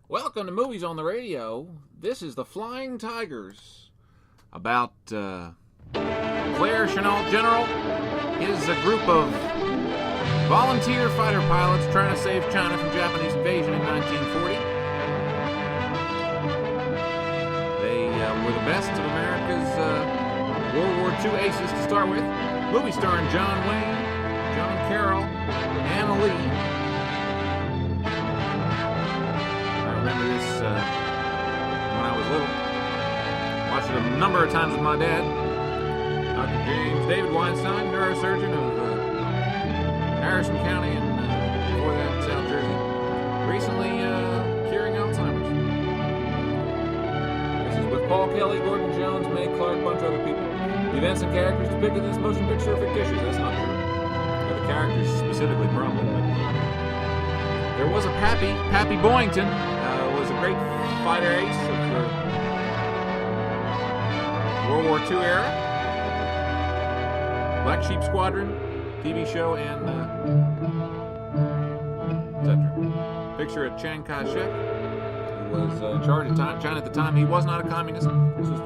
Welcome to Movies on the Radio. This is The Flying Tigers, about Claire Chennault General is a group of volunteer fighter pilots trying to save China from Japanese invasion in 1940. They were the best of America's World War II aces to start with. Movie starring John Wayne, John Carroll, Anna Lee. I remember this when I was little. Watched it a number of times with my dad. Dr. James David Weinstein, neurosurgeon of Harrison County and before that South Jersey. Recently curing Alzheimer's. This is with Paul Kelly, Gordon Jones, Mae Clark, a bunch of other people. The events and characters depicted in this motion picture are fictitious. That's not true. The characters specifically probably. But there was a Pappy Boyington, was a great fighter ace of the World War II era. Black Sheep Squadron TV show and etc. Picture of Chiang Kai-shek, who was in charge of China at the time. He was not a communist. This was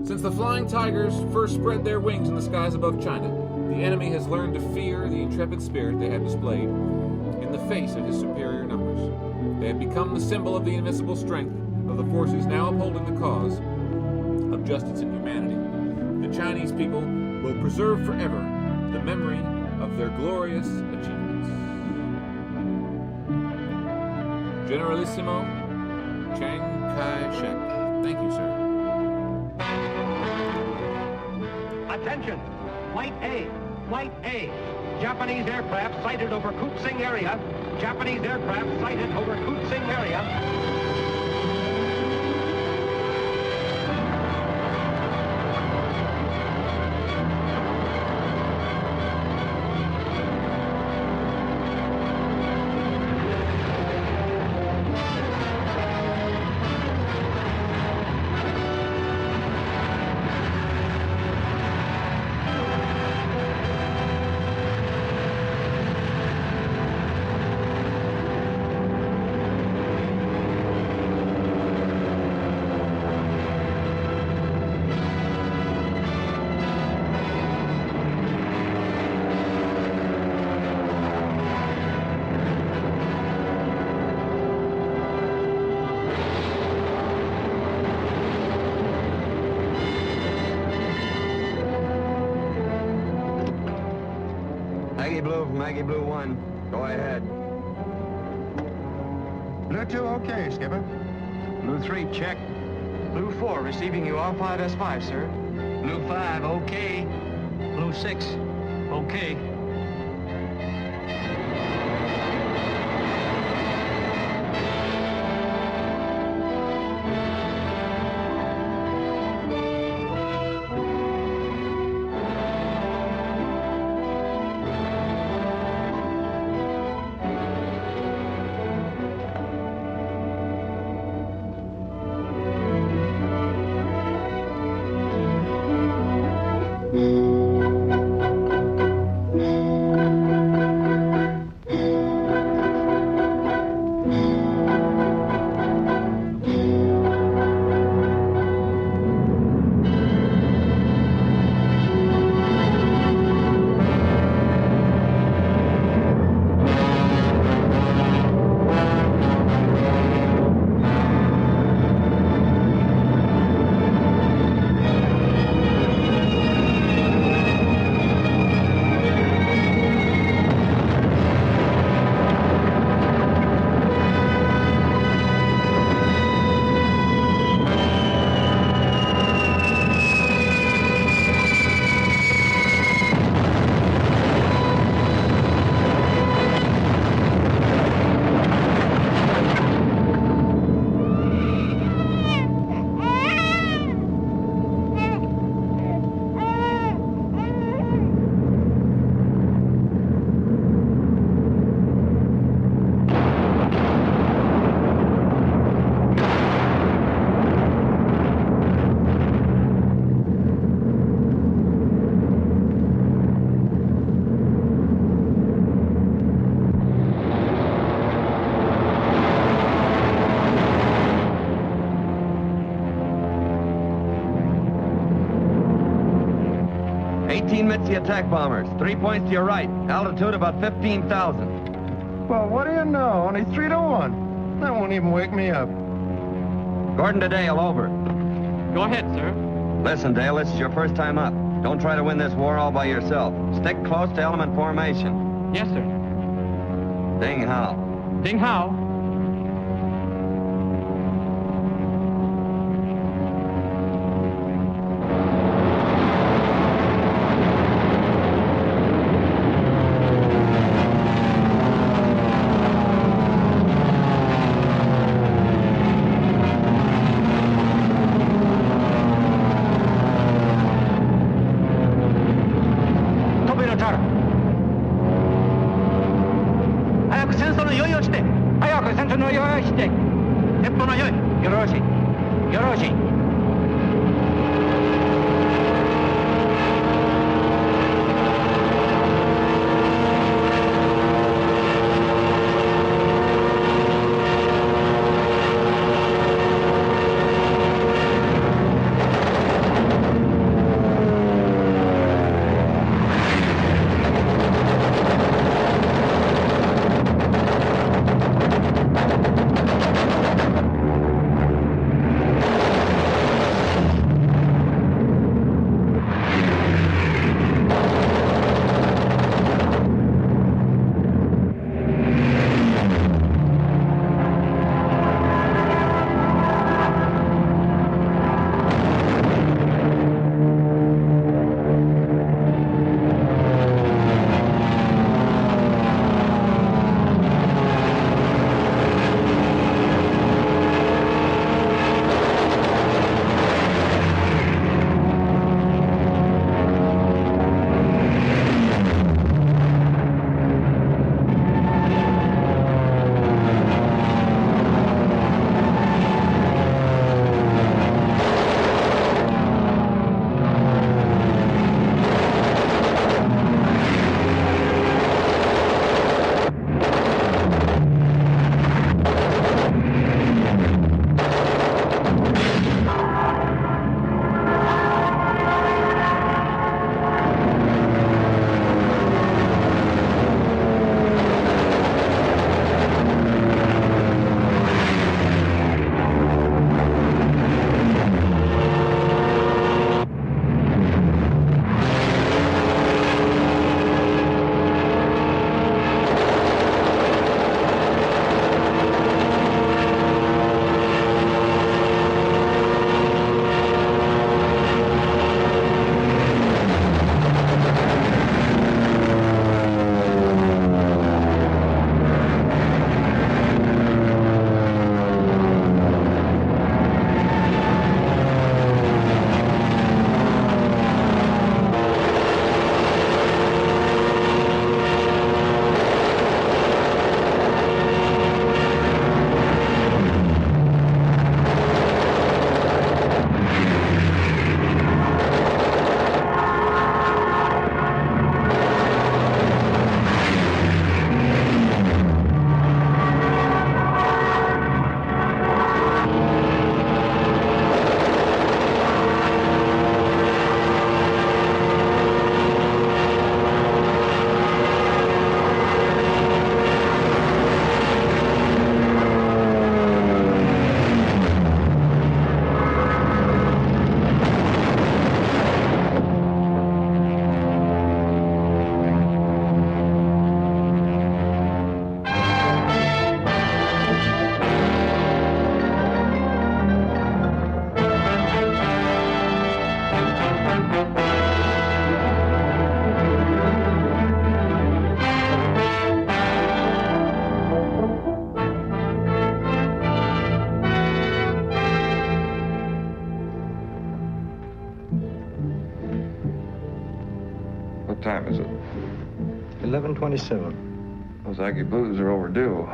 since the Flying Tigers first spread their wings in the skies above China, the enemy has learned to fear the intrepid spirit they have displayed in the face of his superior numbers. They have become the symbol of the invincible strength of the forces now upholding the cause of justice and humanity. The Chinese people will preserve forever the memory of their glorious achievements. Generalissimo Chiang Kai-shek. Thank you, sir. Attention! Flight A! Flight A! Japanese aircraft sighted over Kutzing area. Japanese aircraft sighted over Kutzing area. Maggie Blue 1, go ahead. Blue 2, okay, Skipper. Blue 3, check. Blue 4, receiving you all 5S5, sir. Blue 5, okay. Blue 6, okay. 15 Mitzi attack bombers. 3 points to your right. Altitude about 15,000. Well, what do you know? Only 3 to 1. That won't even wake me up. Gordon to Dale, over. Go ahead, sir. Listen, Dale, this is your first time up. Don't try to win this war all by yourself. Stick close to element formation. Yes, sir. Ding Hao. Ding Hao. time is it? 11:27. Those Aggie Blues are overdue.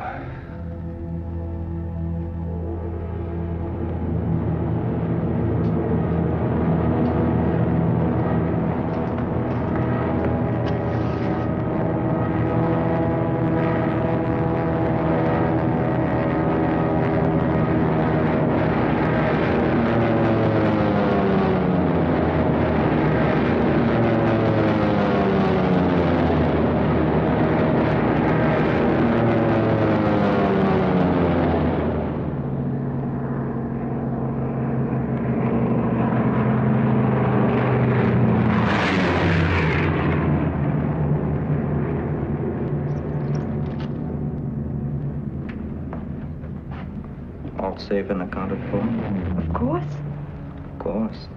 All safe and accounted for? Of course. Of course.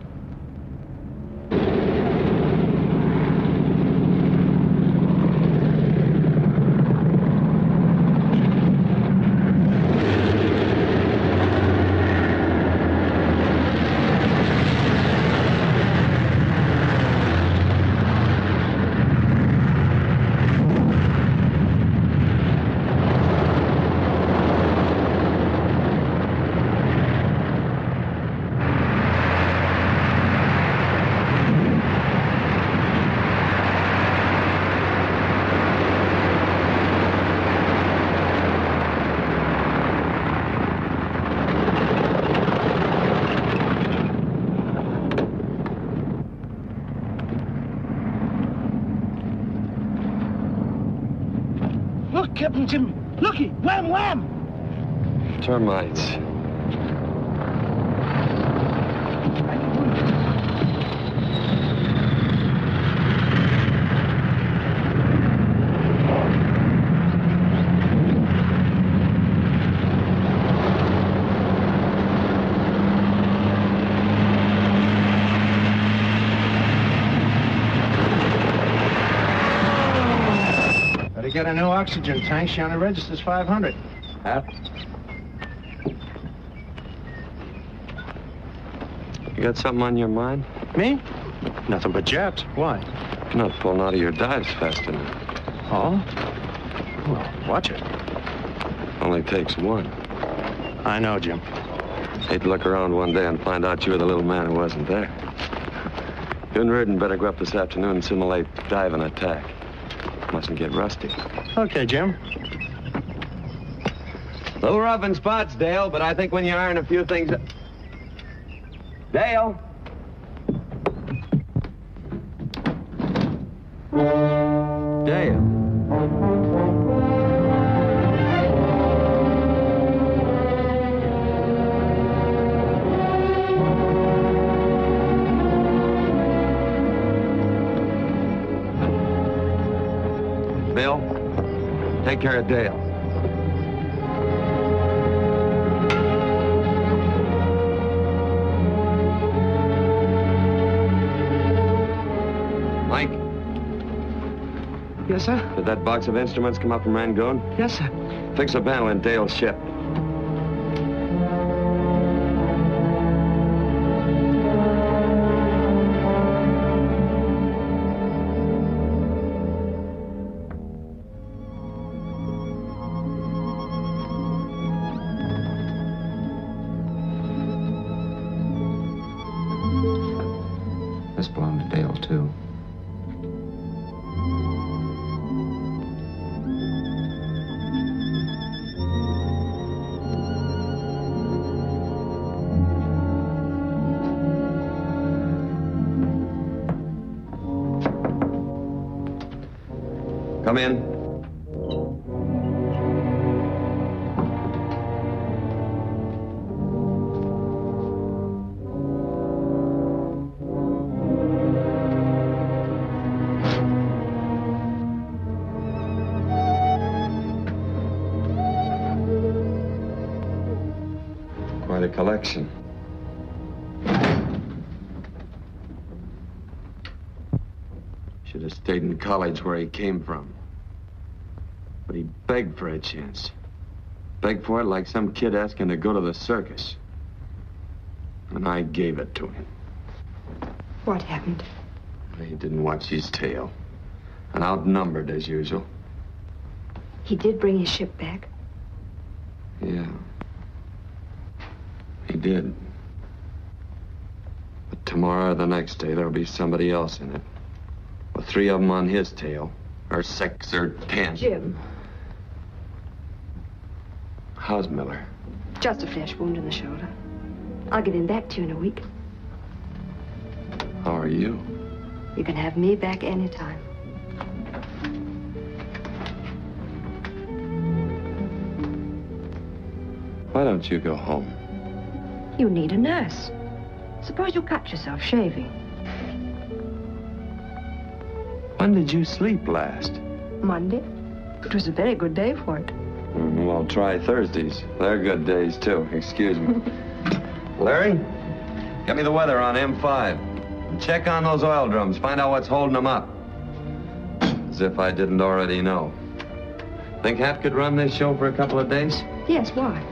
Look, Captain Jimmy. Looky, wham, wham. Termites. Better get a new oxygen tank. She only registers 500. You got something on your mind? Me? Nothing but jets. Why? You're not pulling out of your dives fast enough. Oh? Well, watch it. Only takes one. I know, Jim. Hate to look around one day and find out you were the little man who wasn't there. You and Reardon better go up this afternoon and simulate dive and attack. Mustn't get rusty. Okay, Jim. Little rough in spots, Dale, but I think when you iron a few things... Dale? Dale? Bill, take care of Dale. Mike, Yes, sir? did that box of instruments come up from Rangoon? Yes, sir. Fix a panel in Dale's ship. This belonged to Dale, too. Come in. Quite a collection. Should have stayed in college where he came from. But he begged for a chance. Begged for it like some kid asking to go to the circus. And I gave it to him. What happened? He didn't watch his tail. And outnumbered as usual. He did bring his ship back. Yeah. He did. But tomorrow or the next day, there'll be somebody else in it. With 3 of them on his tail. Or 6 or 10. Jim, How's Miller? just a flesh wound in the shoulder. I'll get him back to you in a week. How are you? You can have me back anytime. Why don't you go home? You need a nurse. Suppose you cut yourself shaving. When did you sleep last? Monday. It was a very good day for it. Well, try Thursdays. They're good days, too. Excuse me. Larry, get me the weather on M5. And check on those oil drums. Find out what's holding them up. As if I didn't already know. Think Hap could run this show for a couple of days? Yes, why?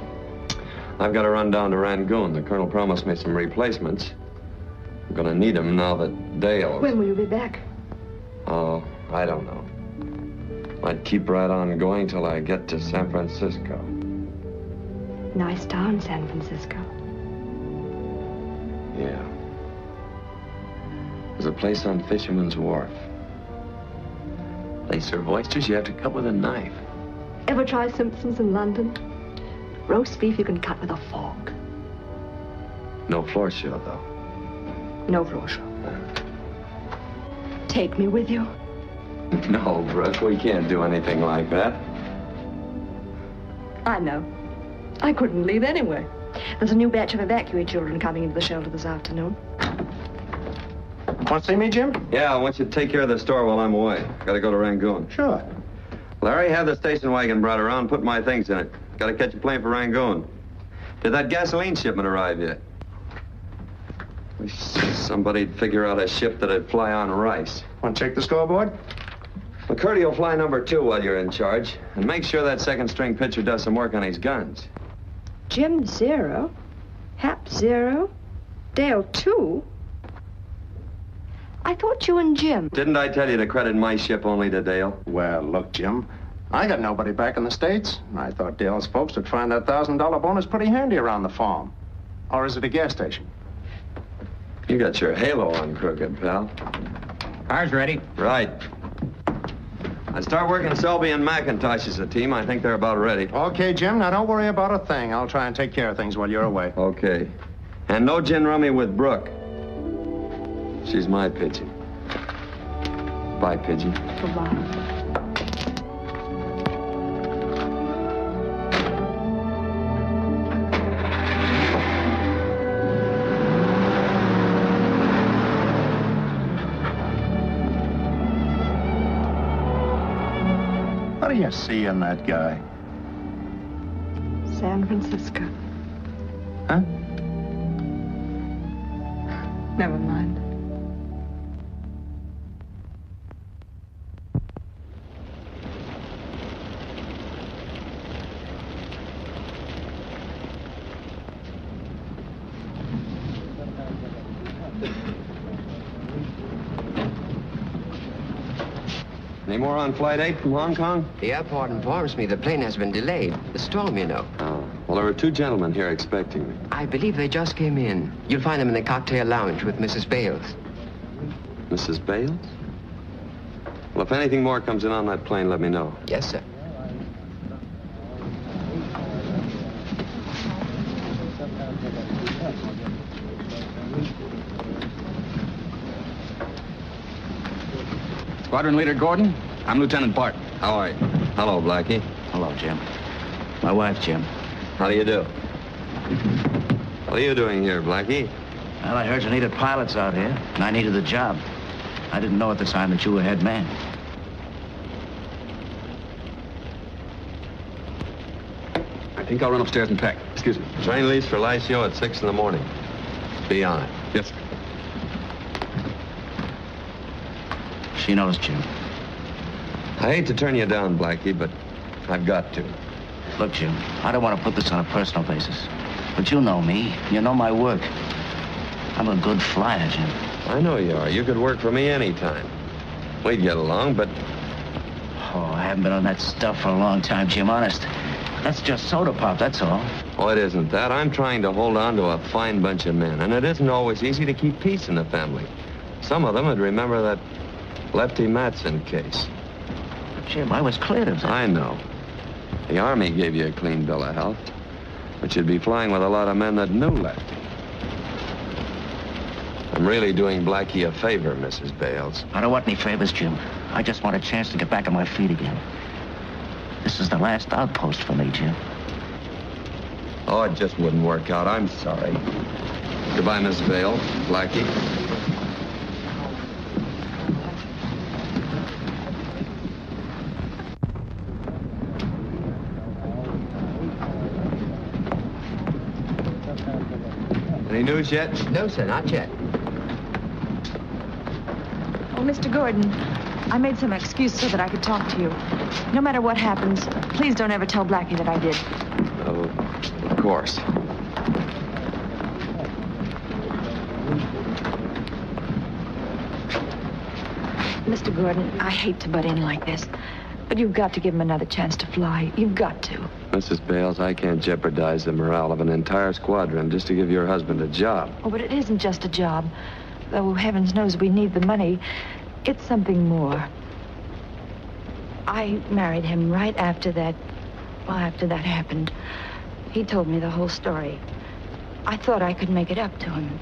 I've got to run down to Rangoon. The colonel promised me some replacements. I'm gonna need them now that Dale... When will you be back? Oh, I don't know. Might keep right on going till I get to San Francisco. Nice town, San Francisco. Yeah. There's a place on Fisherman's Wharf. They serve oysters you have to cut with a knife. Ever try Simpson's in London? Roast beef you can cut with a fork. No floor show, though. No floor show. Take me with you. No, Brooke, we can't do anything like that. I know. I couldn't leave anyway. There's a new batch of evacuee children coming into the shelter this afternoon. Want to see me, Jim? Yeah, I want you to take care of the store while I'm away. Gotta go to Rangoon. Sure. Larry, have the station wagon brought around, put my things in it. Gotta catch a plane for Rangoon. Did that gasoline shipment arrive yet? Wish somebody'd figure out a ship that'd fly on rice. Want to check the scoreboard? McCurdy will fly number 2 while you're in charge. And make sure that second-string pitcher does some work on his guns. Jim 0, Hap 0, Dale 2. I thought you and Jim. Didn't I tell you to credit my ship only to Dale? Well, look, Jim. I got nobody back in the States. I thought Dale's folks would find that $1,000 bonus pretty handy around the farm. Or is it a gas station? You got your halo on crooked, pal. Car's ready. Right. I start working Selby and McIntosh as a team. I think they're about ready. Okay, Jim. Now, don't worry about a thing. I'll try and take care of things while you're away. Okay. And no gin rummy with Brooke. She's my pigeon. Bye, pigeon. Goodbye. What do you see in that guy? San Francisco. Huh? Never mind. Any more on Flight 8 from Hong Kong? The airport informs me the plane has been delayed. The storm, you know. Oh. Well, there are 2 gentlemen here expecting me. I believe they just came in. You'll find them in the cocktail lounge with Mrs. Bales. Mrs. Bales? Well, if anything more comes in on that plane, let me know. Yes, sir. Squadron Leader Gordon, I'm Lieutenant Barton. How are you? Hello, Blackie. Hello, Jim. My wife, Jim. How do you do? What are you doing here, Blackie? Well, I heard you needed pilots out here, and I needed the job. I didn't know at the time that you were head man. I think I'll run upstairs and pack. Excuse me. Train leaves for Lycio at 6 in the morning. Be on it. Yes, sir. She knows, Jim. I hate to turn you down, Blackie, but I've got to. Look, Jim, I don't want to put this on a personal basis. But you know me. You know my work. I'm a good flyer, Jim. I know you are. You could work for me anytime. We'd get along, but... Oh, I haven't been on that stuff for a long time, Jim, honest. That's just soda pop, that's all. Oh, it isn't that. I'm trying to hold on to a fine bunch of men, and it isn't always easy to keep peace in the family. Some of them would remember that Lefty Matson case. Jim, I was cleared of that. I know. The Army gave you a clean bill of health, but you'd be flying with a lot of men that knew Lefty. I'm really doing Blackie a favor, Mrs. Bales. I don't want any favors, Jim. I just want a chance to get back on my feet again. This is the last outpost for me, Jim. Oh, it just wouldn't work out. I'm sorry. Goodbye, Miss Bale. Blackie. Any news yet? No, sir, not yet. Oh, Mr. Gordon, I made some excuse so that I could talk to you. No matter what happens, please don't ever tell Blackie that I did. Oh, of course. Mr. Gordon, I hate to butt in like this, but you've got to give him another chance to fly. You've got to. Mrs. Bales, I can't jeopardize the morale of an entire squadron just to give your husband a job. Oh, but it isn't just a job. Though heavens knows we need the money, it's something more. I married him right after that happened. He told me the whole story. I thought I could make it up to him.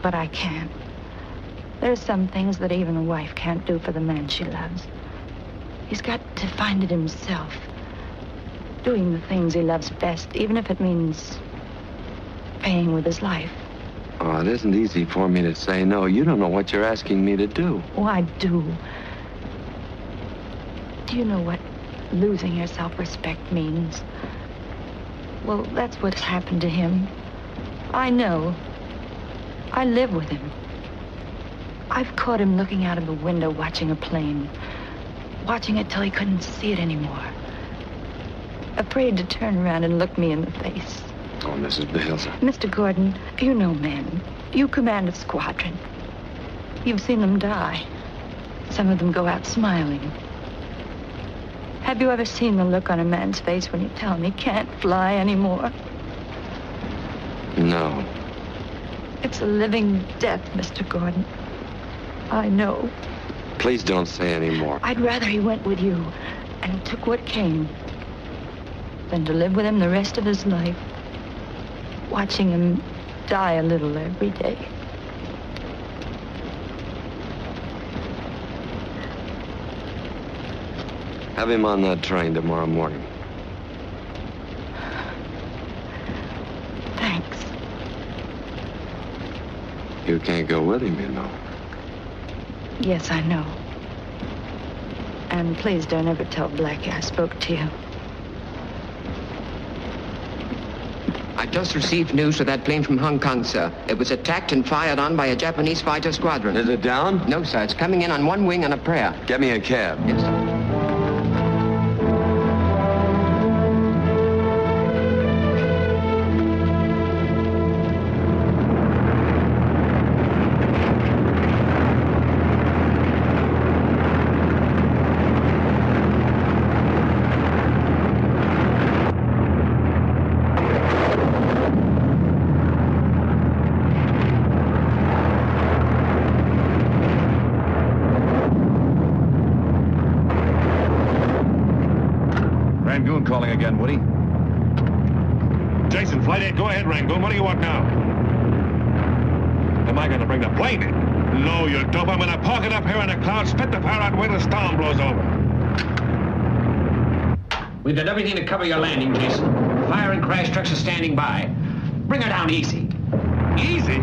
But I can't. There's some things that even a wife can't do for the man she loves. He's got to find it himself. Doing the things he loves best, even if it means paying with his life. Oh, it isn't easy for me to say no. You don't know what you're asking me to do. Oh, I do. Do you know what losing your self-respect means? Well, that's what's happened to him. I know. I live with him. I've caught him looking out of the window watching a plane. Watching it till he couldn't see it anymore. Afraid to turn around and look me in the face. Oh, Mrs. Bales. Mr. Gordon, you know men. You command a squadron. You've seen them die. Some of them go out smiling. Have you ever seen the look on a man's face when you tell him he can't fly anymore? No. It's a living death, Mr. Gordon. I know. Please don't say any more. I'd rather he went with you and took what came than to live with him the rest of his life, watching him die a little every day. Have him on that train tomorrow morning. Thanks. You can't go with him, you know. Yes, I know. And please don't ever tell Blackie I spoke to you. I just received news of that plane from Hong Kong, sir. It was attacked and fired on by a Japanese fighter squadron. Is it down? No, sir. It's coming in on one wing and a prayer. Get me a cab. Yes, sir. Rangoon calling again, Woody. Jason, Flight 8, go ahead, Rangoon. What do you want now? Am I going to bring the plane in? No, you dope. I'm going to park it up here in the clouds, spit the power out, and wait till the storm blows over. We've got everything to cover your landing, Jason. Fire and crash trucks are standing by. Bring her down easy. Easy?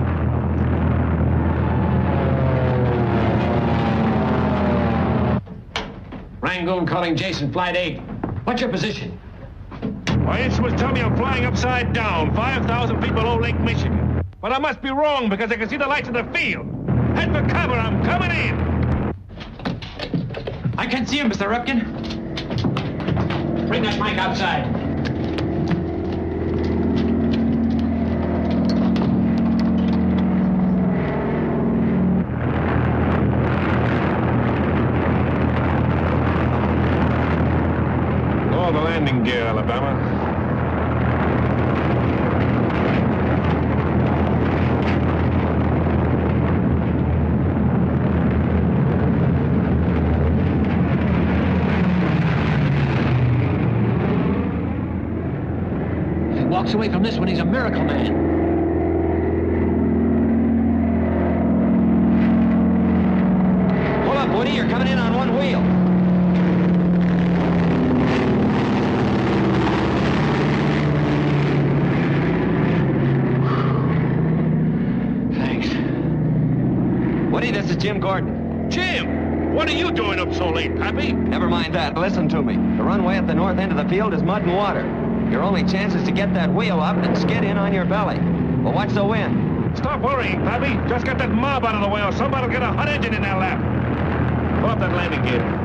Rangoon calling Jason, Flight 8. What's your position? My instruments tell me I'm flying upside down, 5,000 feet below Lake Michigan. But I must be wrong because I can see the lights in the field. Head for cover, I'm coming in. I can see him, Mr. Ripken. Bring that mic outside. All the landing gear, Alabama. If he walks away from this one, he's a miracle man. Hold up, Woody. You're coming in on one wheel. Woody, this is Jim Gordon. Jim, what are you doing up so late, Pappy? Never mind that. Listen to me. The runway at the north end of the field is mud and water. Your only chance is to get that wheel up and skid in on your belly. Well, what's the wind? Stop worrying, Pappy. Just get that mob out of the way or somebody will get a hot engine in their lap. Pull up that landing gear.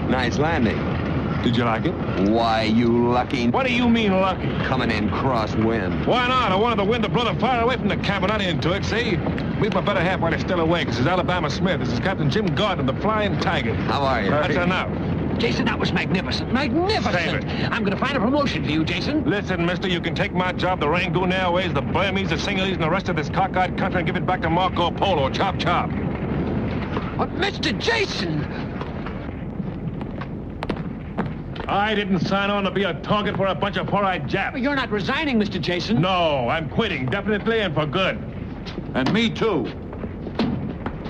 Nice landing. Did you like it? Why, you lucky... What do you mean, lucky? Coming in crosswind. Why not? I wanted the wind to blow the fire away from the camp, not into it, see? Meet my better half while he's still awake. This is Alabama Smith. This is Captain Jim Gordon of the Flying Tiger. How are you? That's enough. Jason, that was magnificent. Magnificent. Save it. I'm going to find a promotion for you, Jason. Listen, mister, you can take my job, the Rangoon Airways, the Burmese, the Sinhalese, and the rest of this cockeyed country and give it back to Marco Polo. Chop, chop. But, Mr. Jason... I didn't sign on to be a target for a bunch of four-eyed Japs. You're not resigning, Mr. Jason. No, I'm quitting, definitely and for good. And me too.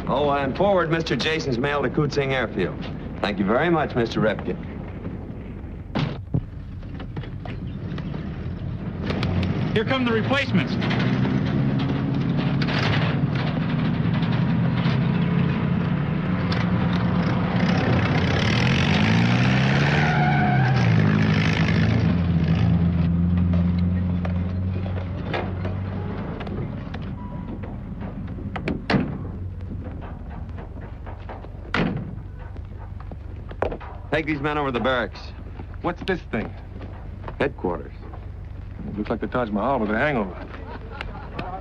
Oh, and forward Mr. Jason's mail to Kutzing Airfield. Thank you very much, Mr. Repkin. Here come the replacements. Take these men over to the barracks. What's this thing? Headquarters. Looks like the Taj Mahal with a hangover.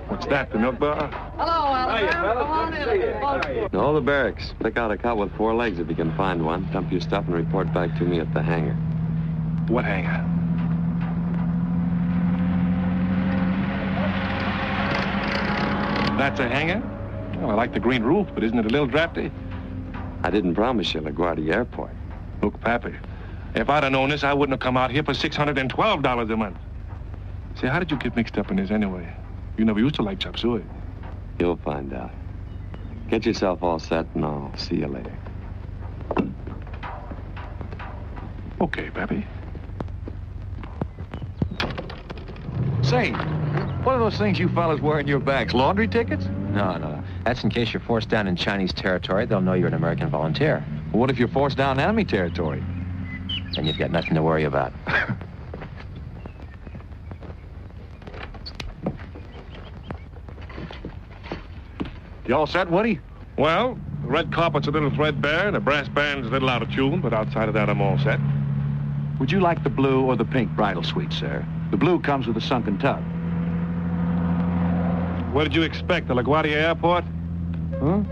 What's that, the milk bar? Hello, Alabama. No, the barracks. Pick out a cot with 4 legs if you can find one. Dump your stuff and report back to me at the hangar. What hangar? That's a hangar? Well, I like the green roof, but isn't it a little drafty? I didn't promise you LaGuardia Airport. Look, Pappy, if I'd have known this, I wouldn't have come out here for $612 a month. Say, how did you get mixed up in this anyway? You never used to like chop suey. You'll find out. Get yourself all set, and I'll see you later. Okay, Pappy. Say, what are those things you fellas wear in your bags? Laundry tickets? No. That's in case you're forced down in Chinese territory. They'll know you're an American volunteer. Well, what if you're forced down enemy territory? Then you've got nothing to worry about. You all set, Woody? Well, the red carpet's a little threadbare, the brass band's a little out of tune, but outside of that, I'm all set. Would you like the blue or the pink bridal suite, sir? The blue comes with a sunken tub. What did you expect, the LaGuardia Airport? Huh?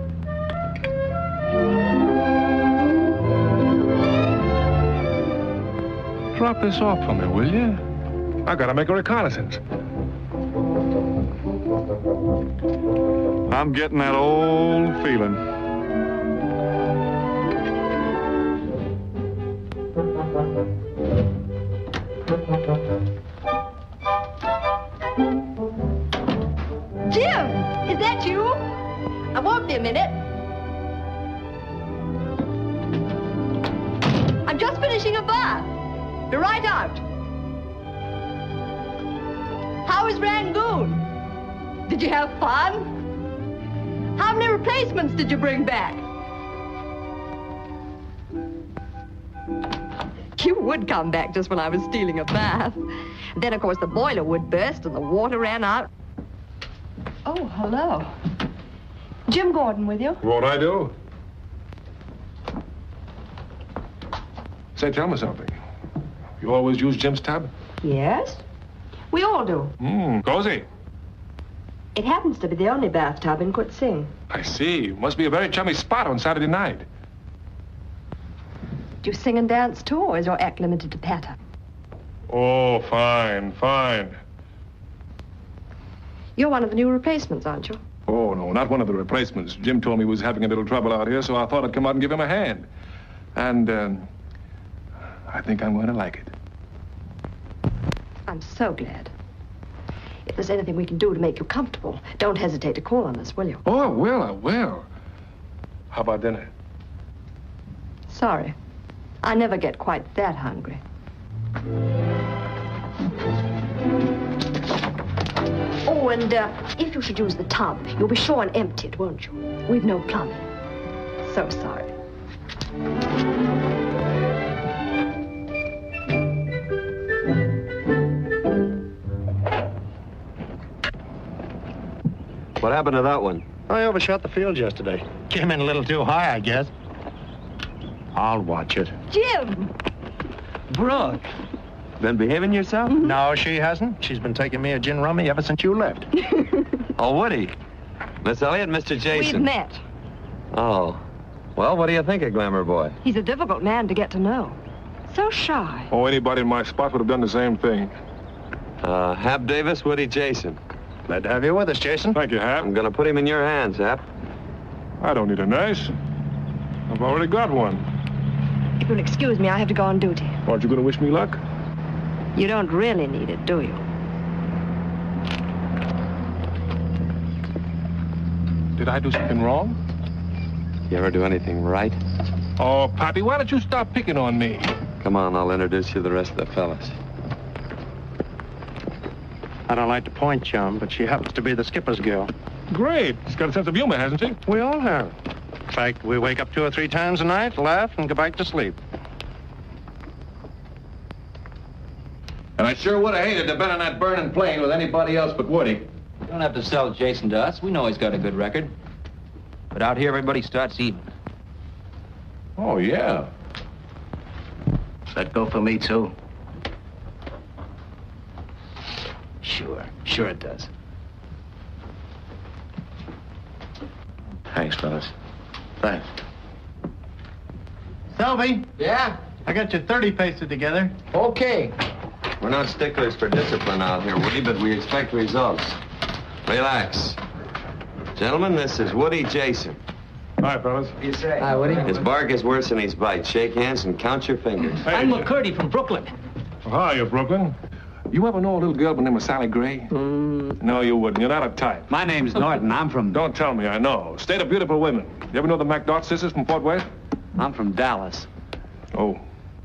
Drop this off for me, will you? I gotta make a reconnaissance. I'm getting that old feeling. Jim, is that you? I won't be a minute. I'm just finishing a bath. Be right out. How is Rangoon? Did you have fun? How many replacements did you bring back? You would come back just when I was stealing a bath. Then, of course, the boiler would burst and the water ran out. Oh, hello. Jim Gordon with you? Won't I do? Say, tell me something. You always use Jim's tub? Yes. We all do. Cozy. It happens to be the only bathtub in Kutzing. I see. Must be a very chummy spot on Saturday night. Do you sing and dance too, or is your act limited to patter? Oh, fine, fine. You're one of the new replacements, aren't you? Oh, no, not one of the replacements. Jim told me he was having a little trouble out here, so I thought I'd come out and give him a hand. And, I think I'm going to like it. I'm so glad. If there's anything we can do to make you comfortable, don't hesitate to call on us, will you? Oh, I will. How about dinner? Sorry. I never get quite that hungry. Oh, and if you should use the tub, you'll be sure and empty it, won't you? We've no plumbing. So sorry. What happened to that one? I overshot the field yesterday. Came in a little too high, I guess. I'll watch it. Jim! Brooke. Been behaving yourself? No, she hasn't. She's been taking me a gin rummy ever since you left. Oh, Woody. Miss Elliott, Mr. Jason. We've met. Oh. Well, what do you think of Glamour Boy? He's a difficult man to get to know. So shy. Oh, anybody in my spot would have done the same thing. Hap Davis, Woody Jason. Glad to have you with us, Jason. Thank you, Hap. I'm gonna put him in your hands, Hap. I don't need a nurse. I've already got one. If you'll excuse me, I have to go on duty. Aren't you gonna wish me luck? You don't really need it, do you? Did I do something wrong? You ever do anything right? Oh, Pappy, why don't you stop picking on me? Come on, I'll introduce you to the rest of the fellas. I don't like to point, chum, but she happens to be the skipper's girl. Great. She's got a sense of humor, hasn't she? We all have. In fact, we wake up 2 or 3 times a night, laugh, and go back to sleep. And I sure would have hated to have been on that burning plane with anybody else but Woody. You don't have to sell Jason to us. We know he's got a good record. But out here, everybody starts even. Oh, yeah. Does that go for me, too? Sure it does. Thanks, fellas. Thanks. Selby. Yeah? I got your 30 pasted together. Okay. We're not sticklers for discipline out here, Woody, but we expect results. Relax. Gentlemen, this is Woody Jason. Hi, fellas. You say? Hi, Woody. His bark is worse than his bite. Shake hands and count your fingers. Hey, I'm McCurdy from Brooklyn. Hi, Brooklyn. You ever know a little girl by the name of Sally Gray? No, you wouldn't. You're not a type. My name's Norton. I'm from... Don't tell me, I know. State of beautiful women. You ever know the MacDot sisters from Fort West? I'm from Dallas. Oh.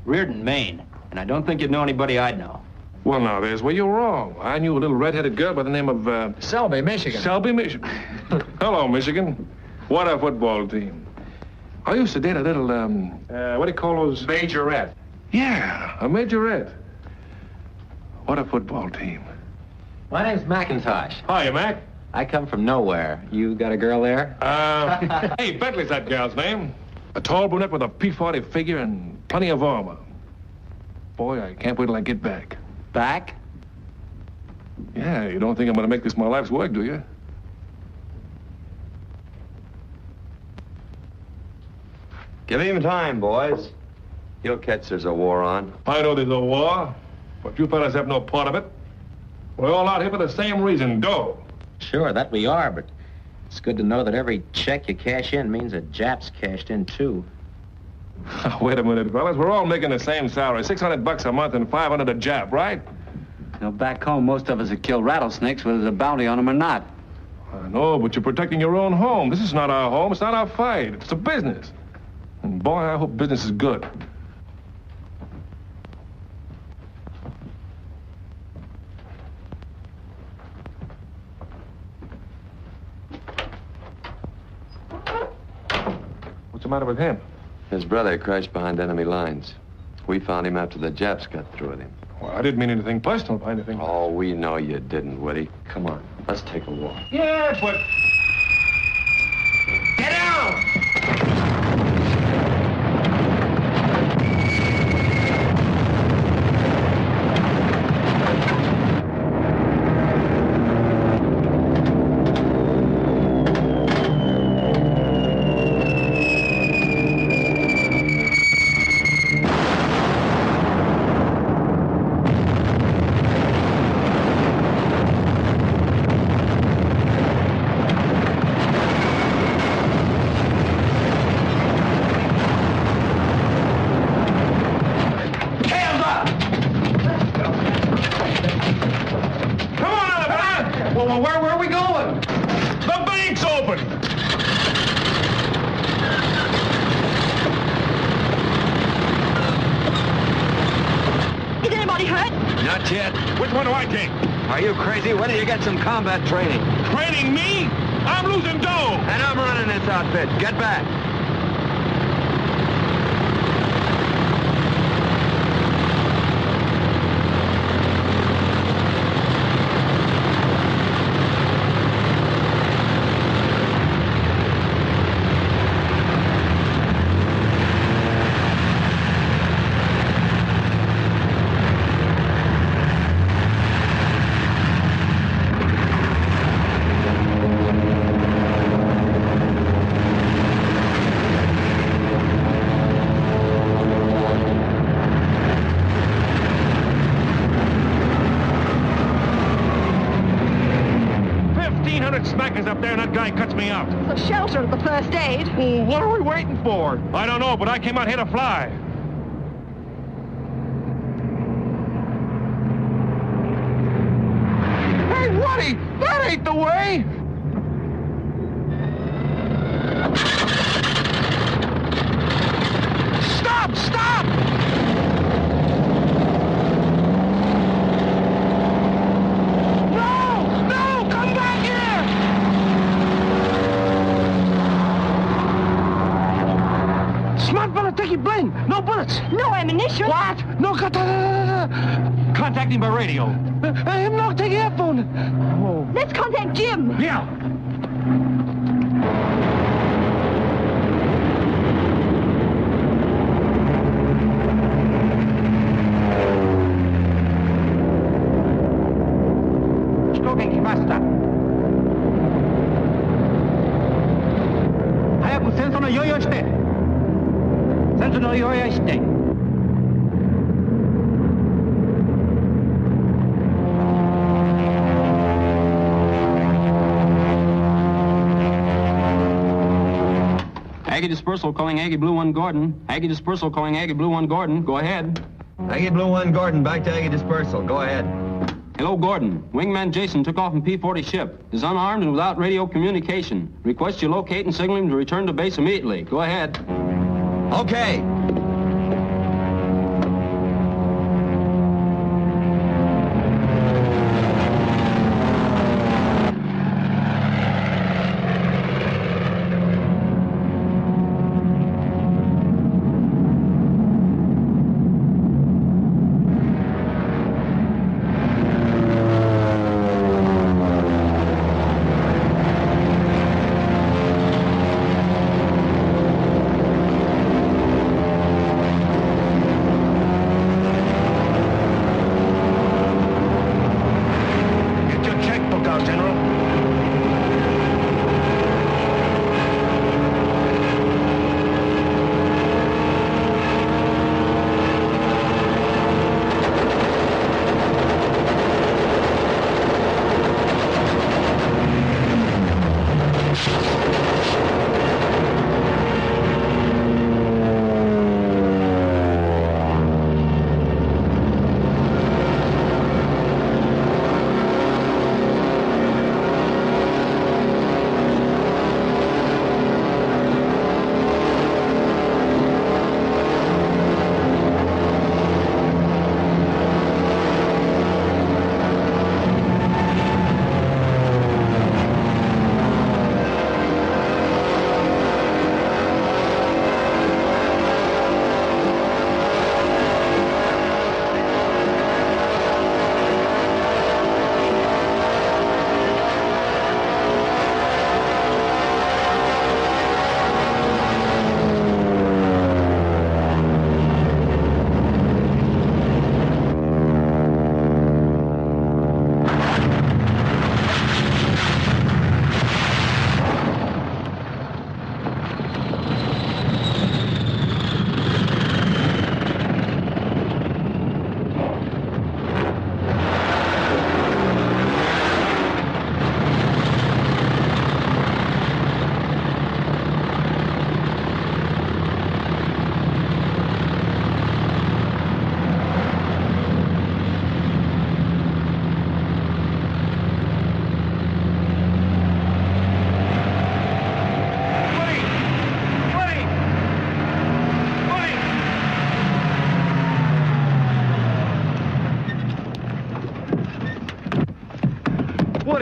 Reardon, Maine. And I don't think you'd know anybody I'd know. Well, now, there's where you're wrong. I knew a little red-headed girl by the name of, Selby, Michigan. Selby, Michigan. Hello, Michigan. What a football team. I used to date a little, what do you call those? Majorette. Yeah, a majorette. What a football team. My name's McIntosh. Hiya, Mac. I come from nowhere. You got a girl there? Hey, Bentley's that gal's name. A tall brunette with a P-40 figure and plenty of armor. Boy, I can't wait till I get back. Back? Yeah, you don't think I'm gonna make this my life's work, do you? Give him time, boys. He'll catch there's a war on. I know there's a war, but you fellas have no part of it. We're all out here for the same reason, dough. Sure, that we are, but it's good to know that every check you cash in means a Jap's cashed in, too. Wait a minute, fellas. We're all making the same salary. $600 a month and $500 a Jap, right? You know, back home, most of us would kill rattlesnakes, whether there's a bounty on them or not. I know, but you're protecting your own home. This is not our home. It's not our fight. It's a business. And boy, I hope business is good. What's the matter with him? His brother crashed behind enemy lines. We found him after the Japs got through with him. Well, I didn't mean anything personal by anything. Oh, we know you didn't, Woody. Come on, let's take a walk. Yeah, but... kid. Which one do I take? Are you crazy? When did you get some combat training? Training me? I'm losing dough. And I'm running this outfit. Get back. Smackers up there and that guy cuts me out. The shelter and the first aid. Oh, what are we waiting for? I don't know, but I came out here to fly. Hey, Woody! That ain't the way! Stop! Stop! Take it bling. No bullets. No ammunition. What? No, contact him by radio. I'm not taking that phone. Oh. Let's contact Jim. Yeah. Aggie Dispersal calling Aggie Blue 1 Gordon. Aggie Dispersal calling Aggie Blue 1 Gordon. Go ahead. Aggie Blue 1 Gordon, back to Aggie Dispersal. Go ahead. Hello, Gordon. Wingman Jason took off in P-40 ship. Is unarmed and without radio communication. Request you locate and signal him to return to base immediately. Go ahead. Okay.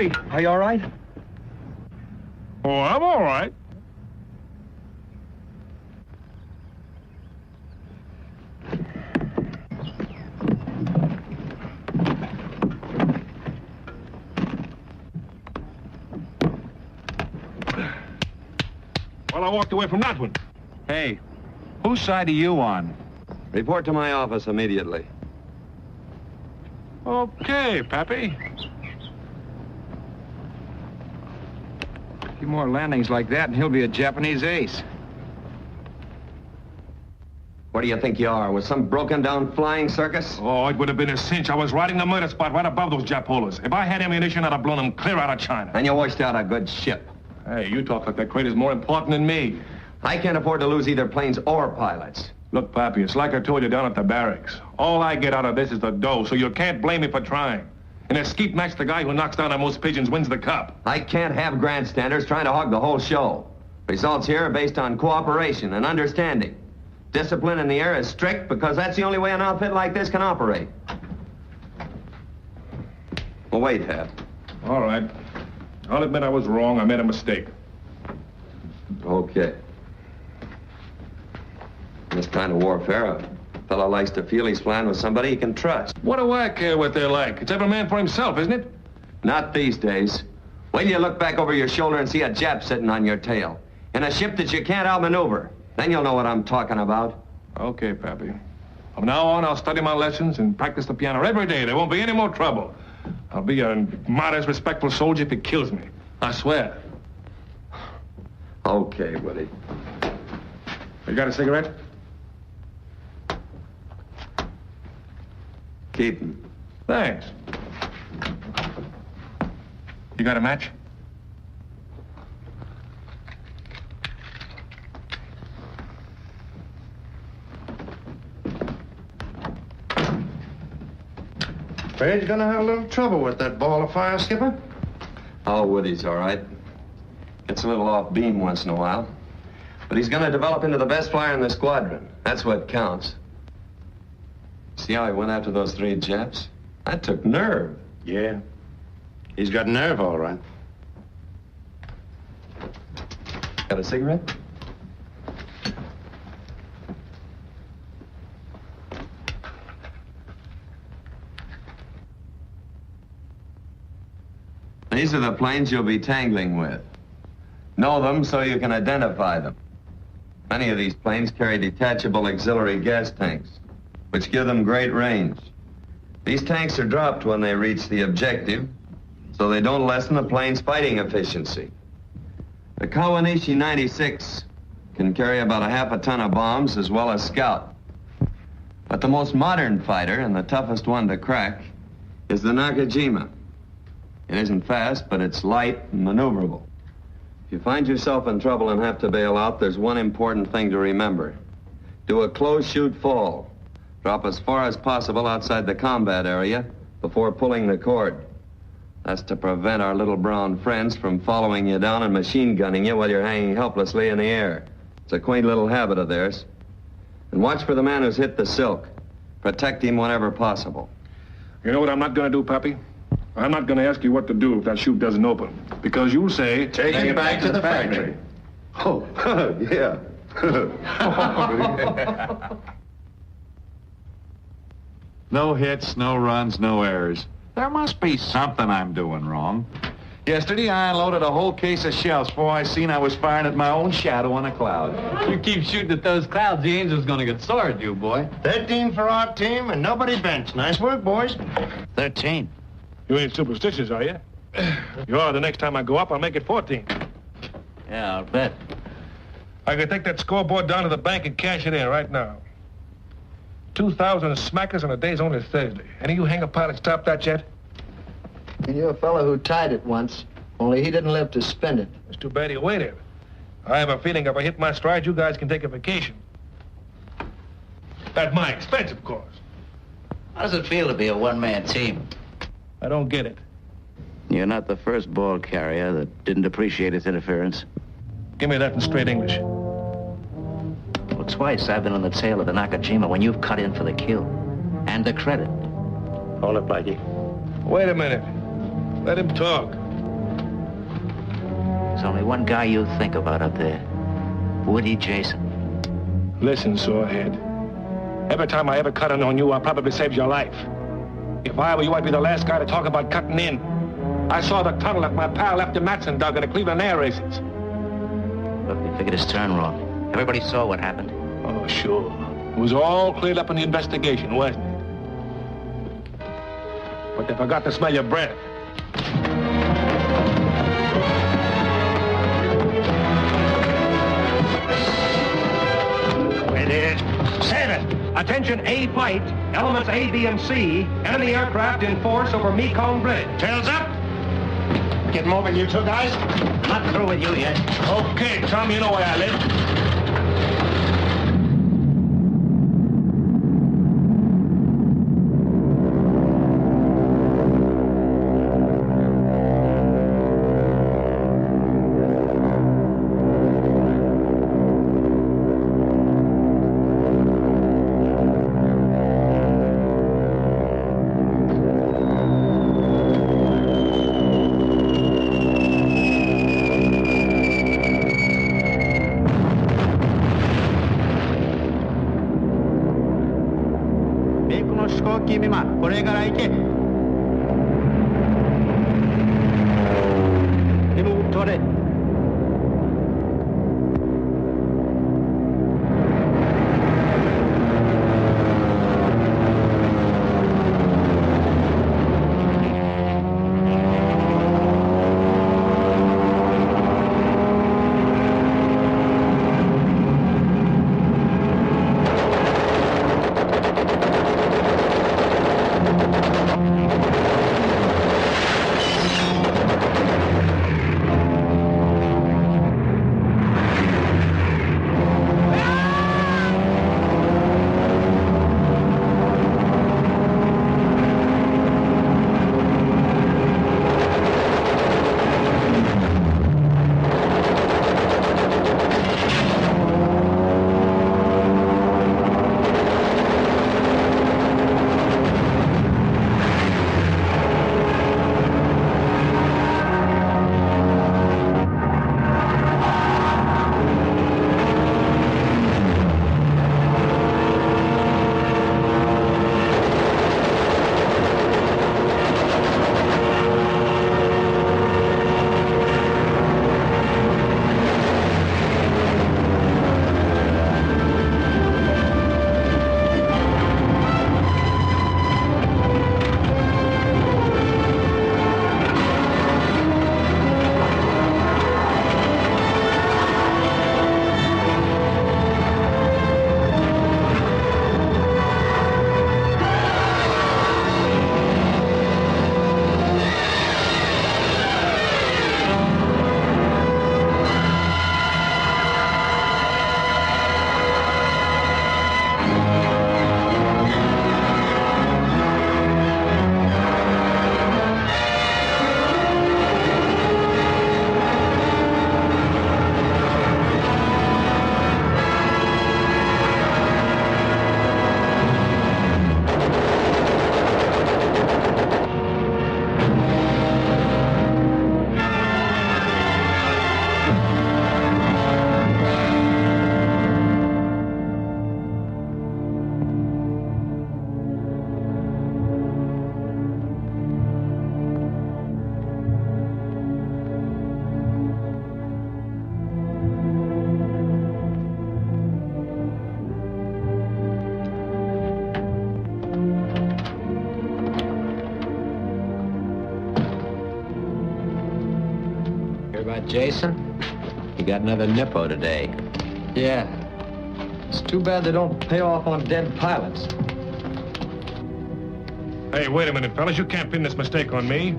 Woody, are you all right? Oh, I'm all right. Well, I walked away from that one. Hey, whose side are you on? Report to my office immediately. Okay, Pappy. A few more landings like that and he'll be a Japanese ace. What do you think you are, with some broken-down flying circus? Oh, it would have been a cinch. I was riding the murder spot right above those Japolas. If I had ammunition, I'd have blown them clear out of China. And you washed out a good ship. Hey, you talk like that crate is more important than me. I can't afford to lose either planes or pilots. Look, Pappy, it's like I told you down at the barracks. All I get out of this is the dough, so you can't blame me for trying. In a skeet match, the guy who knocks down the most pigeons wins the cup. I can't have grandstanders trying to hog the whole show. Results here are based on cooperation and understanding. Discipline in the air is strict because that's the only way an outfit like this can operate. Well, wait, Hap. All right. I'll admit I was wrong. I made a mistake. Okay. In this kind of warfare, a fellow likes to feel he's flying with somebody he can trust. What do I care what they're like? It's every man for himself, isn't it? Not these days. Wait till you look back over your shoulder and see a Jap sitting on your tail. In a ship that you can't outmaneuver. Then you'll know what I'm talking about. Okay, Pappy. From now on, I'll study my lessons and practice the piano every day. There won't be any more trouble. I'll be a modest, respectful soldier if it kills me. I swear. Okay, Woody. You got a cigarette? Keep them. Thanks. You got a match? Afraid you're gonna have a little trouble with that ball of fire, Skipper. Oh, Woody's all right. Gets a little off beam once in a while. But he's gonna develop into the best flyer in the squadron. That's what counts. See how he went after those 3 Japs? That took nerve. Yeah. He's got nerve, all right. Got a cigarette? These are the planes you'll be tangling with. Know them so you can identify them. Many of these planes carry detachable auxiliary gas tanks, which give them great range. These tanks are dropped when they reach the objective, so they don't lessen the plane's fighting efficiency. The Kawanishi 96 can carry about half a ton of bombs as well as scout. But the most modern fighter and the toughest one to crack is the Nakajima. It isn't fast, but it's light and maneuverable. If you find yourself in trouble and have to bail out, there's one important thing to remember. Do a close shoot fall. Drop as far as possible outside the combat area before pulling the cord. That's to prevent our little brown friends from following you down and machine gunning you while you're hanging helplessly in the air. It's a quaint little habit of theirs. And watch for the man who's hit the silk. Protect him whenever possible. You know what I'm not going to do, Pappy? I'm not going to ask you what to do if that chute doesn't open. Because you'll say... Take it back to the factory. Oh, yeah. No hits, no runs, no errors. There must be something I'm doing wrong. Yesterday, I unloaded a whole case of shells before I seen I was firing at my own shadow on a cloud. You keep shooting at those clouds, the angel's gonna get sore at you, boy. 13 for our team and nobody benched. Nice work, boys. 13. You ain't superstitious, are you? You are. The next time I go up, I'll make it 14. Yeah, I'll bet. I can take that scoreboard down to the bank and cash it in right now. 2,000 smackers on a day's only Thursday. Any of you hangar pilots stop that yet? I knew a fellow who tied it once, only he didn't live to spend it. It's too bad he waited. I have a feeling if I hit my stride, you guys can take a vacation. At my expense, of course. How does it feel to be a one-man team? I don't get it. You're not the first ball carrier that didn't appreciate its interference. Give me that in straight English. Well, twice I've been on the tail of the Nakajima when you've cut in for the kill. And the credit. Hold it, Blackie. Wait a minute. Let him talk. There's only one guy you think about up there. Woody Jason. Listen, Sorehead. Every time I ever cut in on you, I probably saved your life. If I were you, I'd be the last guy to talk about cutting in. I saw the tunnel that my pal Lefty Matson dug in the Cleveland air races. Look, they figured his turn wrong. Everybody saw what happened. Oh, sure. It was all cleared up in the investigation, wasn't it? But they forgot to smell your breath. It is. Seven. Attention A flight. Elements A, B, and C. Enemy aircraft in force over Mekong Bridge. Tails up. Get moving, you two guys. Not through with you yet. Okay, Tom, you know where I live. Jason, you got another nippo today. Yeah. It's too bad they don't pay off on dead pilots. Hey, wait a minute, fellas. You can't pin this mistake on me.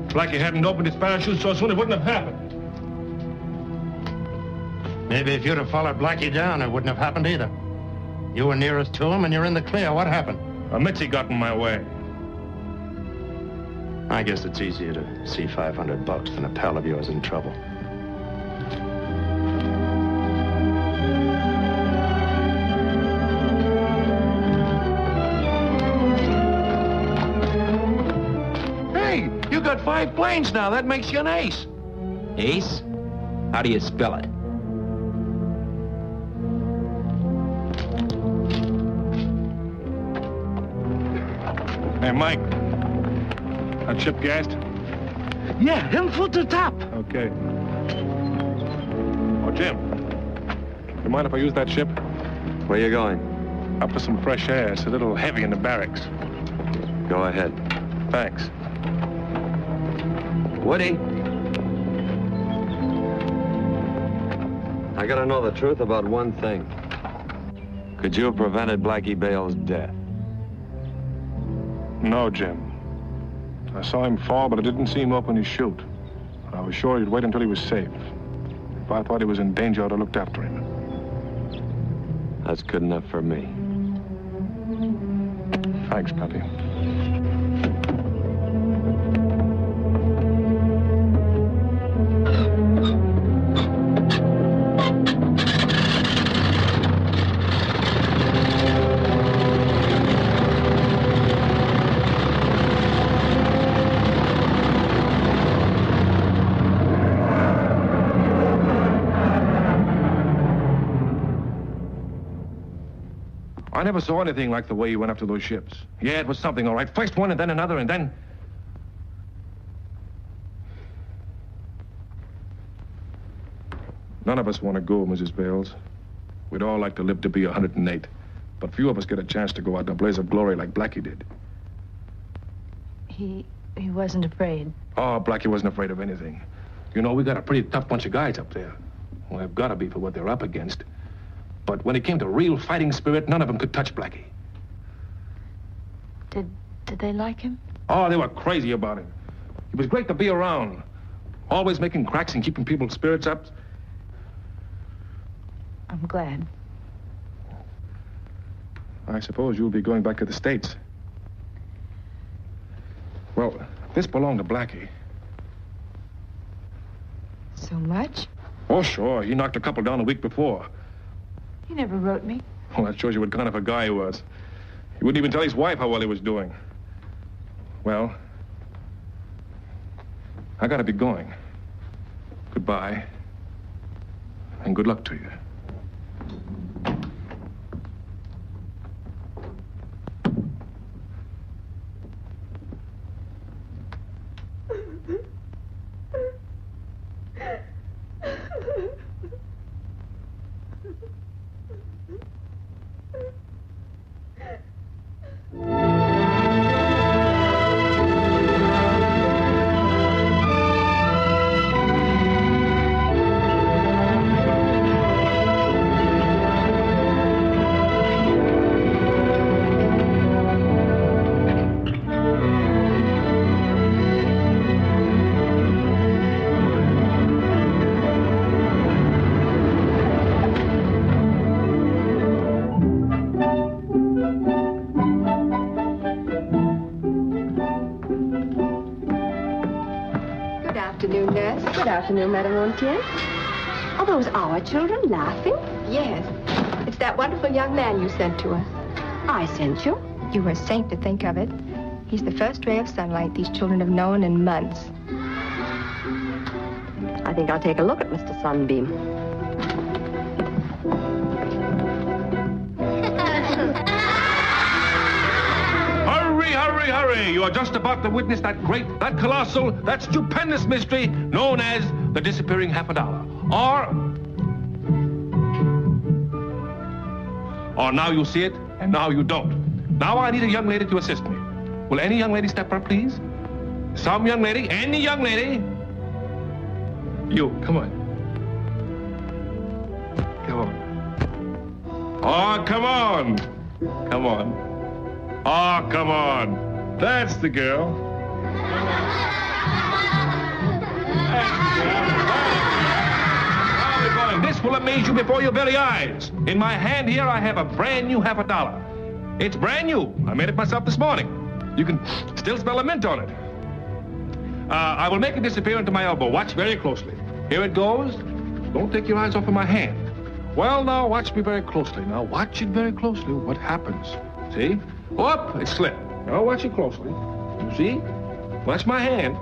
Blackie hadn't opened his parachute so soon, it wouldn't have happened. Maybe if you'd have followed Blackie down, it wouldn't have happened either. You were nearest to him, and you're in the clear. What happened? A Mitzi got in my way. I guess it's easier to see 500 bucks than a pal of yours in trouble. Hey, you got 5 planes now. That makes you an ace. Ace? How do you spell it? Hey, Mike. That ship gassed? Yeah, him foot to top. Okay. Oh, Jim. You mind if I use that ship? Where you going? Up for some fresh air. It's a little heavy in the barracks. Go ahead. Thanks. Woody. I gotta know the truth about one thing. Could you have prevented Blackie Bale's death? No, Jim. I saw him fall, but I didn't see him open his chute. I was sure he'd wait until he was safe. If I thought he was in danger, I'd have looked after him. That's good enough for me. Thanks, Pappy. I never saw anything like the way you went after those ships. Yeah, it was something, all right. First one, and then another, and then... None of us want to go, Mrs. Bales. We'd all like to live to be 108. But few of us get a chance to go out in a blaze of glory like Blackie did. He wasn't afraid. Oh, Blackie wasn't afraid of anything. You know, we got a pretty tough bunch of guys up there. Well, they've got to be for what they're up against. But when it came to real fighting spirit, none of them could touch Blackie. Did they like him? Oh, they were crazy about him. He was great to be around. Always making cracks and keeping people's spirits up. I'm glad. I suppose you'll be going back to the States. Well, this belonged to Blackie. So much? Oh, sure. He knocked a couple down a week before. He never wrote me. Well, that shows you what kind of a guy he was. He wouldn't even tell his wife how well he was doing. Well, I gotta be going. Goodbye. And good luck to you. Good afternoon, Madame Montier. Are those our children laughing? Yes. It's that wonderful young man you sent to us. I sent you? You were a saint to think of it. He's the first ray of sunlight these children have known in months. I think I'll take a look at Mr. Sunbeam. Hurry, hurry, hurry! You are just about to witness that great, that colossal, that stupendous mystery known as the disappearing $50. Or now you see it, and now you don't. Now I need a young lady to assist me. Will any young lady step up, please? Some young lady, any young lady. You, come on. Come on. Oh, come on. Come on. Oh, come on. That's the girl. This will amaze you before your very eyes. In my hand here, I have a brand new $50. It's brand new. I made it myself this morning. You can still smell the mint on it. I will make it disappear into my elbow. Watch very closely. Here it goes. Don't take your eyes off of my hand. Well, now, watch me very closely. Now, watch it very closely. What happens? See? Whoop, it slipped. Now, watch it closely. You see? Watch my hand.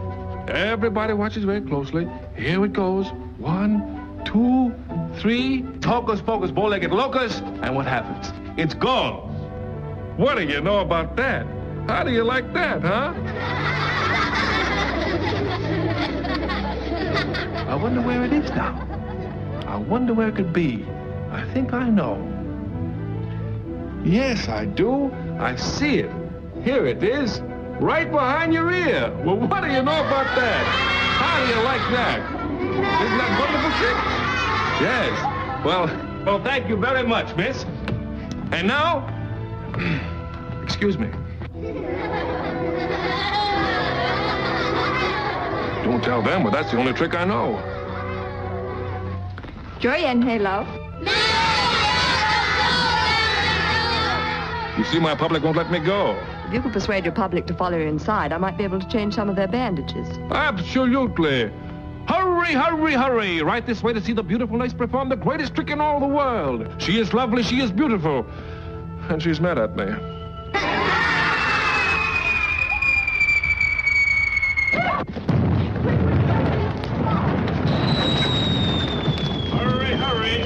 Everybody watches very closely. Here it goes. 1, 2, 3. Hocus pocus, bow-legged locust. And what happens? It's gone. What do you know about that? How do you like that, huh? I wonder where it is now. I wonder where it could be. I think I know. Yes, I do. I see it. Here it is. Right behind your ear. Well, what do you know about that? How do you like that? Isn't that wonderful, Chick? Yes. Well, thank you very much, miss. And now, excuse me. Don't tell them, but that's the only trick I know. Joy and hello. You see, my public won't let me go. If you could persuade your public to follow you inside, I might be able to change some of their bandages. Absolutely. Hurry, hurry, hurry. Right this way to see the beautiful lace perform the greatest trick in all the world. She is lovely, she is beautiful. And she's mad at me. Hurry, hurry.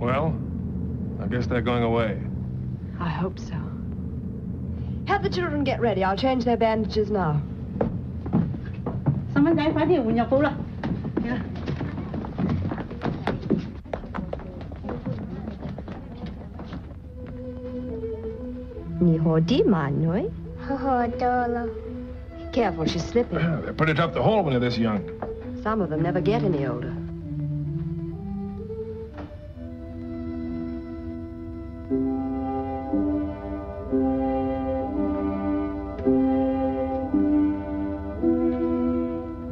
Well, I guess they're going away. I hope so. Have the children get ready. I'll change their bandages now. Careful, she's slipping. They're pretty tough to hold when they're this young. Some of them never get any older.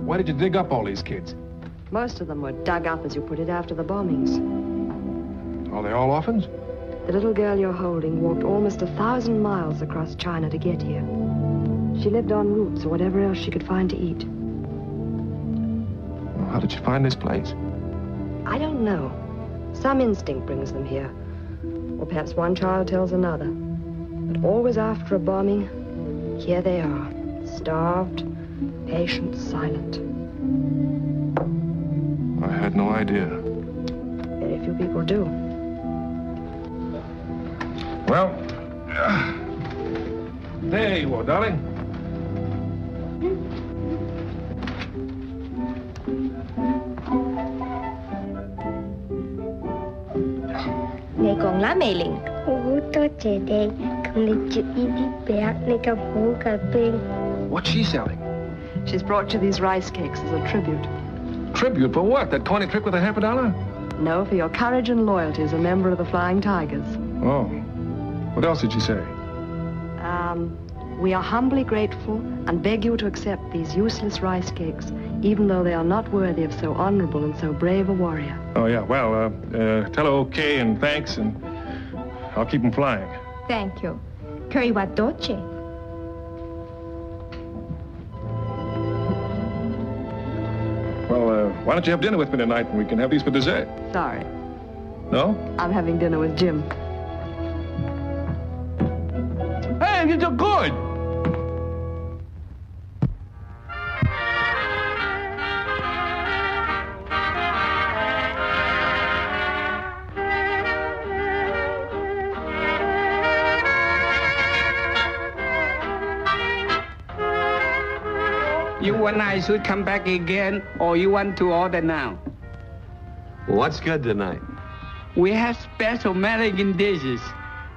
Why did you dig up all these kids? Most of them were dug up, as you put it, after the bombings. Are they all orphans? The little girl you're holding walked almost 1,000 miles across China to get here. She lived on roots or whatever else she could find to eat. Well, how did she find this place? I don't know. Some instinct brings them here. Or perhaps one child tells another. But always after a bombing, here they are, starved, patient, silent. I had no idea. Very few people do. Well, there you are, darling. Ngày còn lá mề liền. What's she selling? She's brought you these rice cakes as a tribute. Tribute for what? That corny trick with a half a dollar? No, for your courage and loyalty as a member of the Flying Tigers. Oh. What else did she say? We are humbly grateful and beg you to accept these useless rice cakes, even though they are not worthy of so honorable and so brave a warrior. Oh, yeah. Well, tell her okay and thanks, and I'll keep them flying. Thank you. Curry wa doce. Well, why don't you have dinner with me tonight and we can have these for dessert? Sorry. No? I'm having dinner with Jim. Hey, you did good. You and I should come back again, or you want to order now? What's good tonight? We have special American dishes.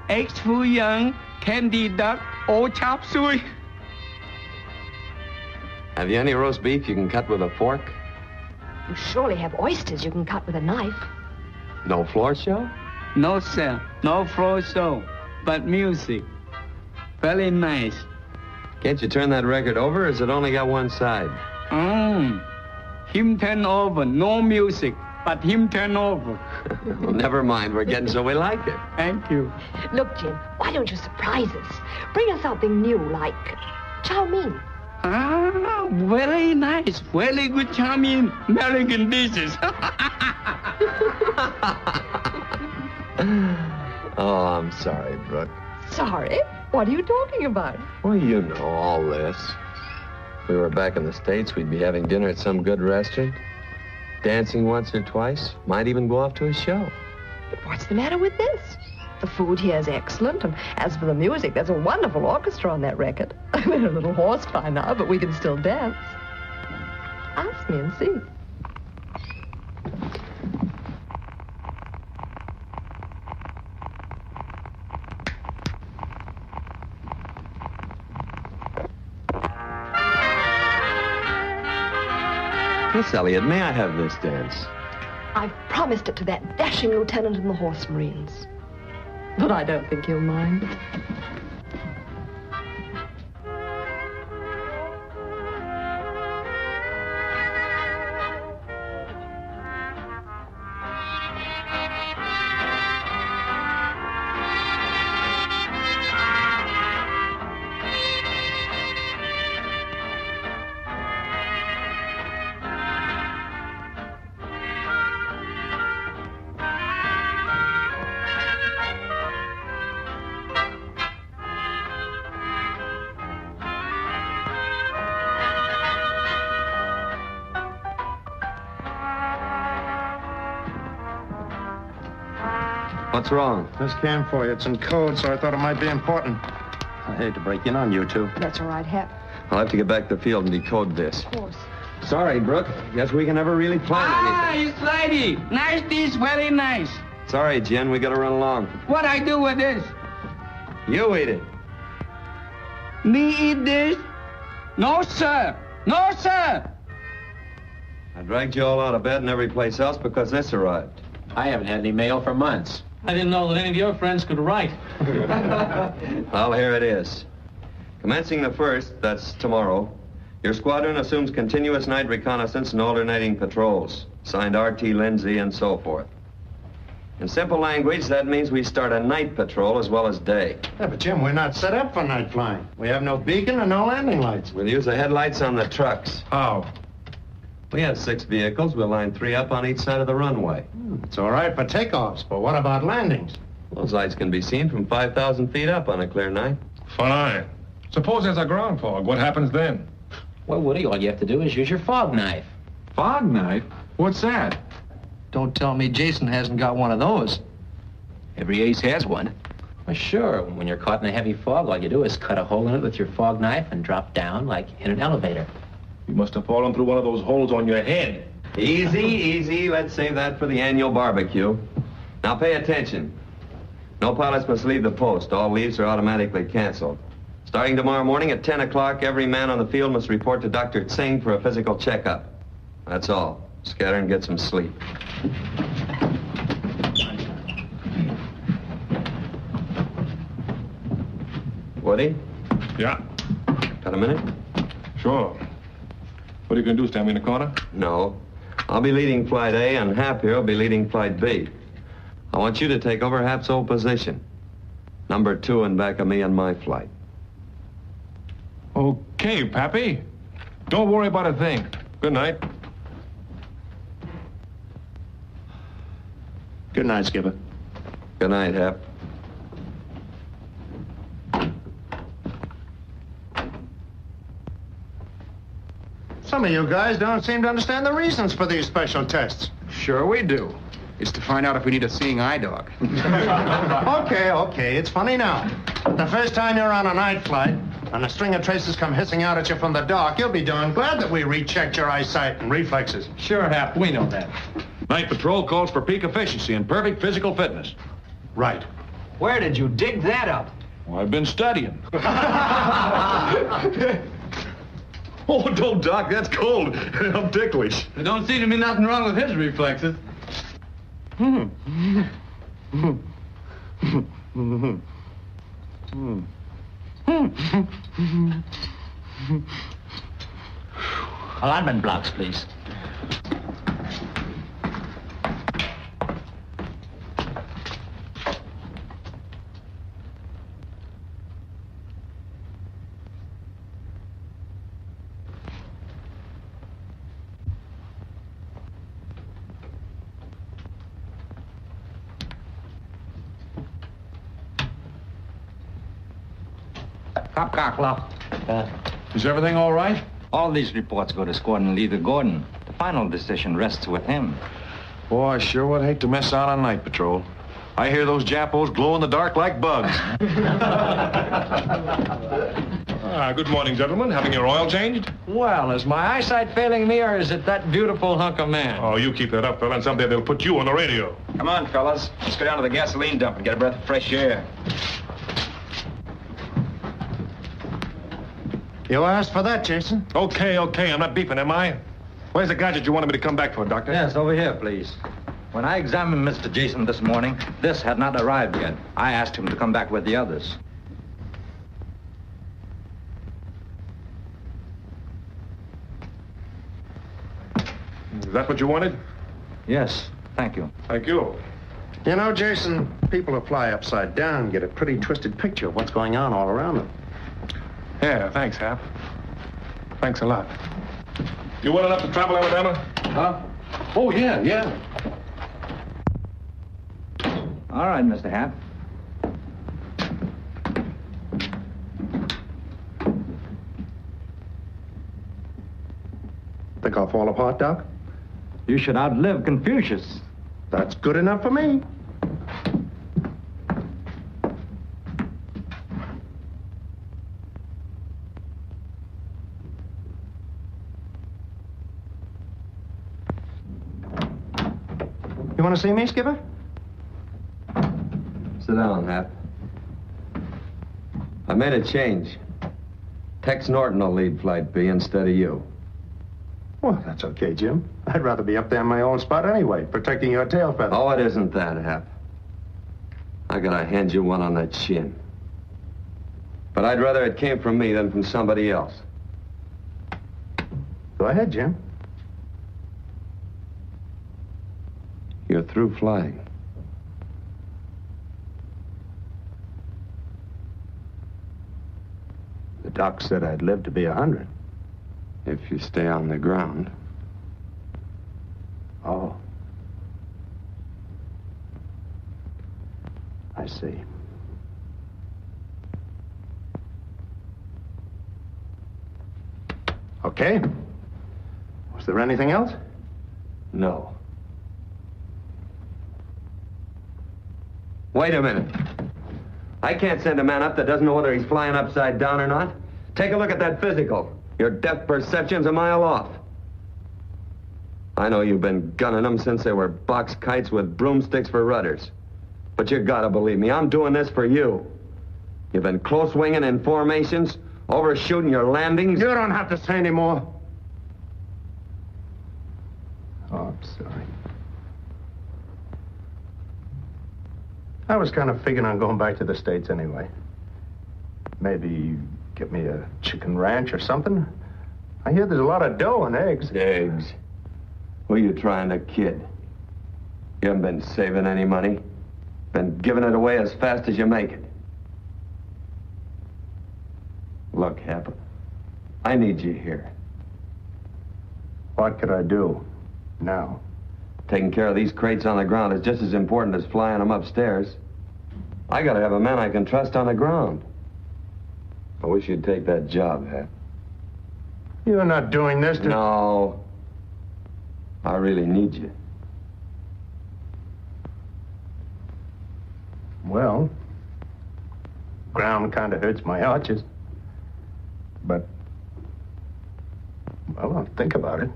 Eggs foo young, candy duck, old chop suey. Have you any roast beef you can cut with a fork? You surely have oysters you can cut with a knife. No floor show? No, sir. No floor show, but music. Very nice. Can't you turn that record over, or has it only got one side? Him turn over. No music, but him turn over. Well, never mind. We're getting so we like it. Thank you. Look, Jim, why don't you surprise us? Bring us something new, like chow mein. Very nice. Very good chow mein. American dishes. Oh, I'm sorry, Brooke. Sorry? What are you talking about? Well, you know all this. If we were back in the States, we'd be having dinner at some good restaurant, dancing once or twice, might even go off to a show. But what's the matter with this? The food here is excellent, and as for the music, there's a wonderful orchestra on that record. We're a little hoarse by now, but we can still dance. Ask me and see. Miss Elliot, may I have this dance? I've promised it to that dashing lieutenant in the Horse Marines. But I don't think he'll mind. What's wrong? This came for you. It's in code, so I thought it might be important. I hate to break in on you two. That's all right, Hap. I'll have to get back to the field and decode this. Of course. Sorry, Brooke. Guess we can never really plan anything. It's lady. Nice dish, very nice. Sorry, Jen. We gotta run along. What I do with this? You eat it. Me eat this? No, sir. No, sir. I dragged you all out of bed and every place else because this arrived. I haven't had any mail for months. I didn't know that any of your friends could write. Well, here it is. Commencing the 1st, that's tomorrow, your squadron assumes continuous night reconnaissance and alternating patrols. Signed R.T. Lindsay and so forth. In simple language, that means we start a night patrol as well as day. Yeah, but Jim, we're not set up for night flying. We have no beacon and no landing lights. We'll use the headlights on the trucks. How? We have 6 vehicles. We'll line 3 up on each side of the runway. It's all right for takeoffs, but what about landings? Those lights can be seen from 5,000 feet up on a clear night. Fine. Suppose there's a ground fog. What happens then? Well, Woody, all you have to do is use your fog knife. Fog knife? What's that? Don't tell me Jason hasn't got one of those. Every ace has one. Well, sure. When you're caught in a heavy fog, all you do is cut a hole in it with your fog knife and drop down like in an elevator. You must have fallen through one of those holes on your head. Easy, easy. Let's save that for the annual barbecue. Now pay attention. No pilots must leave the post. All leaves are automatically canceled. Starting tomorrow morning at 10 o'clock, every man on the field must report to Dr. Tsing for a physical checkup. That's all. Scatter and get some sleep. Woody? Yeah? Got a minute? Sure. What are you going to do, stand me in the corner? No. I'll be leading Flight A, and Hap here will be leading Flight B. I want you to take over Hap's old position. Number 2 in back of me on my flight. Okay, Pappy. Don't worry about a thing. Good night. Good night, Skipper. Good night, Hap. Some of you guys don't seem to understand the reasons for these special tests. Sure we do. It's to find out if we need a seeing eye dog. Okay, it's funny now. The first time you're on a night flight, and a string of tracers come hissing out at you from the dock, you'll be darn glad that we rechecked your eyesight and reflexes. Sure, Hap, we know that. Night patrol calls for peak efficiency and perfect physical fitness. Right. Where did you dig that up? Well, I've been studying. Oh, don't, Doc. That's cold. I'm ticklish. There don't seem to be nothing wrong with his reflexes. Alignment blocks, please. Cock lock. Is everything all right? All these reports go to Squadron Leader Gordon. The final decision rests with him. Boy, I sure would hate to miss out on night patrol. I hear those Japos glow in the dark like bugs. Good morning, gentlemen. Having your oil changed? Well, is my eyesight failing me, or is it that beautiful hunk of man? Oh, you keep that up, fella, and someday they'll put you on the radio. Come on, fellas. Let's go down to the gasoline dump and get a breath of fresh air. You asked for that, Jason. Okay. I'm not beeping, am I? Where's the gadget you wanted me to come back for, Doctor? Yes, over here, please. When I examined Mr. Jason this morning, this had not arrived yet. I asked him to come back with the others. Is that what you wanted? Yes, thank you. Thank you. You know, Jason, people who fly upside down get a pretty twisted picture of what's going on all around them. Yeah, thanks, Hap. Thanks a lot. You well enough to travel, Alabama? Huh? Oh, yeah. All right, Mr. Hap. Think I'll fall apart, Doc? You should outlive Confucius. That's good enough for me. You want to see me, Skipper? Sit down, Hap. I made a change. Tex Norton will lead Flight B instead of you. Well, that's okay, Jim. I'd rather be up there in my own spot anyway, protecting your tail feather. Oh, it isn't that, Hap. I gotta hand you one on the chin. But I'd rather it came from me than from somebody else. Go ahead, Jim. You're through flying. The doc said I'd live to be 100. If you stay on the ground. Oh. I see. Okay. Was there anything else? No. Wait a minute. I can't send a man up that doesn't know whether he's flying upside down or not. Take a look at that physical. Your depth perception's a mile off. I know you've been gunning them since they were box kites with broomsticks for rudders. But you gotta believe me, I'm doing this for you. You've been close winging in formations, overshooting your landings. You don't have to say any more. Oh, I'm sorry. I was kind of figuring on going back to the States anyway. Maybe get me a chicken ranch or something. I hear there's a lot of dough and eggs. Eggs? Who are you trying to kid? You haven't been saving any money. Been giving it away as fast as you make it. Look, Hap, I need you here. What could I do now? Taking care of these crates on the ground is just as important as flying them upstairs. I gotta have a man I can trust on the ground. I wish you'd take that job, Hap. You're not doing this to... No. I really need you. Well, ground kind of hurts my arches. but... Well, I'll think about it.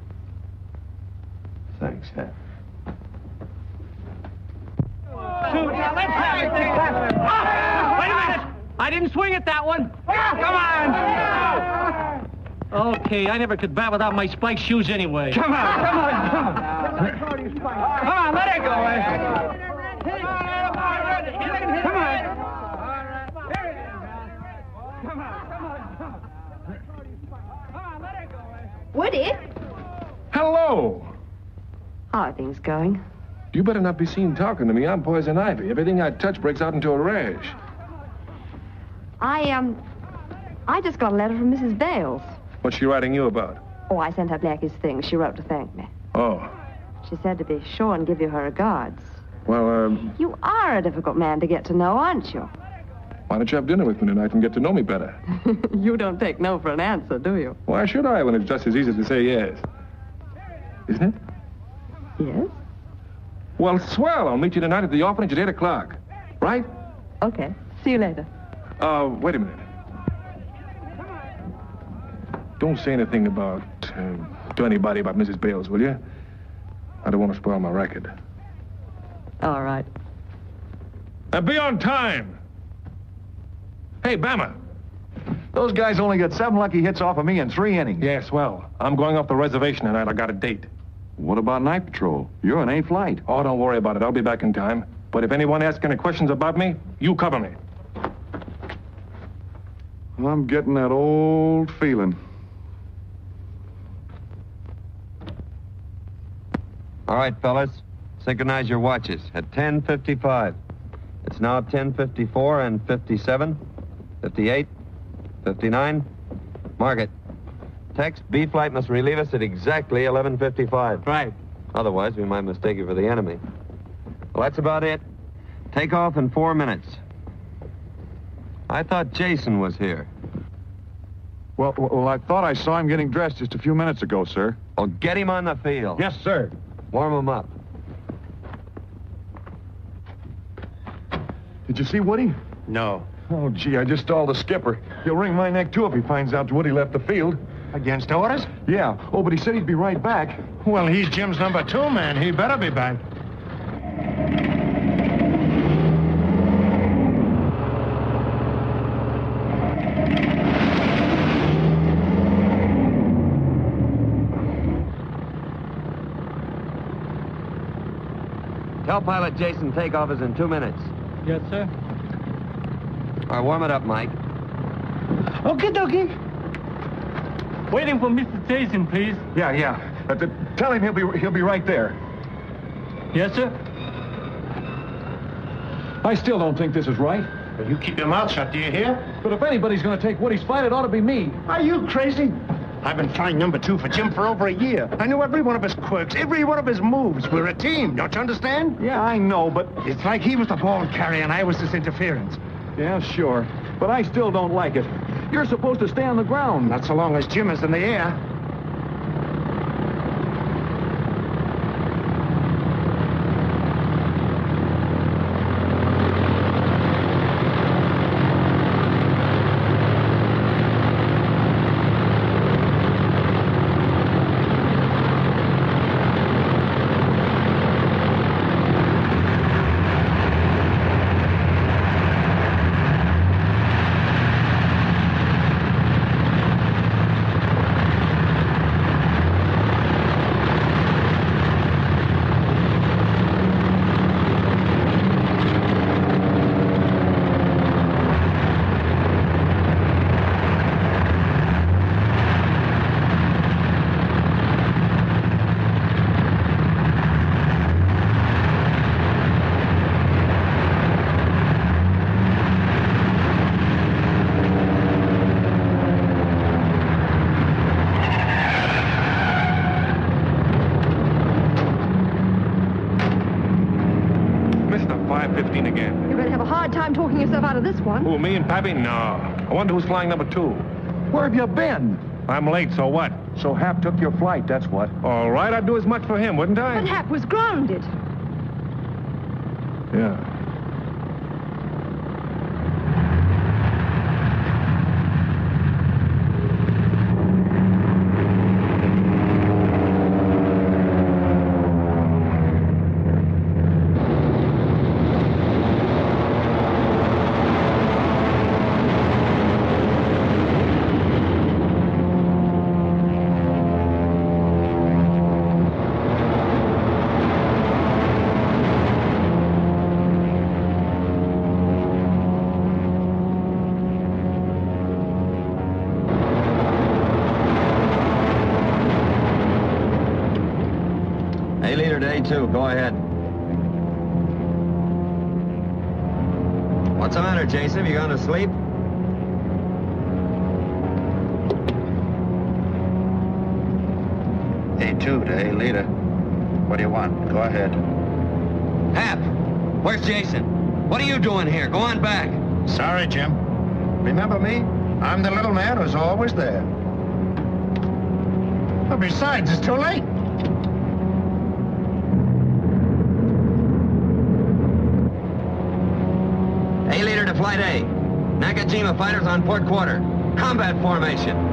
Thanks, Hap. Wait a minute! I didn't swing at that one. Come on! Okay, I never could bat without my spike shoes anyway. Come on, come on, come on. Come on, let it go. Come on. Woody? Hello. How are things going? You better not be seen talking to me. I'm poison ivy. Everything I touch breaks out into a rash. I just got a letter from Mrs. Bales. What's she writing you about? Oh, I sent her Blackie's things. She wrote to thank me. Oh. She said to be sure and give you her regards. Well, You are a difficult man to get to know, aren't you? why don't you have dinner with me tonight and get to know me better? You don't take no for an answer, do you? Why should I when it's just as easy to say yes? Isn't it? Yes? Well, swell. I'll meet you tonight at the orphanage at 8 o'clock. Right? Okay. See you later. Wait a minute. Don't say anything to anybody about Mrs. Bales, will you? I don't want to spoil my record. All right. And be on time. Hey, Bama. Those guys only got 7 lucky hits off of me in 3 innings. Yes, well, I'm going off the reservation tonight. I got a date. What about night patrol? You're on A flight. Oh, don't worry about it. I'll be back in time. But if anyone asks any questions about me, you cover me. I'm getting that old feeling. All right, fellas. Synchronize your watches at 10:55. It's now 10:54 and 57, 58, 59. Mark it. Text, B flight must relieve us at exactly 11:55. Right. Otherwise, we might mistake you for the enemy. Well, that's about it. Take off in 4 minutes. I thought Jason was here. Well, I thought I saw him getting dressed just a few minutes ago, sir. Well, get him on the field. Yes, sir. Warm him up. Did you see Woody? No. Oh, gee, I just stalled the skipper. He'll wring my neck, too, if he finds out Woody left the field. Against orders? Yeah. Oh, but he said he'd be right back. Well, he's Jim's number 2 man. He better be back. Tell pilot Jason takeoff is in 2 minutes. Yes, sir. All right, warm it up, Mike. Okie dokie. Waiting for Mr. Jason, please. Yeah. Tell him he'll be right there. Yes, sir. I still don't think this is right. Well, you keep your mouth shut, do you hear? But if anybody's going to take Woody's flight, it ought to be me. Are you crazy? I've been flying number 2 for Jim for over a year. I knew every one of his quirks, every one of his moves. We're a team, don't you understand? Yeah, I know, but... It's like he was the ball carrier and I was his interference. Yeah, sure. But I still don't like it. You're supposed to stay on the ground. Not so long as Jim is in the air. Talking yourself out of this one. Who, me and Pappy? No. I wonder who's flying number 2. Where have you been? I'm late, so what? So Hap took your flight, that's what. All right, I'd do as much for him, wouldn't I? But Hap was grounded. Yeah. A2. Go ahead. What's the matter, Jason? You going to sleep? A2 to A leader. What do you want? Go ahead. Hap, where's Jason? What are you doing here? Go on back. Sorry, Jim. Remember me? I'm the little man who's always there. But besides, it's too late. A leader to Flight A. Nakajima fighters on port quarter. Combat formation.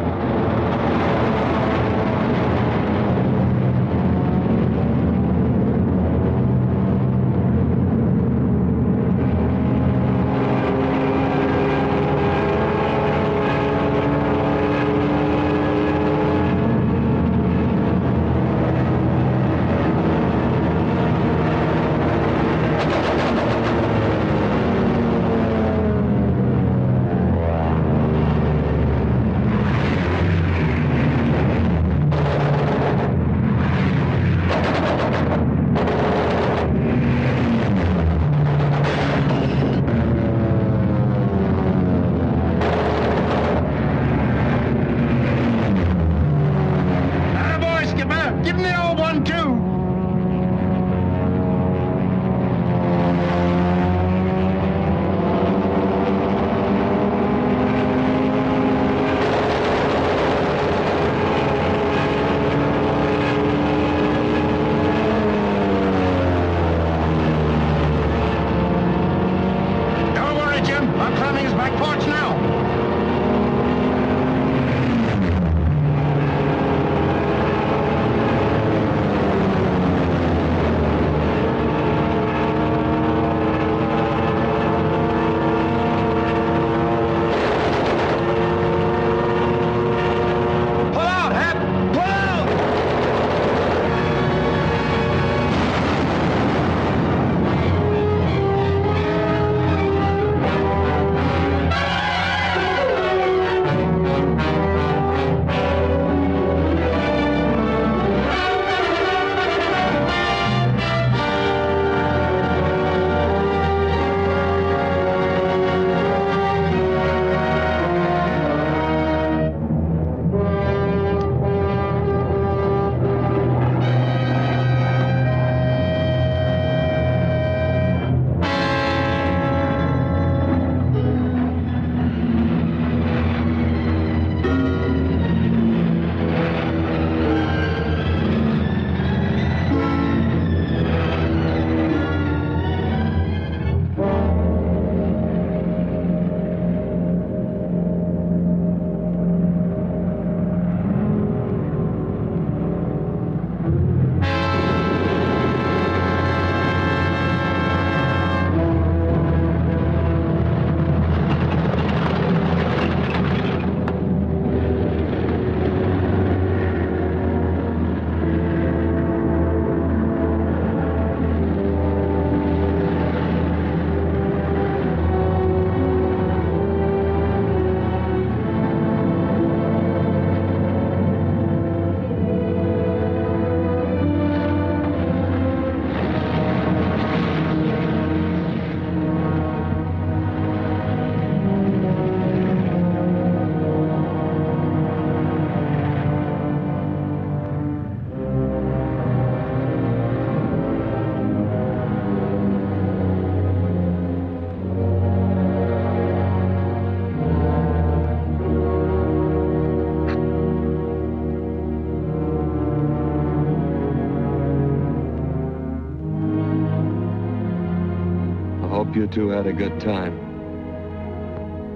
Hope you two had a good time.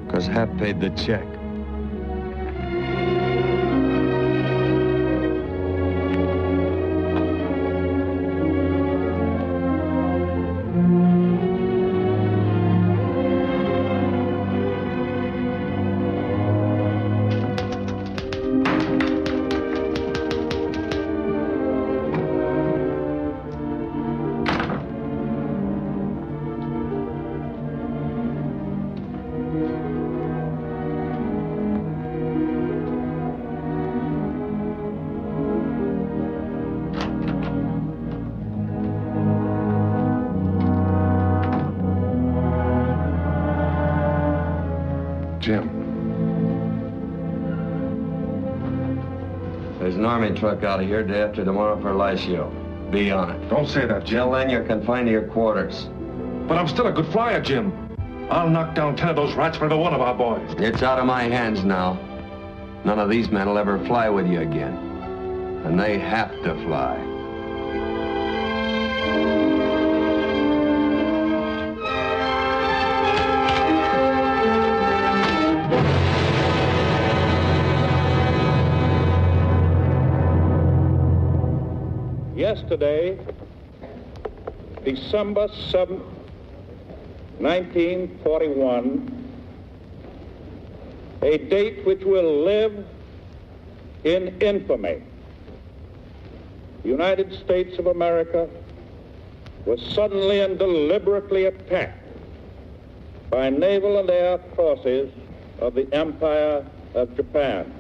'Cause Hap paid the check. Jim. There's an army truck out of here day after tomorrow for Lashio. Be on it. Don't say that, Jim. Till then, you're confined to your quarters. But I'm still a good flyer, Jim. I'll knock down 10 of those rats for every one of our boys. It's out of my hands now. None of these men will ever fly with you again. And they have to fly. Yesterday, December 7th, 1941, a date which will live in infamy. The United States of America was suddenly and deliberately attacked by naval and air forces of the Empire of Japan.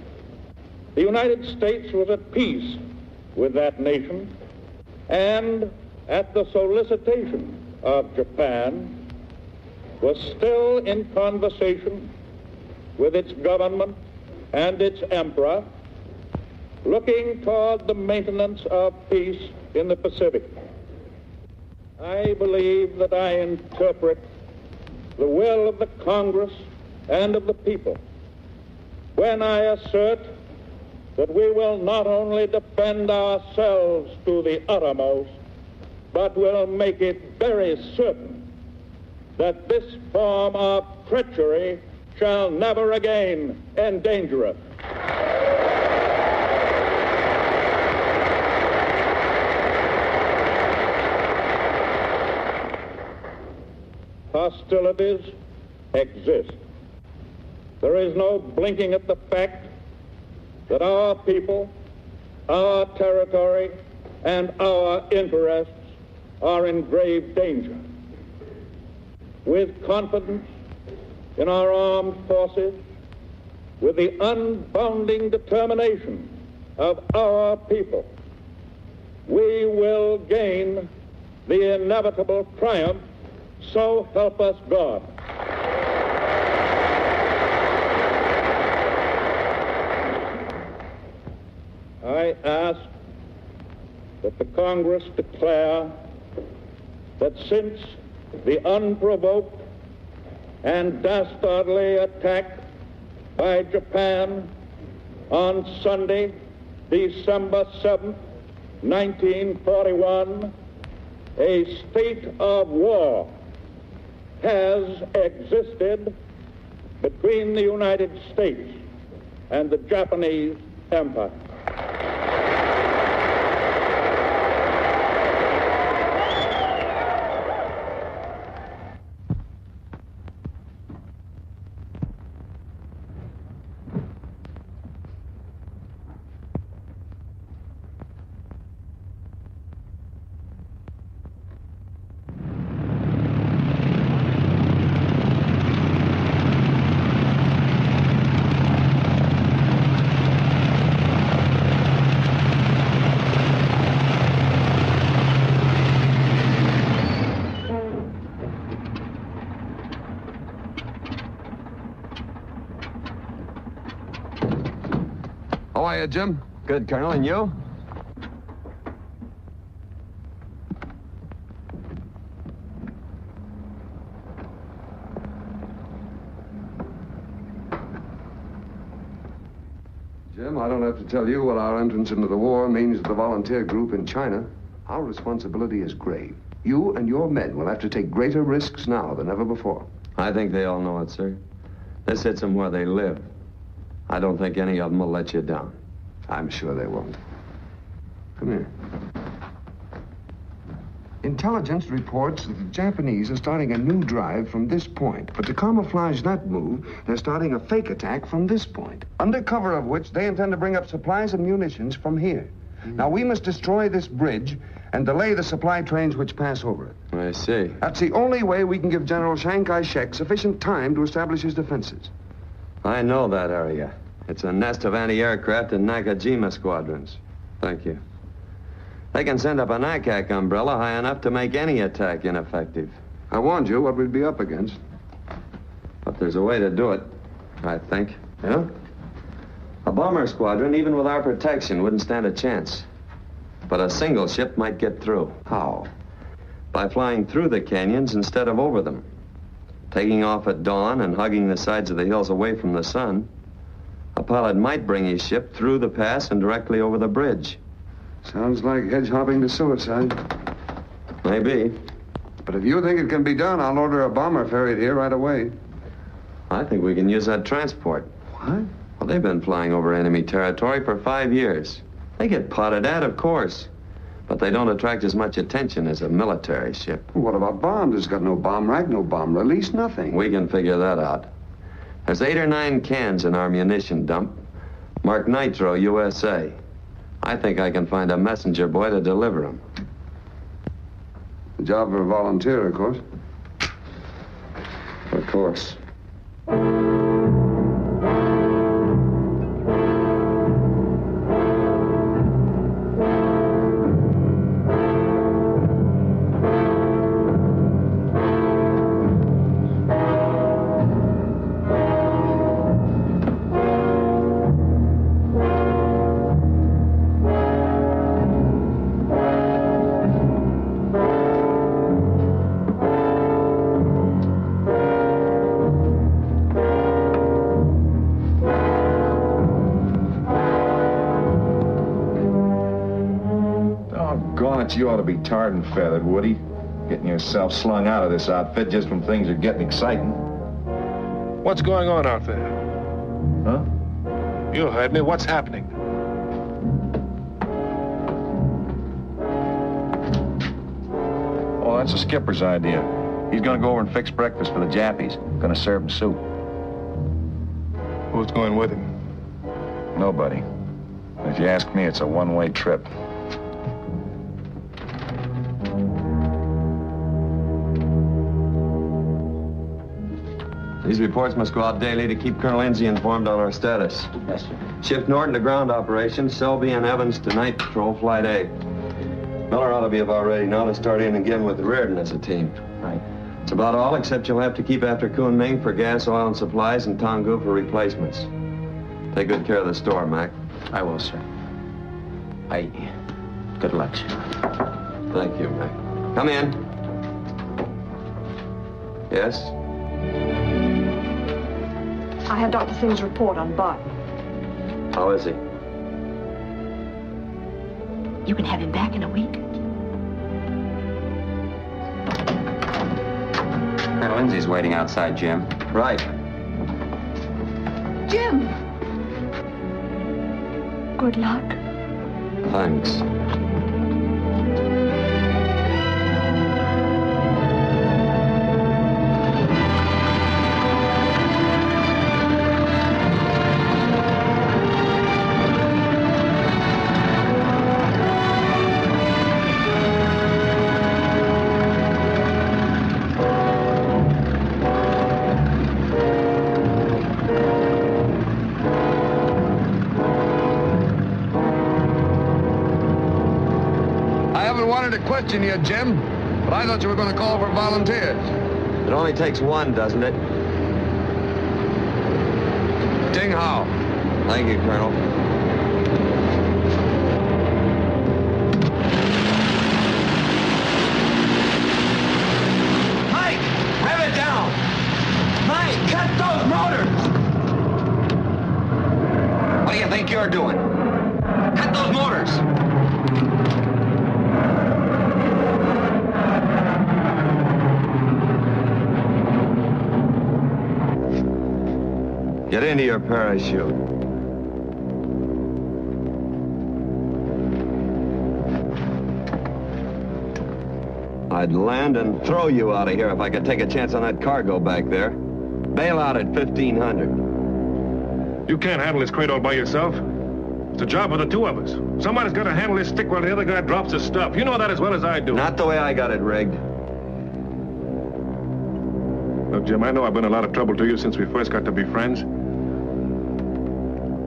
The United States was at peace with that nation, and at the solicitation of Japan, was still in conversation with its government and its emperor, looking toward the maintenance of peace in the Pacific. I believe that I interpret the will of the Congress and of the people when I assert that we will not only defend ourselves to the uttermost, but will make it very certain that this form of treachery shall never again endanger us. Hostilities exist. There is no blinking at the fact that our people, our territory, and our interests are in grave danger. With confidence in our armed forces, with the unbounding determination of our people, we will gain the inevitable triumph, so help us God. I ask that the Congress declare that since the unprovoked and dastardly attack by Japan on Sunday, December 7th, 1941, a state of war has existed between the United States and the Japanese Empire. How are you, Jim? Good, Colonel. And you? Jim, I don't have to tell you what our entrance into the war means to the volunteer group in China. Our responsibility is grave. You and your men will have to take greater risks now than ever before. I think they all know it, sir. This hits them where they live. I don't think any of them will let you down. I'm sure they won't. Come here. Intelligence reports that the Japanese are starting a new drive from this point. But to camouflage that move, they're starting a fake attack from this point, under cover of which they intend to bring up supplies and munitions from here. Now, we must destroy this bridge and delay the supply trains which pass over it. I see. That's the only way we can give General Chiang Kai-shek sufficient time to establish his defenses. I know that area. It's a nest of anti-aircraft and Nakajima squadrons. Thank you. They can send up a NACAC umbrella high enough to make any attack ineffective. I warned you what we'd be up against. But there's a way to do it. I think. Yeah? A bomber squadron, even with our protection, wouldn't stand a chance. But a single ship might get through. How? By flying through the canyons instead of over them. Taking off at dawn and hugging the sides of the hills away from the sun, a pilot might bring his ship through the pass and directly over the bridge. Sounds like hedge hopping to suicide. Maybe. But if you think it can be done, I'll order a bomber ferried here right away. I think we can use that transport. What? Well, they've been flying over enemy territory for 5 years. They get potted at, of course. But they don't attract as much attention as a military ship. What about bombs? It's got no bomb rack, no bomb release, nothing. We can figure that out. There's 8 or 9 cans in our munition dump, marked Nitro, USA. I think I can find a messenger boy to deliver them. The job for a volunteer, of course. Of course. You ought to be tarred and feathered, Woody. Getting yourself slung out of this outfit just when things are getting exciting. What's going on out there? Huh? You heard me. What's happening? Oh, that's the skipper's idea. He's gonna go over and fix breakfast for the Jappies. Gonna serve them soup. Who's going with him? Nobody. If you ask me, it's a one-way trip. These reports must go out daily to keep Colonel Lindsay informed on our status. Yes, sir. Shift Norton to ground operations. Selby and Evans to night patrol flight A. Miller ought to be about ready now to start in again with Reardon as a team. Right. It's about all, except you'll have to keep after Kun Ming for gas, oil, and supplies, and Tongu for replacements. Take good care of the store, Mac. I will, sir. Good luck, sir. Thank you, Mac. Come in. Yes? I have Dr. Singh's report on Barton. How is he? You can have him back in a week. Colonel Lindsay's waiting outside, Jim. Right. Jim! Good luck. Thanks. Question you, Jim, but I thought you were going to call for volunteers. It only takes one, doesn't it? Ding Hao. Thank you, Colonel. Mike, rev it down. Mike, cut those motors. What do you think you're doing? Cut those motors. Get into your parachute. I'd land and throw you out of here if I could take a chance on that cargo back there. Bail out at 1500. You can't handle this crate all by yourself. It's a job for the two of us. Somebody's got to handle this stick while the other guy drops his stuff. You know that as well as I do. Not the way I got it rigged. Look, Jim, I know I've been a lot of trouble to you since we first got to be friends.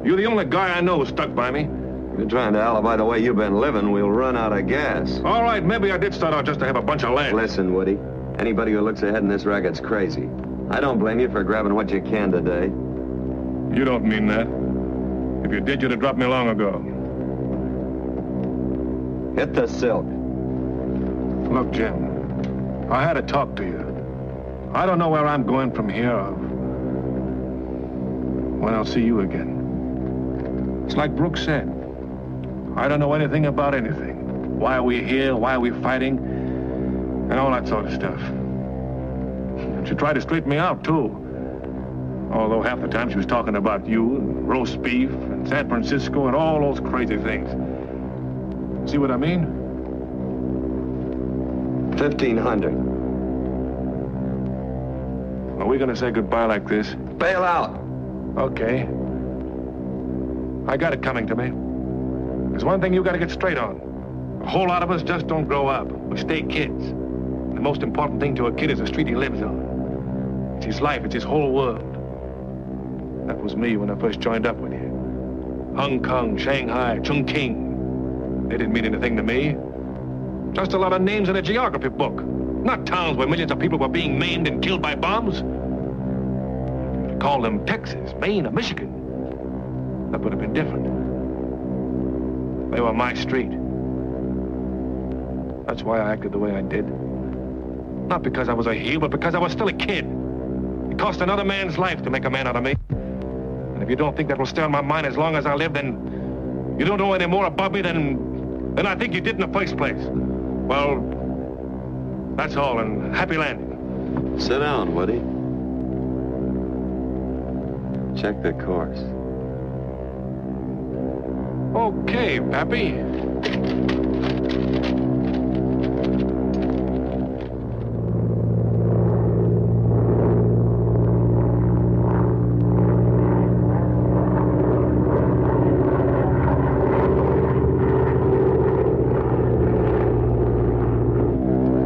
You're the only guy I know who stuck by me. If you're trying to alibi the way you've been living, we'll run out of gas. All right, maybe I did start out just to have a bunch of land. Listen, Woody. Anybody who looks ahead in this racket's crazy. I don't blame you for grabbing what you can today. You don't mean that. If you did, you'd have dropped me long ago. Hit the silk. Look, Jim, I had to talk to you. I don't know where I'm going from here or when I'll see you again. It's like Brooks said. I don't know anything about anything. Why are we here? Why are we fighting? And all that sort of stuff. She tried to straighten me out, too. Although half the time she was talking about you and roast beef and San Francisco and all those crazy things. See what I mean? 1,500. Are we gonna say goodbye like this? Bail out. Okay. I got it coming to me. There's one thing you gotta get straight on. A whole lot of us just don't grow up. We stay kids. The most important thing to a kid is the street he lives on. It's his life, it's his whole world. That was me when I first joined up with you. Hong Kong, Shanghai, Chongqing. They didn't mean anything to me. Just a lot of names in a geography book. Not towns where millions of people were being maimed and killed by bombs. Call them Texas, Maine, or Michigan. That would have been different. They were my street. That's why I acted the way I did. Not because I was a heel, but because I was still a kid. It cost another man's life to make a man out of me. And if you don't think that will stay on my mind as long as I live, then you don't know any more about me than I think you did in the first place. Well, that's all, and happy landing. Sit down, Woody. Check the course. Okay, Pappy.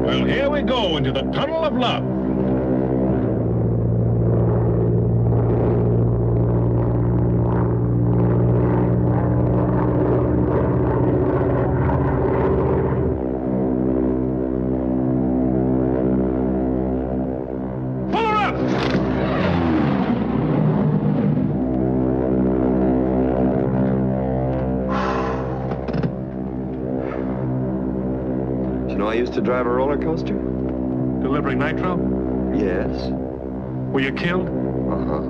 Well, here we go into the tunnel of love. I used to drive a roller coaster. Delivering nitro? Yes. Were you killed? Uh-huh.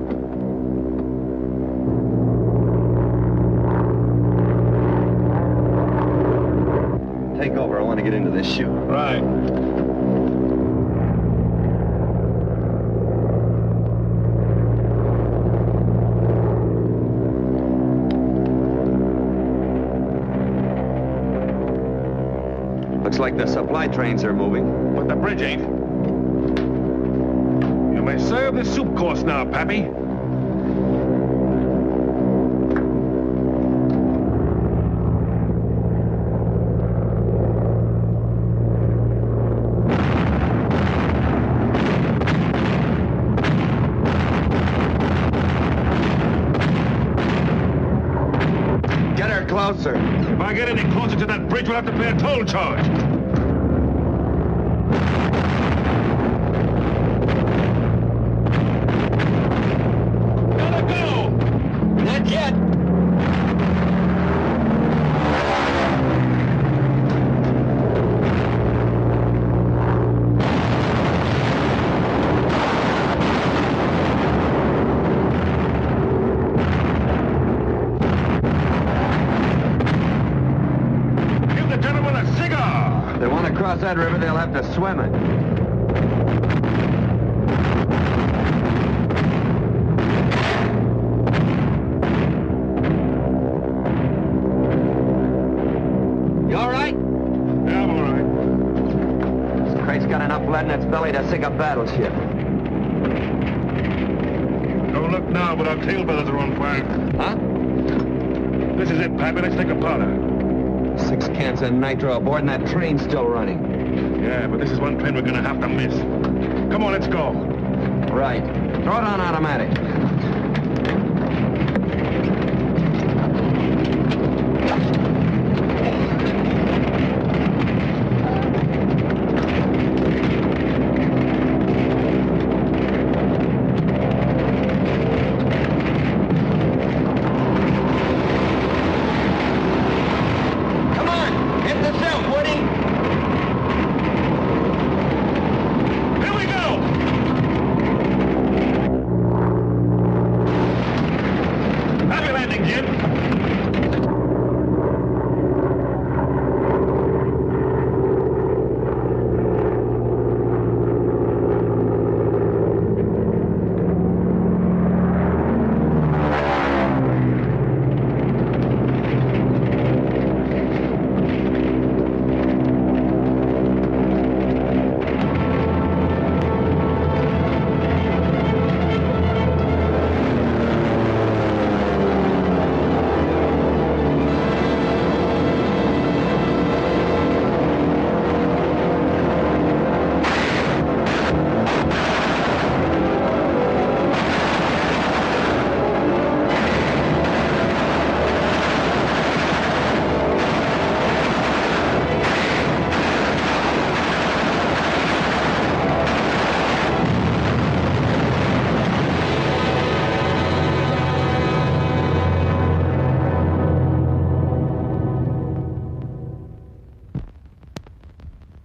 Take over. I want to get into this chute. Right. Looks like the supply trains are moving. But the bridge ain't. You may serve the soup course now, Pappy. Get her closer. If I get any closer to that bridge, we'll have to pay a toll charge. Gotta go! Not yet. If they want to cross that river, they'll have to swim it. You all right? Yeah, I'm all right. This crate's got enough lead in its belly to sink a battleship. Don't look now, but our tail feathers are on fire. Huh? This is it, Pappy. Let's take a powder. 6 cans of nitro aboard and that train's still running. Yeah, but this is one train we're gonna have to miss. Come on, let's go. Right. Throw it on automatic.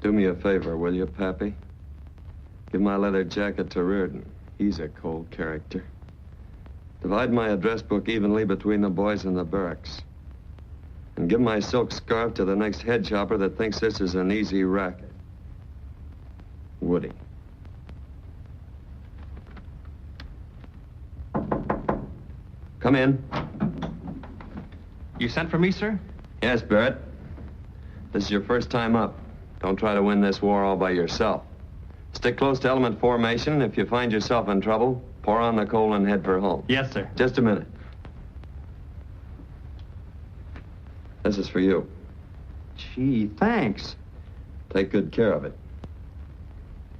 Do me a favor, will you, Pappy? Give my leather jacket to Reardon. He's a cold character. Divide my address book evenly between the boys in the barracks. And give my silk scarf to the next head chopper that thinks this is an easy racket. Woody. Come in. You sent for me, sir? Yes, Barrett. This is your first time up. Don't try to win this war all by yourself. Stick close to element formation, and if you find yourself in trouble, pour on the coal and head for home. Yes, sir. Just a minute. This is for you. Gee, thanks. Take good care of it.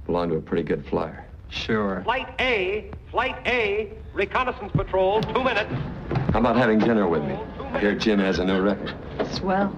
Belong to a pretty good flyer. Sure. Flight A, reconnaissance patrol, 2 minutes. How about having dinner with me? I hear Jim has a new record. Swell.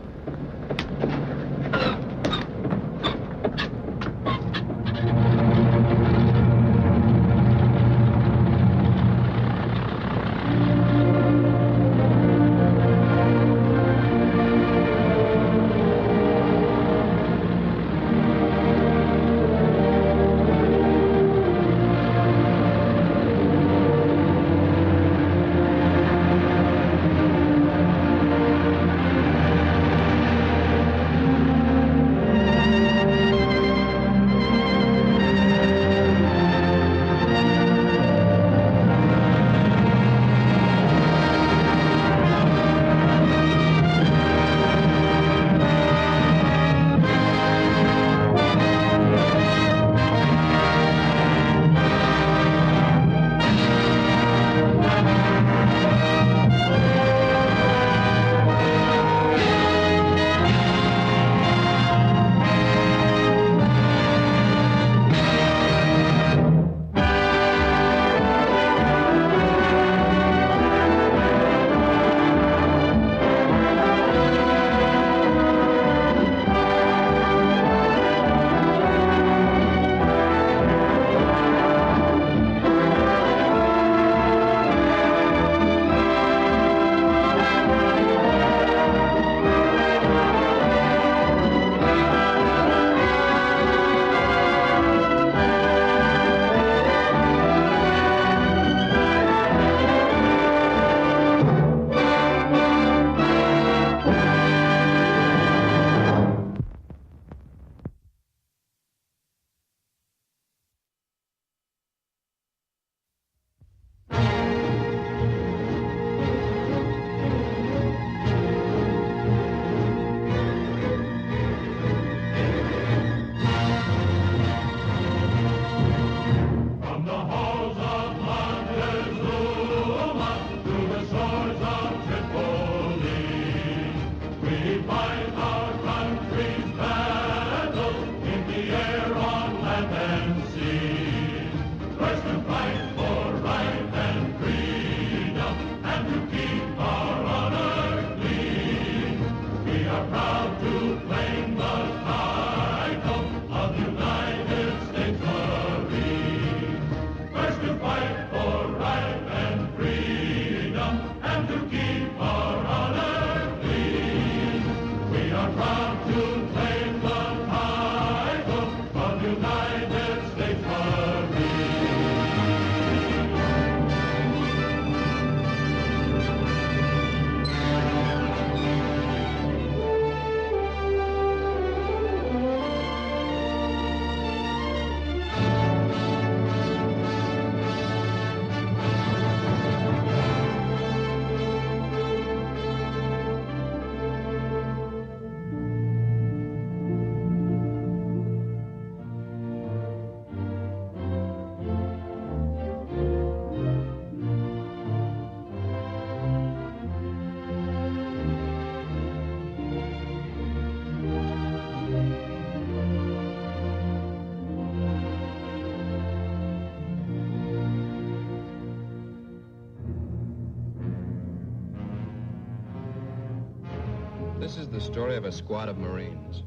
This is the story of a squad of Marines,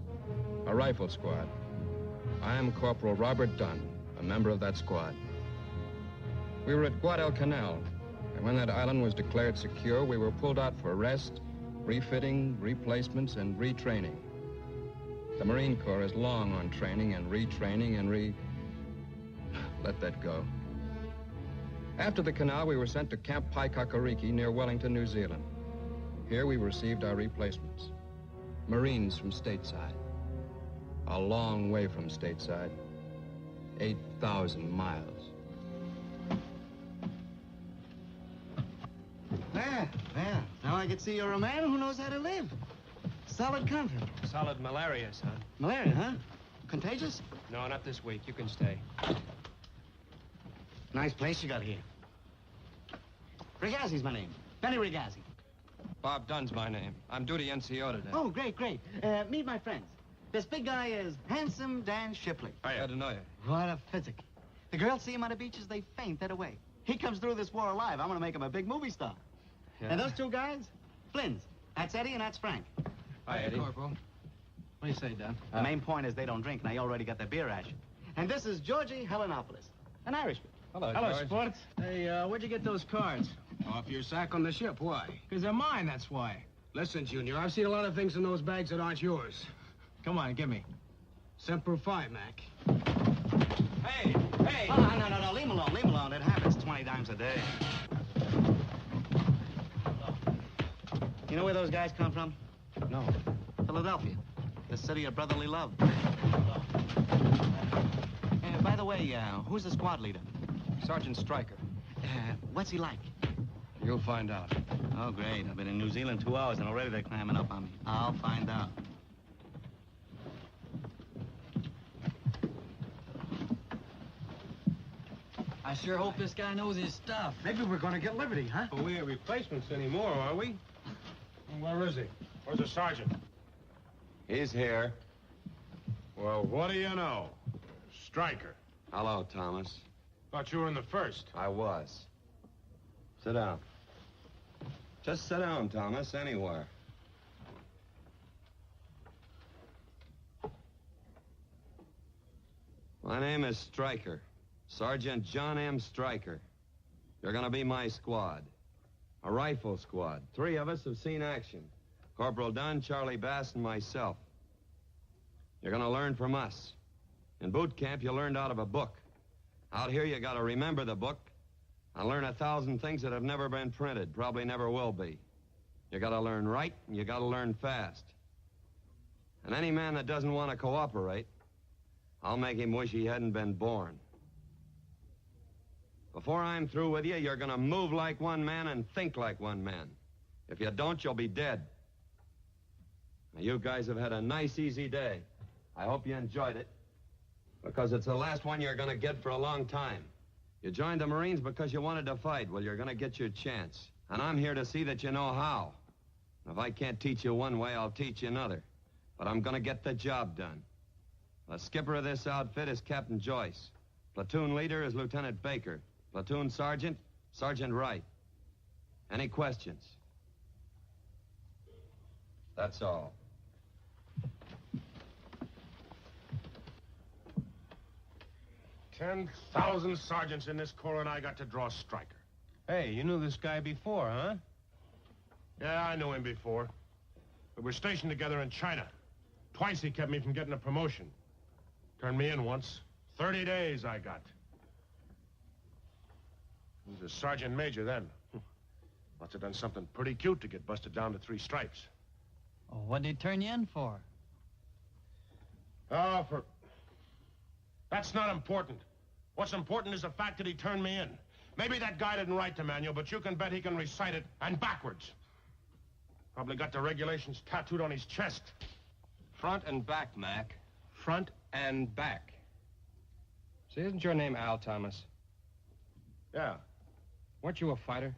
a rifle squad. I am Corporal Robert Dunn, a member of that squad. We were at Guadalcanal, and when that island was declared secure, we were pulled out for rest, refitting, replacements, and retraining. The Marine Corps is long on training and retraining and let that go. After the canal, we were sent to Camp Paikakariki near Wellington, New Zealand. Here we received our replacements. Marines from stateside. A long way from stateside. 8,000 miles. There. Now I can see you're a man who knows how to live. Solid comfort. Solid malaria, son. Malaria, huh? Contagious? No, not this week. You can stay. Nice place you got here. Rigazzi's my name. Benny Rigazzi. Bob Dunn's my name. I'm duty NCO today. Oh, great. Meet my friends. This big guy is Handsome Dan Shipley. Glad to know you. What a physic. The girls see him on the beaches, they faint that away. He comes through this war alive. I'm gonna make him a big movie star. Yeah. And those two guys? Flins. That's Eddie and that's Frank. Hi, Eddie. Corporal. What do you say, Dan? The main point is they don't drink, and they already got their beer ration. And this is Georgie Helenopoulos, an Irishman. Hello, George. Sports. Hey, where'd you get those cards? Off your sack on the ship. Why? Because they're mine, that's why. Listen, Junior, I've seen a lot of things in those bags that aren't yours. Come on, give me. Semper Fi, Mac. Hey! Oh, no, leave him alone. It happens 20 times a day. You know where those guys come from? No. Philadelphia, the city of brotherly love. By the way, who's the squad leader? Sergeant Stryker. What's he like? You'll find out. Oh, great. I've been in New Zealand 2 hours, and already they're clamming up on me. I'll find out. I sure hope this guy knows his stuff. Maybe we're going to get liberty, huh? Well, we ain't replacements anymore, are we? Well, where is he? Where's the sergeant? He's here. Well, what do you know? Stryker. Hello, Thomas. Thought you were in the first. I was. Sit down. Just sit down, Thomas, anywhere. My name is Stryker. Sergeant John M. Stryker. You're gonna be my squad. A rifle squad. 3 of us have seen action. Corporal Dunn, Charlie Bass, and myself. You're gonna learn from us. In boot camp, you learned out of a book. Out here, you gotta remember the book and learn 1,000 things that have never been printed, probably never will be. You gotta learn right, and you gotta learn fast. And any man that doesn't want to cooperate, I'll make him wish he hadn't been born. Before I'm through with you, you're gonna move like one man and think like one man. If you don't, you'll be dead. Now, you guys have had a nice, easy day. I hope you enjoyed it, because it's the last one you're gonna get for a long time. You joined the Marines because you wanted to fight. Well, you're gonna get your chance. And I'm here to see that you know how. If I can't teach you one way, I'll teach you another. But I'm gonna get the job done. The skipper of this outfit is Captain Joyce. Platoon leader is Lieutenant Baker. Platoon sergeant, Sergeant Wright. Any questions? That's all. $10,000 sergeants in this corps, and I got to draw Stryker. Hey, you knew this guy before, huh? Yeah, I knew him before. We were stationed together in China. Twice he kept me from getting a promotion. Turned me in once. 30 days I got. He was a sergeant major then. Must have done something pretty cute to get busted down to 3 stripes. Oh, what'd they turn you in for? Oh, That's not important. What's important is the fact that he turned me in. Maybe that guy didn't write the manual, but you can bet he can recite it, and backwards. Probably got the regulations tattooed on his chest. Front and back, Mac. Front and back. See, isn't your name Al Thomas? Yeah. Weren't you a fighter?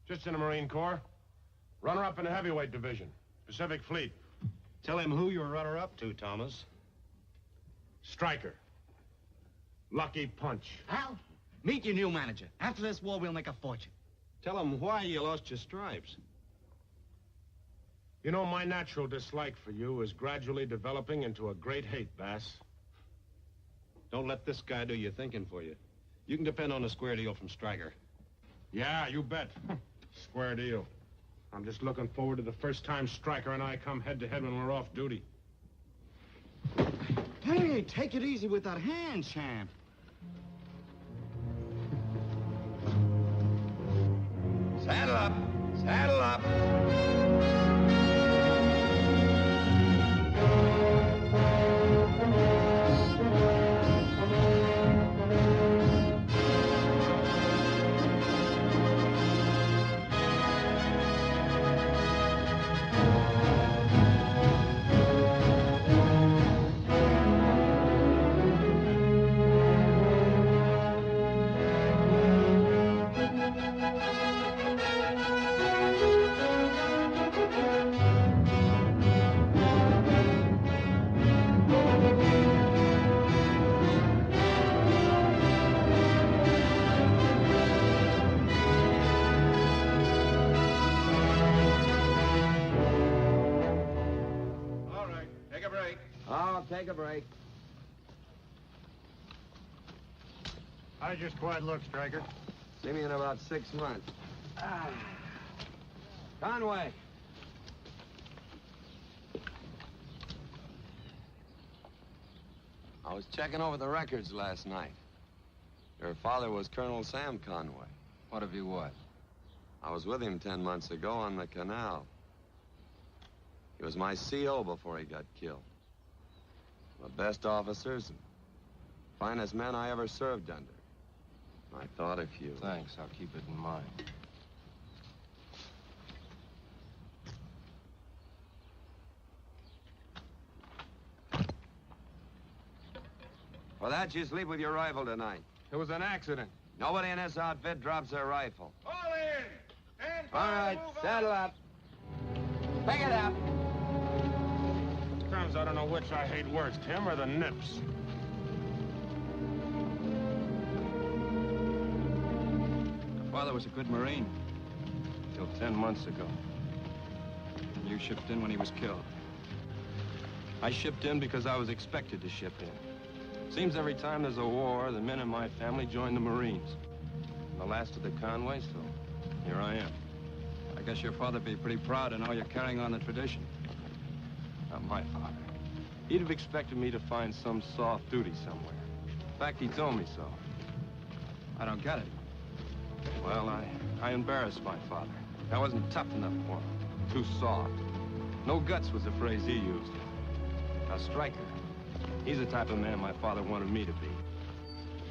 Just in the Marine Corps. Runner-up in the heavyweight division. Pacific Fleet. Tell him who you're runner-up to, Thomas. Stryker. Lucky punch. Al, meet your new manager. After this war, we'll make a fortune. Tell him why you lost your stripes. You know, my natural dislike for you is gradually developing into a great hate, Bass. Don't let this guy do your thinking for you. You can depend on a square deal from Stryker. Yeah, you bet. Square deal. I'm just looking forward to the first time Stryker and I come head-to-head when we're off duty. Hey, take it easy with that hand, champ. Saddle up. Saddle up. I'll take a break. How's your squad look, Stryker? See me in about 6 months. Conway. I was checking over the records last night. Your father was Colonel Sam Conway. What have you what? I was with him 10 months ago on the canal. He was my CO before he got killed. The best officers and finest men I ever served under. I thought of you. Thanks, I'll keep it in mind. For that, you sleep with your rifle tonight. It was an accident. Nobody in this outfit drops their rifle. All in! Stand by, All right, move saddle out. up. Pick it up. Sometimes I don't know which I hate worse, Tim or the nips. Your father was a good Marine. Till 10 months ago. You shipped in when he was killed. I shipped in because I was expected to ship in. Seems every time there's a war, the men in my family join the Marines. I'm the last of the Conways, so here I am. I guess your father'd be pretty proud to know you're carrying on the tradition. Not my father. He'd have expected me to find some soft duty somewhere. In fact, he told me so. I don't get it. Well, I embarrassed my father. I wasn't tough enough for him. Too soft. No guts was the phrase he used. Now, Stryker, he's the type of man my father wanted me to be.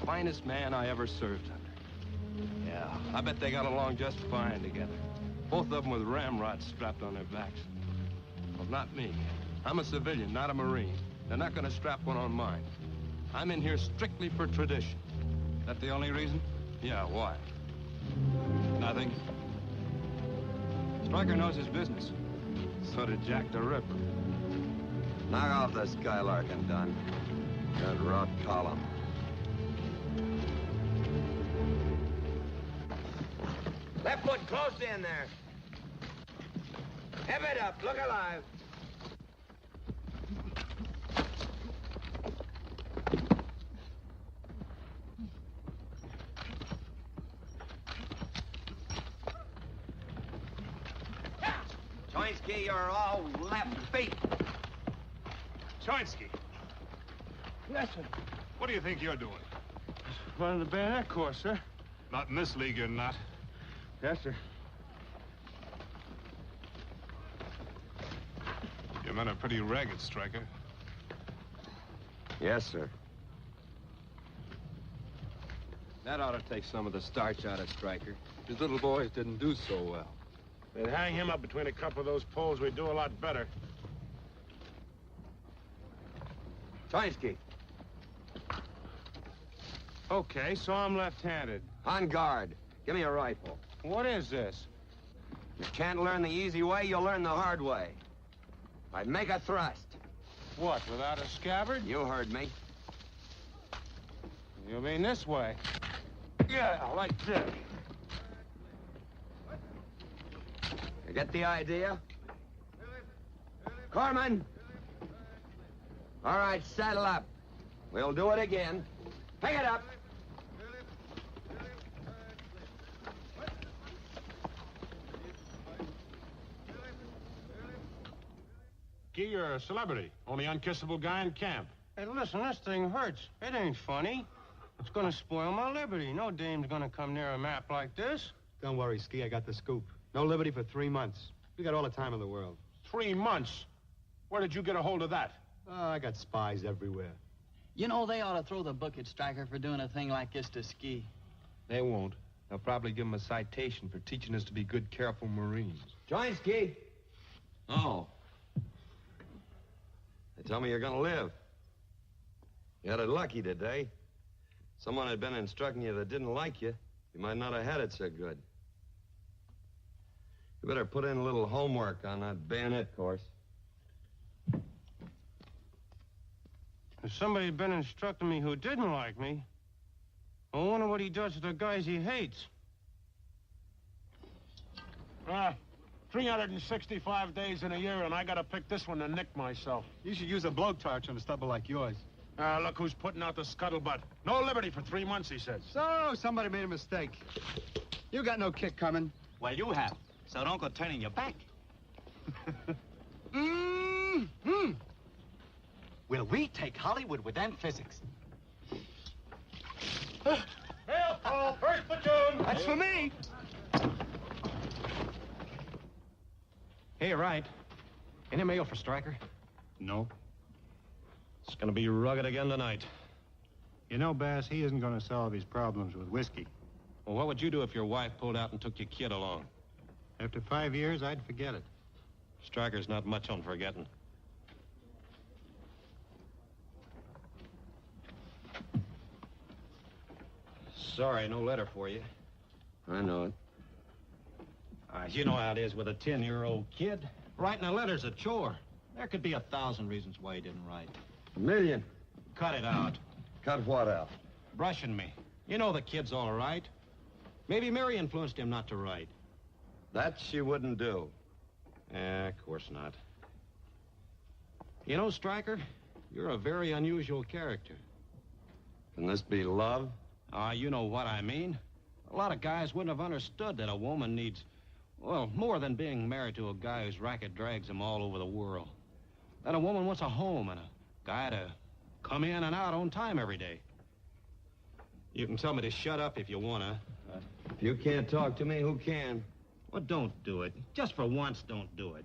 Finest man I ever served under. Yeah, I bet they got along just fine together. Both of them with ramrods strapped on their backs. Well, not me. I'm a civilian, not a Marine. They're not gonna strap one on mine. I'm in here strictly for tradition. That the only reason? Yeah, why? Nothing. Stryker knows his business. So did Jack the Ripper. Knock off the skylarking, Dunn. Good rot column. Left foot close in there. Hip it up. Look alive. Choinsky, you're all left feet. Choinsky. Yes, sir. What do you think you're doing? Running the bayonet course, sir. Not in this league, you're not. Yes, sir. Your men are pretty ragged, Stryker. Yes, sir. That ought to take some of the starch out of Stryker. His little boys didn't do so well. They'd hang him up between a couple of those poles, we'd do a lot better. Choinsky. Okay, so I'm left-handed. On guard. Give me a rifle. What is this? You can't learn the easy way, you'll learn the hard way. I'd make a thrust. What, without a scabbard? You heard me. You mean this way? Yeah, like this. You get the idea? Corpsman! All right, saddle up. We'll do it again. Pick it up. Ski, you're a celebrity. Only unkissable guy in camp. Hey, listen, this thing hurts. It ain't funny. It's gonna spoil my liberty. No dame's gonna come near a map like this. Don't worry, Ski. I got the scoop. No liberty for 3 months. We got all the time in the world. 3 months? Where did you get a hold of that? Oh, I got spies everywhere. You know, they ought to throw the book at Stryker for doing a thing like this to Ski. They won't. They'll probably give him a citation for teaching us to be good, careful Marines. Join, Ski. Oh. They tell me you're gonna live. You had it lucky today. Someone had been instructing you that didn't like you. You might not have had it so good. You better put in a little homework on that bayonet course. If somebody had been instructing me who didn't like me, I wonder what he does to the guys he hates. 365 days in a year, and I gotta pick this one to nick myself. You should use a blowtorch on a stubble like yours. Look who's putting out the scuttlebutt. No liberty for 3 months, he says. So, somebody made a mistake. You got no kick coming. Well, you have. So don't go turning your back. Will we take Hollywood with them physics? Mail call, first platoon. That's for me. Hey, Wright. Any mail for Stryker? No. It's gonna be rugged again tonight. You know, Bass, he isn't gonna solve his problems with whiskey. Well, what would you do if your wife pulled out and took your kid along? After 5 years, I'd forget it. Stryker's not much on forgetting. Sorry, no letter for you. I know it. You know how it is with a 10-year-old kid. Writing a letter's a chore. There could be 1,000 reasons why he didn't write. 1,000,000. Cut it out. Cut what out? Brushing me. You know the kid's all right. Maybe Mary influenced him not to write. That she wouldn't do. Of course not. You know, Stryker, you're a very unusual character. Can this be love? You know what I mean. A lot of guys wouldn't have understood that a woman needs, well, more than being married to a guy whose racket drags him all over the world. That a woman wants a home and a guy to come in and out on time every day. You can tell me to shut up if you wanna. If you can't talk to me, who can? Well, don't do it. Just for once, don't do it.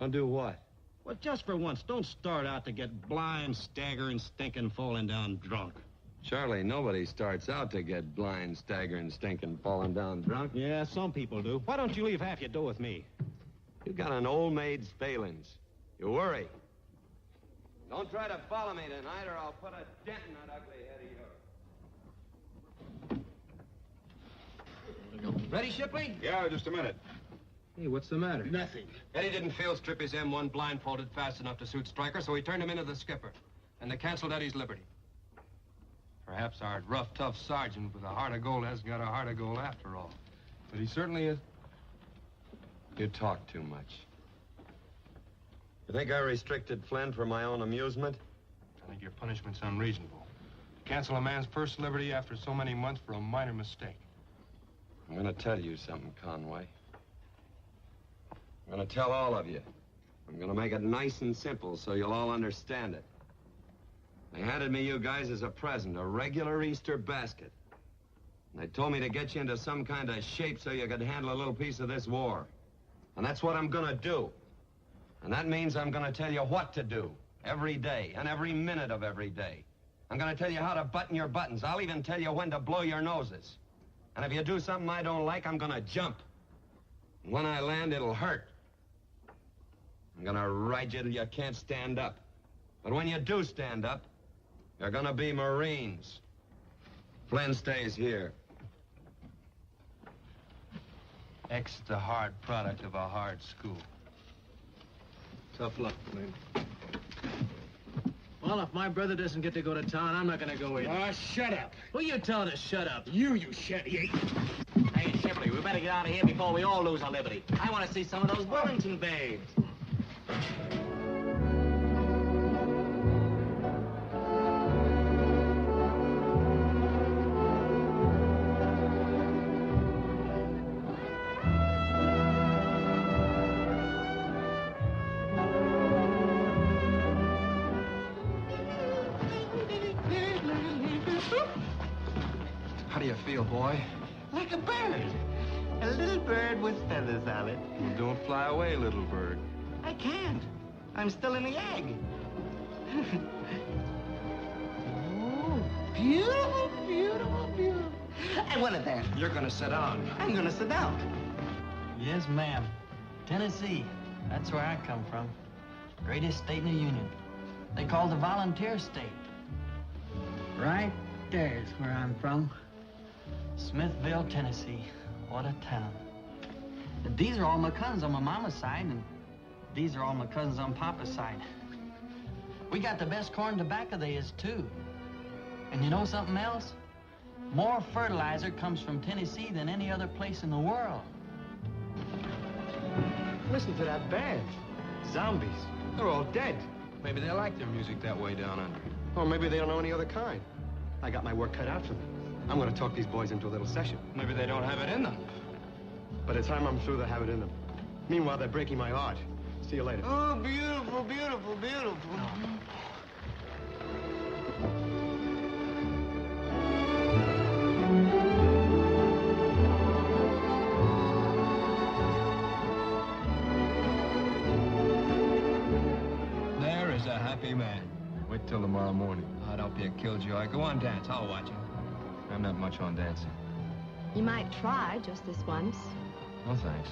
I'll do what? Well, just for once, don't start out to get blind, staggering, stinking, falling down drunk. Charlie, nobody starts out to get blind, staggering, stinking, falling down drunk. Yeah, some people do. Why don't you leave half your dough with me? You got an old maid's failings. You worry. Don't try to follow me tonight, or I'll put a dent in that ugly head of yours. Ready, Shipley? Yeah, just a minute. Hey, what's the matter? Nothing. Eddie didn't field strip his M1 blindfolded fast enough to suit Stryker, so he turned him into the skipper. And they canceled Eddie's liberty. Perhaps our rough, tough sergeant with a heart of gold hasn't got a heart of gold after all. But he certainly is. You talk too much. You think I restricted Flynn for my own amusement? I think your punishment's unreasonable. To cancel a man's first liberty after so many months for a minor mistake. I'm gonna tell you something, Conway. I'm gonna tell all of you. I'm gonna make it nice and simple so you'll all understand it. They handed me you guys as a present, a regular Easter basket. And they told me to get you into some kind of shape so you could handle a little piece of this war. And that's what I'm gonna do. And that means I'm gonna tell you what to do every day and every minute of every day. I'm gonna tell you how to button your buttons. I'll even tell you when to blow your noses. And if you do something I don't like, I'm gonna jump. And when I land, it'll hurt. I'm gonna ride you till you can't stand up. But when you do stand up, you're gonna be Marines. Flynn stays here. X the hard product of a hard school. Tough luck, Flynn. Well, if my brother doesn't get to go to town, I'm not gonna go either. Shut up. Who you telling to shut up? You shitty. Hey, Shipley, we better get out of here before we all lose our liberty. I want to see some of those Wellington babes. do you feel, boy? Like a bird. A little bird with feathers on it. Well, don't fly away, little bird. I can't. I'm still in the egg. Oh, beautiful, beautiful, beautiful. I want it there. You're gonna sit down. I'm gonna sit down. Yes, ma'am. Tennessee. That's where I come from. Greatest state in the Union. They call the volunteer state. Right there's where I'm from. Smithville, Tennessee. What a town. These are all my cousins on my mama's side, and these are all my cousins on papa's side. We got the best corn tobacco there is, too. And you know something else? More fertilizer comes from Tennessee than any other place in the world. Listen to that band. Zombies. They're all dead. Maybe they like their music that way down under. Or maybe they don't know any other kind. I got my work cut out for me. I'm gonna talk these boys into a little session. Maybe they don't have it in them. By the time I'm through, they'll have it in them. Meanwhile, they're breaking my heart. See you later. Oh, beautiful, beautiful, beautiful. There is a happy man. Wait till tomorrow morning. Oh, don't be a killjoy. Go on, dance. I'll watch you. I'm not much on dancing. You might try just this once. No, thanks.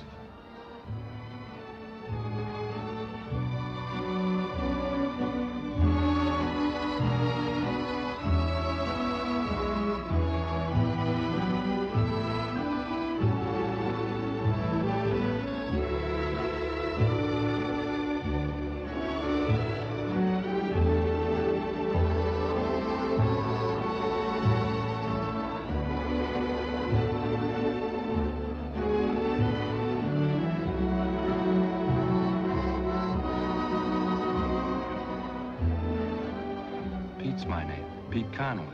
Pete's my name. Pete Conway.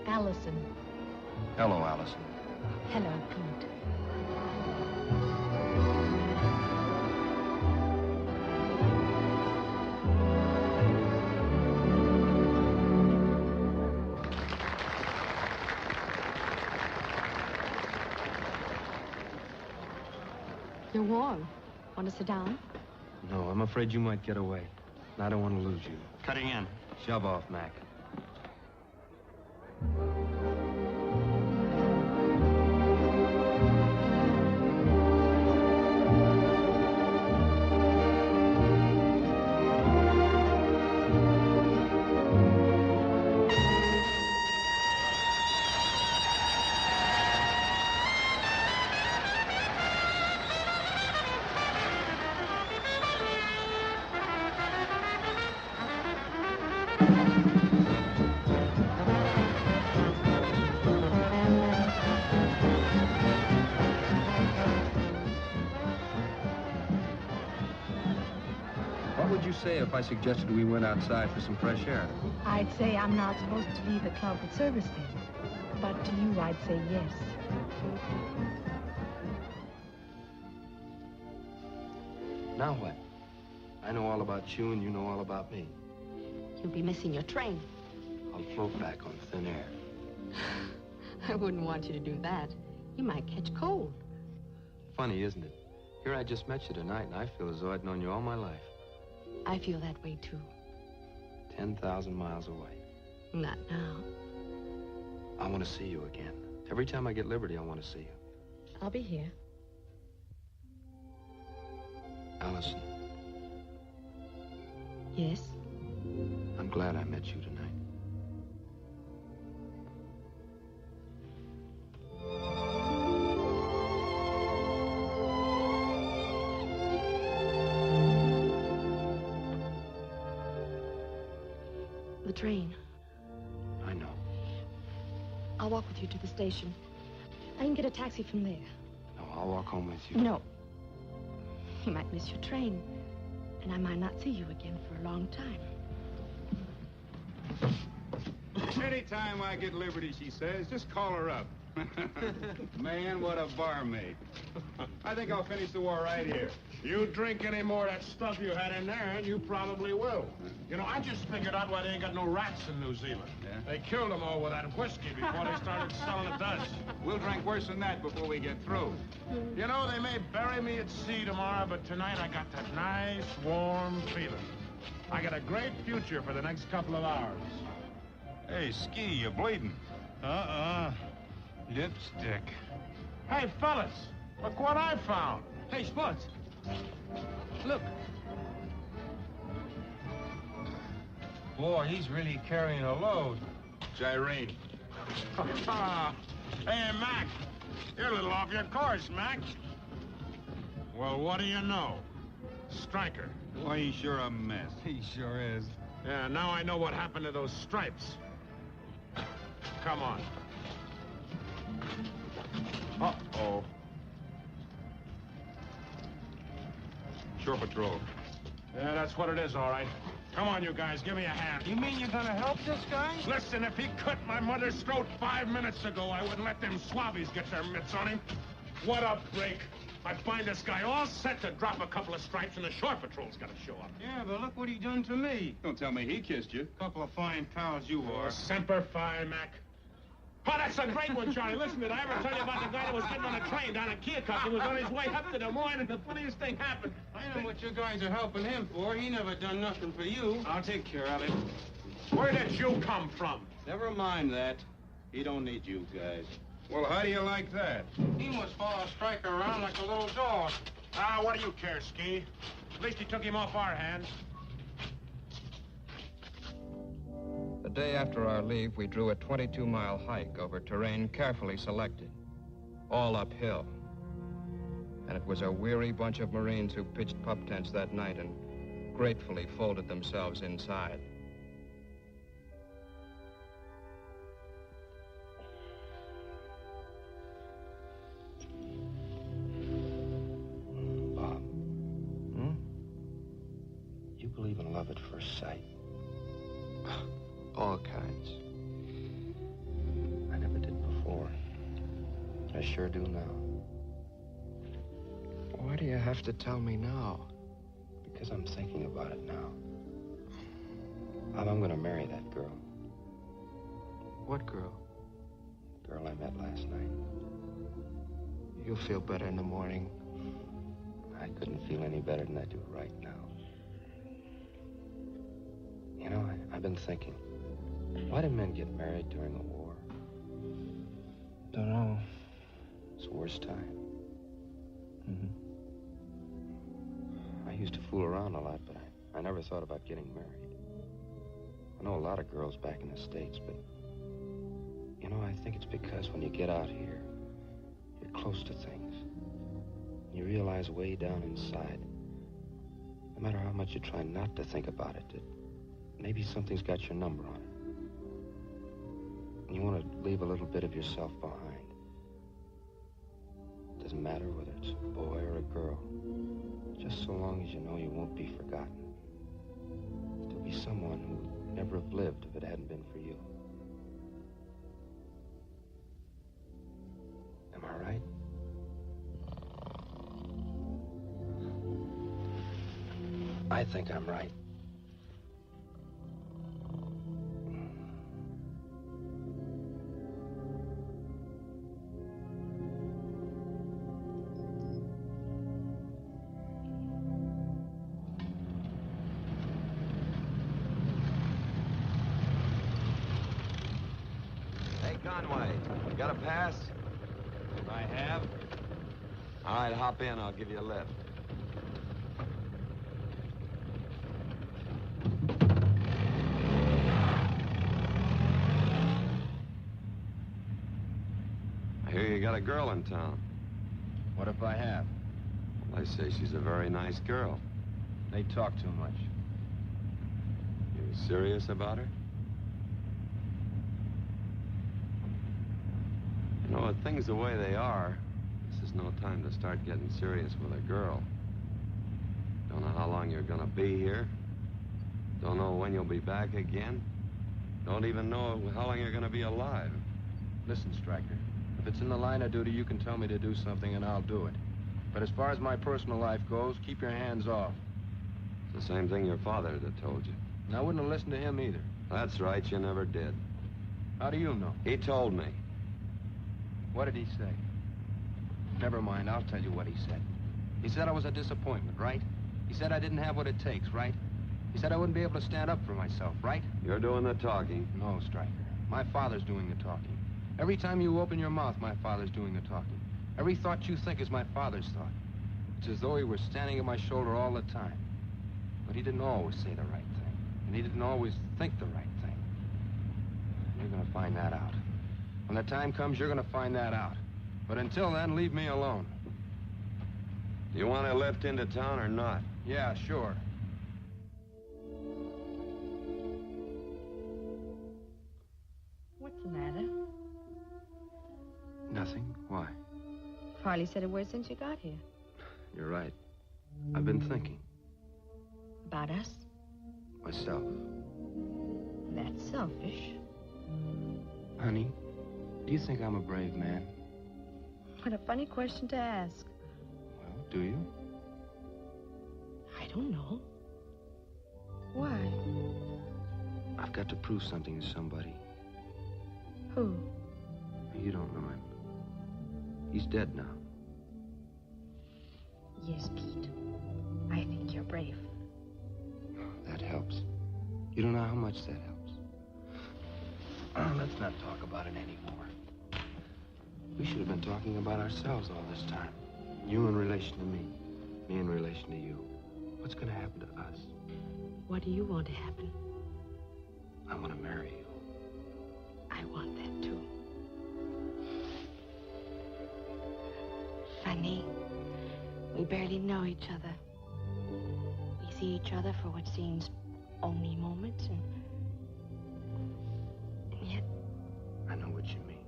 Allison. Hello, Allison. Hello, Pete. You're warm. Want to sit down? No, I'm afraid you might get away. And I don't want to lose you. Cutting in. Shove off, Mac. What would you say if I suggested we went outside for some fresh air? I'd say I'm not supposed to leave the club with service men. But to you, I'd say yes. Now what? I know all about you and you know all about me. You'll be missing your train. I'll float back on thin air. I wouldn't want you to do that. You might catch cold. Funny, isn't it? Here I just met you tonight and I feel as though I'd known you all my life. I feel that way, too. 10,000 miles away. Not now. I want to see you again. Every time I get liberty, I want to see you. I'll be here. Allison, Yes? I'm glad I met you tonight. The train. I know. I'll walk with you to the station. I can get a taxi from there. No, I'll walk home with you. No. You might miss your train, and I might not see you again for a long time. Anytime I get liberty, she says, just call her up. Man, what a barmaid. I think I'll finish the war right here. You drink any more of that stuff you had in there, and you probably will. You know, I just figured out why they ain't got no rats in New Zealand. Yeah? They killed them all with that whiskey before they started selling it to us. We'll drink worse than that before we get through. You know, they may bury me at sea tomorrow, but tonight I got that nice, warm feeling. I got a great future for the next couple of hours. Hey, Ski, you're bleeding. Lipstick. Hey, fellas, look what I found. Hey, Spots. Look. Boy, he's really carrying a load. Gyrene. Hey, Mac. You're a little off your course, Mac. Well, what do you know? Stryker. Why, he's sure a mess. He sure is. Yeah, now I know what happened to those stripes. Come on. Uh-oh. Shore Patrol. Yeah, that's what it is, all right. Come on, you guys, give me a hand. You mean you're gonna help this guy? Listen, if he cut my mother's throat 5 minutes ago, I wouldn't let them swabbies get their mitts on him. What a break. I find this guy all set to drop a couple of stripes, and the Shore Patrol's got to show up. Yeah, but look what he done to me. Don't tell me he kissed you. Couple of fine pals you are. Semper Fi, Mac. Oh, that's a great one, Charlie. Listen, did I ever tell you about the guy that was getting on a train down at Keokuk? He was on his way up to Des Moines, and the funniest thing happened. I know what you guys are helping him for. He never done nothing for you. I'll take care of him. Where did you come from? Never mind that. He don't need you guys. Well, how do you like that? He must follow Stryker around like a little dog. Ah, what do you care, Ski? At least he took him off our hands. The day after our leave, we drew a 22-mile hike over terrain carefully selected, all uphill. And it was a weary bunch of Marines who pitched pup tents that night and gratefully folded themselves inside. Bob. You believe in love at first sight? All kinds. I never did before. I sure do now. Why do you have to tell me now? Because I'm thinking about it now. Bob, I'm gonna marry that girl. What girl? Girl I met last night. You'll feel better in the morning. I couldn't feel any better than I do right now. You know, I've been thinking. Why do men get married during a war? Don't know. It's the worst time. I used to fool around a lot, but I never thought about getting married. I know a lot of girls back in the States, but... You know, I think it's because when you get out here, you're close to things. You realize way down inside, no matter how much you try not to think about it, that maybe something's got your number on it. And you want to leave a little bit of yourself behind. It doesn't matter whether it's a boy or a girl. Just so long as you know you won't be forgotten. There'll be someone who'd never have lived if it hadn't been for you. Am I right? I think I'm right. Hey, Conway, you got a pass? I have. All right, hop in. I'll give you a lift. I hear you got a girl in town. What if I have? Well, they say she's a very nice girl. They talk too much. You serious about her? You know, with things the way they are, this is no time to start getting serious with a girl. Don't know how long you're gonna be here. Don't know when you'll be back again. Don't even know how long you're gonna be alive. Listen, Stryker, if it's in the line of duty, you can tell me to do something and I'll do it. But as far as my personal life goes, keep your hands off. It's the same thing your father would have told you. And I wouldn't have listened to him either. That's right, you never did. How do you know? He told me. What did he say? Never mind, I'll tell you what he said. He said I was a disappointment, right? He said I didn't have what it takes, right? He said I wouldn't be able to stand up for myself, right? You're doing the talking. No, Stryker. My father's doing the talking. Every time you open your mouth, my father's doing the talking. Every thought you think is my father's thought. It's as though he were standing at my shoulder all the time. But he didn't always say the right thing. And he didn't always think the right thing. You're gonna find that out. When the time comes, you're gonna find that out. But until then, leave me alone. Do you want to lift into town or not? Yeah, sure. What's the matter? Nothing. Why? Hardly said a word since you got here. You're right. I've been thinking. About us? Myself. That's selfish. Honey, do you think I'm a brave man? What a funny question to ask. Well, do you? I don't know. Why? I've got to prove something to somebody. Who? You don't know him. He's dead now. Yes, Pete. I think you're brave. That helps. You don't know how much that helps. Let's not talk about it anymore. We should have been talking about ourselves all this time. You in relation to me. Me in relation to you. What's going to happen to us? What do you want to happen? I want to marry you. I want that too. Funny. We barely know each other. We see each other for what seems only moments, and yet... I know what you mean.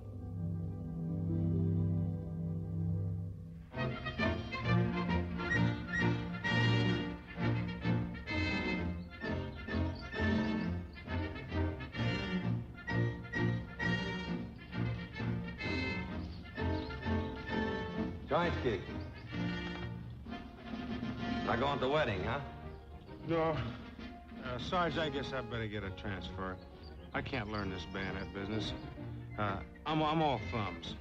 Joint gig. Not going to the wedding, huh? No. Sarge, I guess I better get a transfer. I can't learn this bayonet business. I'm all thumbs.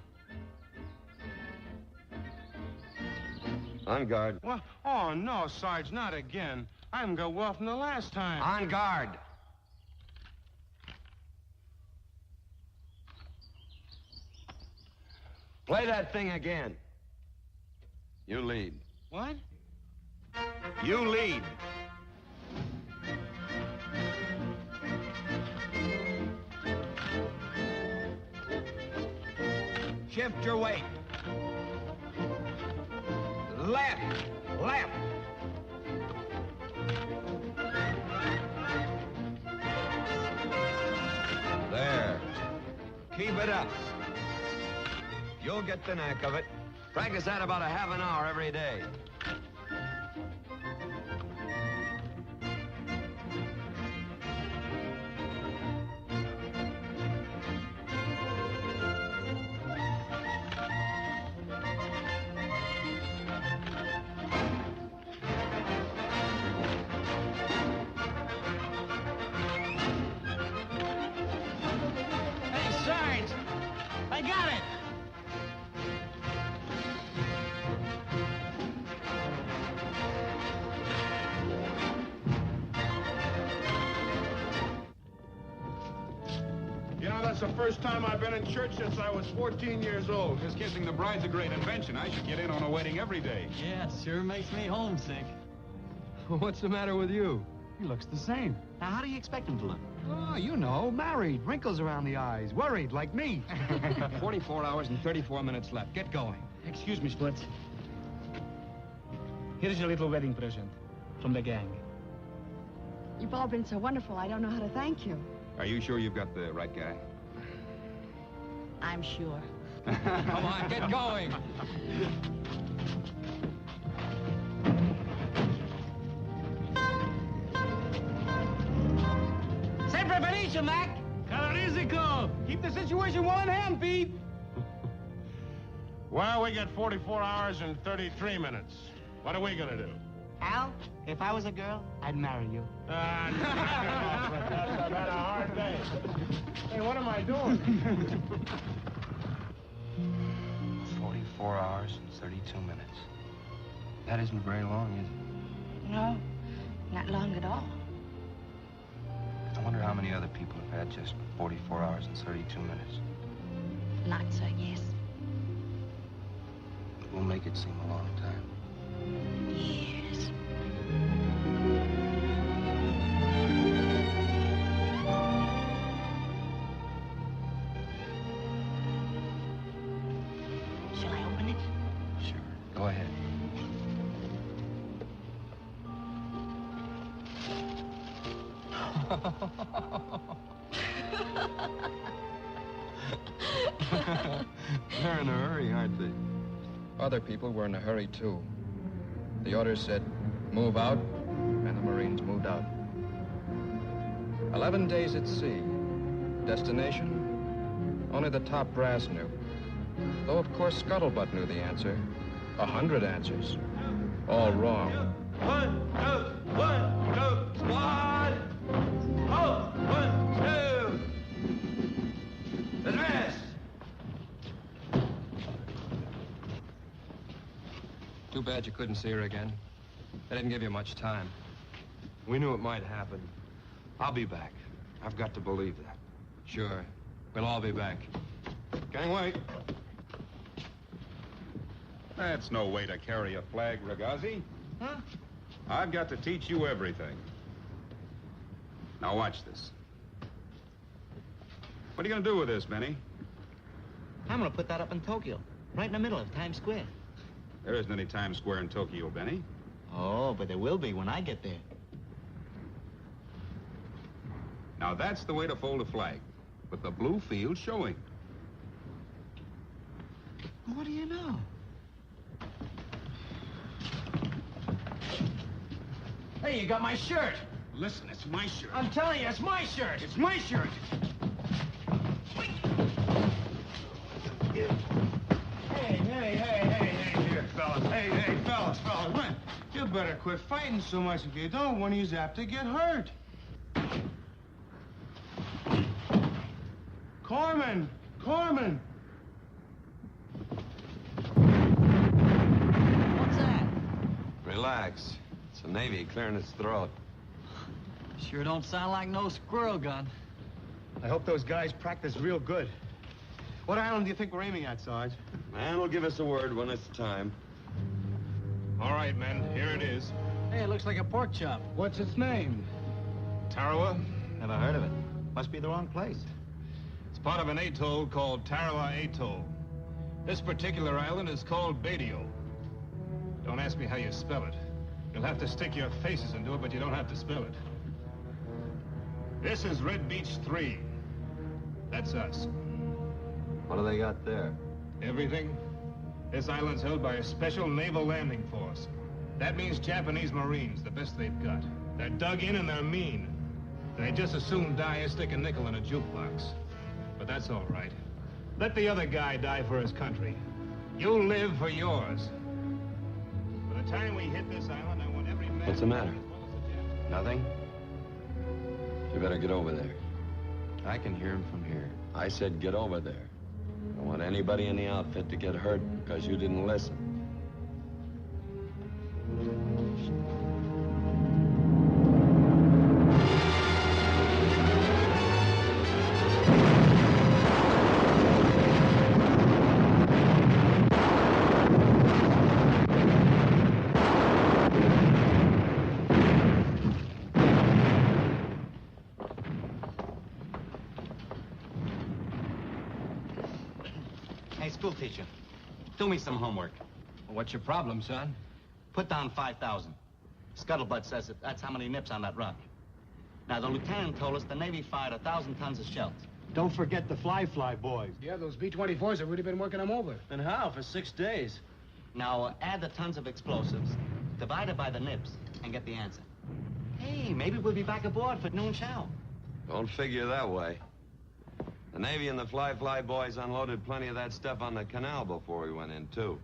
On guard. What? Oh, no, Sarge, not again. I haven't got well from the last time. On guard. Play that thing again. You lead. What? You lead. Shift your weight. Left. Left. There. Keep it up. You'll get the knack of it. Practice that about a half an hour every day. Hey, Sarge! I got it! You know, that's the first time I've been in church since I was 14 years old. Just kissing the bride's a great invention. I should get in on a wedding every day. Yeah, it sure makes me homesick. What's the matter with you? He looks the same. Now, how do you expect him to look? Oh, you know, married, wrinkles around the eyes, worried like me. 44 hours and 34 minutes left. Get going. Excuse me, Splits. Here's your little wedding present from the gang. You've all been so wonderful, I don't know how to thank you. Are you sure you've got the right guy? I'm sure. Come on, get going. Sempre felice, Mac! Carisico! Keep the situation well in hand, Pete! Well, we get 44 hours and 33 minutes. What are we gonna do? Al, if I was a girl, I'd marry you. I've had a hard day. Hey, what am I doing? 44 hours and 32 minutes. That isn't very long, is it? No, not long at all. I wonder how many other people have had just 44 hours and 32 minutes. Lots, I guess. But we'll make it seem a long time. Years. Shall I open it? Sure. Go ahead. They're in a hurry, aren't they? Other people were in a hurry, too. The order said, move out, and the Marines moved out. 11 days at sea. Destination? Only the top brass knew. Though, of course, Scuttlebutt knew the answer. 100 answers. All wrong. 1, 2, 1, 2, squad! Oh, 1, 2! Dismiss! Too bad you couldn't see her again. They didn't give you much time. We knew it might happen. I'll be back. I've got to believe that. Sure. We'll all be back. Gangway. That's no way to carry a flag, Ragazzi. Huh? I've got to teach you everything. Now watch this. What are you gonna do with this, Benny? I'm gonna put that up in Tokyo, right in the middle of Times Square. There isn't any Times Square in Tokyo, Benny. Oh, but there will be when I get there. Now that's the way to fold a flag, with the blue field showing. What do you know? Hey, you got my shirt. Listen, it's my shirt. I'm telling you, it's my shirt. It's my shirt. Hey, here, fellas. Hey, fellas. Man, you better quit fighting so much. If you don't, one of you's apt to get hurt. Corman! What's that? Relax. It's the Navy clearing its throat. Sure don't sound like no squirrel gun. I hope those guys practice real good. What island do you think we're aiming at, Sarge? Man will give us a word when it's time. All right, men, here it is. Hey, it looks like a pork chop. What's its name? Tarawa? Never heard of it. Must be the wrong place. It's part of an atoll called Tarawa Atoll. This particular island is called Badio. Don't ask me how you spell it. You'll have to stick your faces into it, but you don't have to spell it. This is Red Beach 3. That's us. What do they got there? Everything. This island's held by a special naval landing force. That means Japanese Marines, the best they've got. They're dug in and they're mean. They'd just as soon die as stick a nickel in a jukebox. But that's all right. Let the other guy die for his country. You'll live for yours. By the time we hit this island, I want every man... What's the matter? Nothing? You better get over there. I can hear him from here. I said get over there. I don't want anybody in the outfit to get hurt because you didn't listen. Hey, school teacher, do me some homework. What's your problem, son? Put down 5,000. Scuttlebutt says that's how many nips on that rock. Now, the lieutenant told us the Navy fired 1,000 tons of shells. Don't forget the Fly boys. Yeah, those B-24s have really been working them over. And how? For 6 days. Now, add the tons of explosives, divide it by the nips, and get the answer. Hey, maybe we'll be back aboard for noon chow. Don't figure that way. The Navy and the Fly boys unloaded plenty of that stuff on the canal before we went in, too.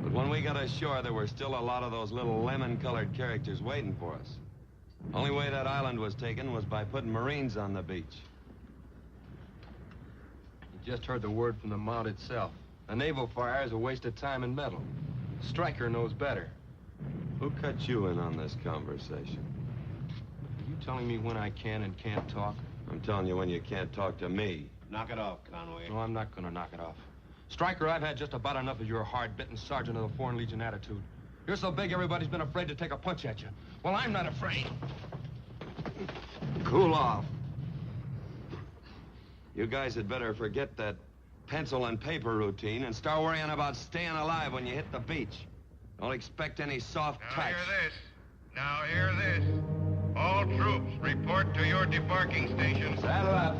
But when we got ashore, there were still a lot of those little lemon-colored characters waiting for us. Only way that island was taken was by putting Marines on the beach. You just heard the word from the Mount itself. A naval fire is a waste of time and metal. Stryker knows better. Who cut you in on this conversation? Are you telling me when I can and can't talk? I'm telling you when you can't talk to me. Knock it off, Conway. No, I'm not gonna knock it off. Stryker, I've had just about enough of your hard-bitten sergeant of the Foreign Legion attitude. You're so big, everybody's been afraid to take a punch at you. Well, I'm not afraid. Cool off. You guys had better forget that pencil and paper routine and start worrying about staying alive when you hit the beach. Don't expect any soft touch. Now hear this. All troops, report to your debarking stations. Saddle up.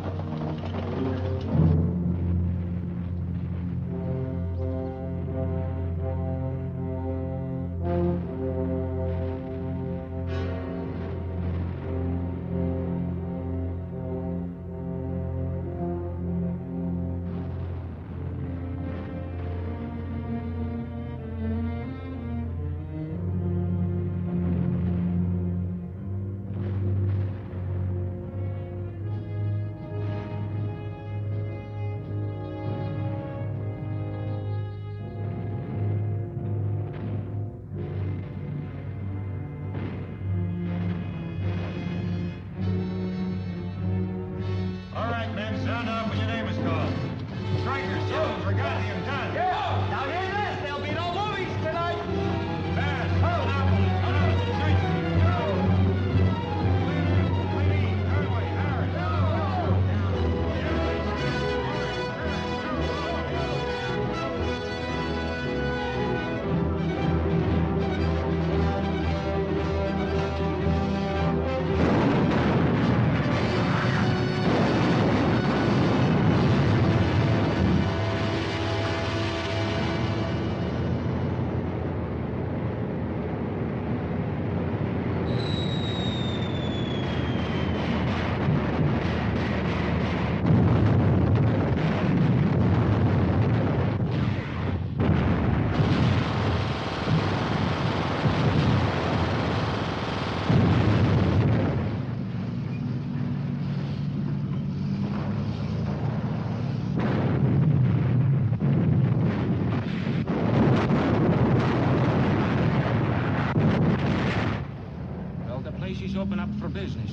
She's open up for business.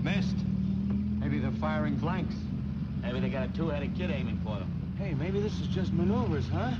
Missed. Maybe they're firing blanks. Maybe they got a two-headed kid aiming for them. Hey, maybe this is just maneuvers, huh?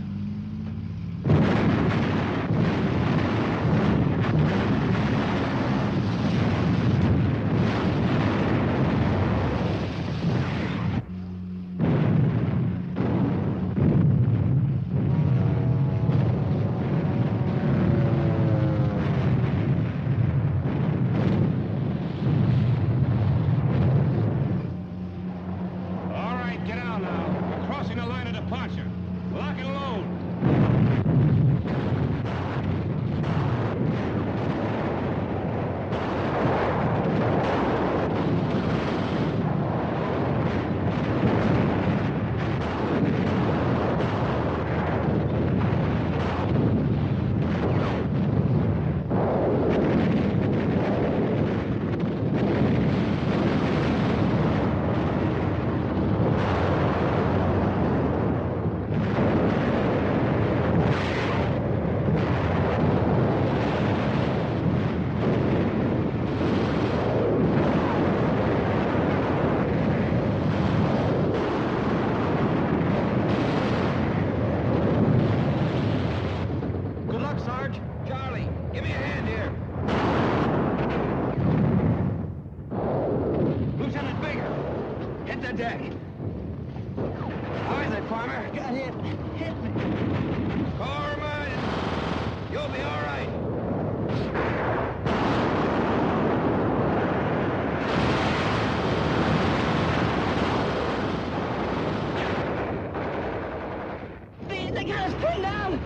They got us pinned down.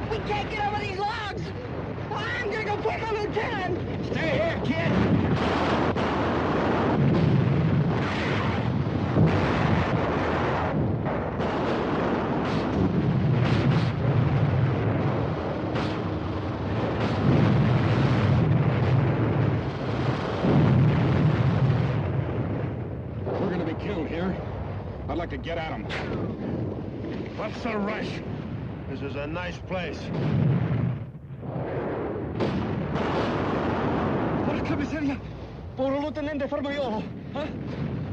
We can't get over these logs. I'm gonna go quicker, Lieutenant! Stay here, kid! We're gonna be killed here. I'd like to get at them. What's the rush? This is a nice place. Por comisaria, por Lieutenant Farmaiolo. Huh?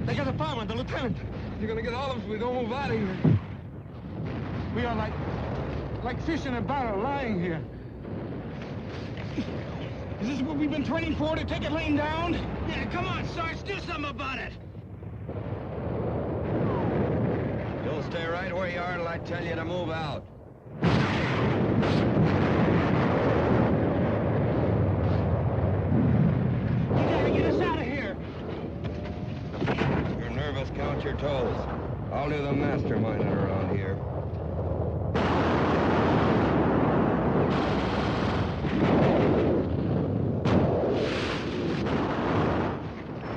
They got the fireman, the lieutenant. You're gonna get all of us if we don't move out of here. We are like fish in a barrel lying here. Is this what we've been training for, to take it laying down? Yeah, come on, Sarge, do something about it. You'll stay right where you are till I tell you to move out. You gotta get us out of here. You're nervous, count your toes. I'll do the masterminding around here.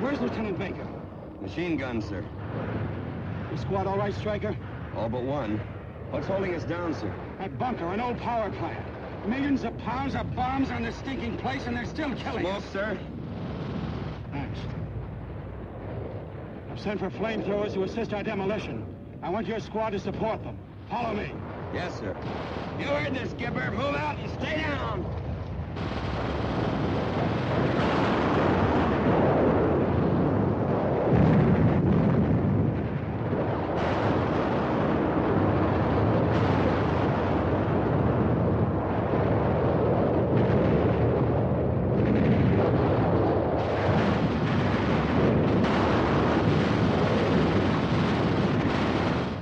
Where's Lieutenant Baker? Machine gun, sir. Your squad all right, Stryker? All but one. What's holding us down, sir? That bunker, an old power plant. Millions of pounds of bombs on this stinking place, and they're still killing Smoke, us. sir? Thanks. I've sent for flamethrowers to assist our demolition. I want your squad to support them. Follow me. Yes, sir. You heard this, Skipper. Move out and stay down.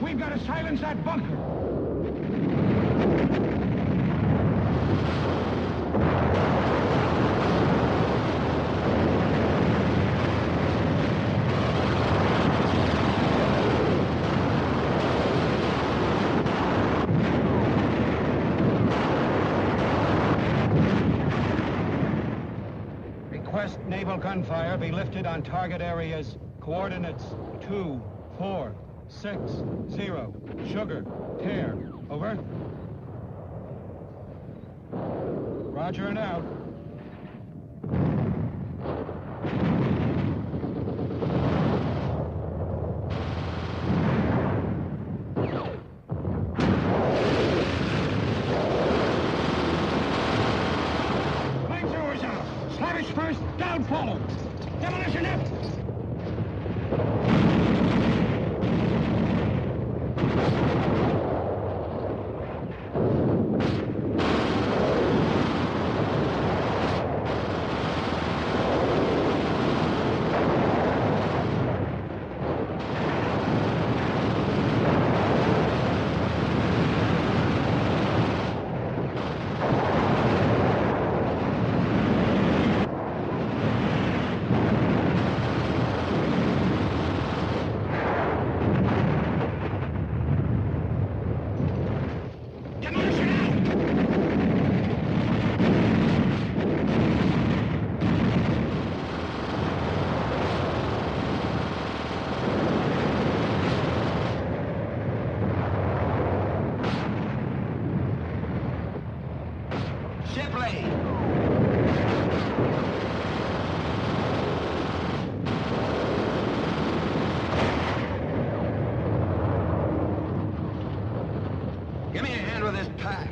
We've got to silence that bunker. Request naval gunfire be lifted on target areas. Coordinates 2460. Sugar. Tear. Over. Roger and out. Flamethrowers out. Slavish first, down follow. Demolition up. Shipley! Give me a hand with this pack.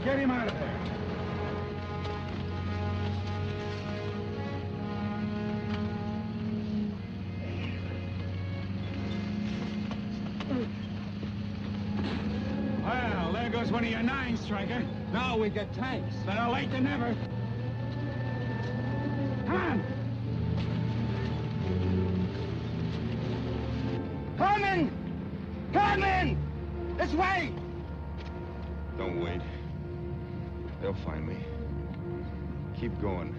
Get him out of there. Well, there goes one of your nines, Striker. Now we get tanks. Better late than never. Come on! Coming! Coming! This way! Don't wait. They'll find me. Keep going.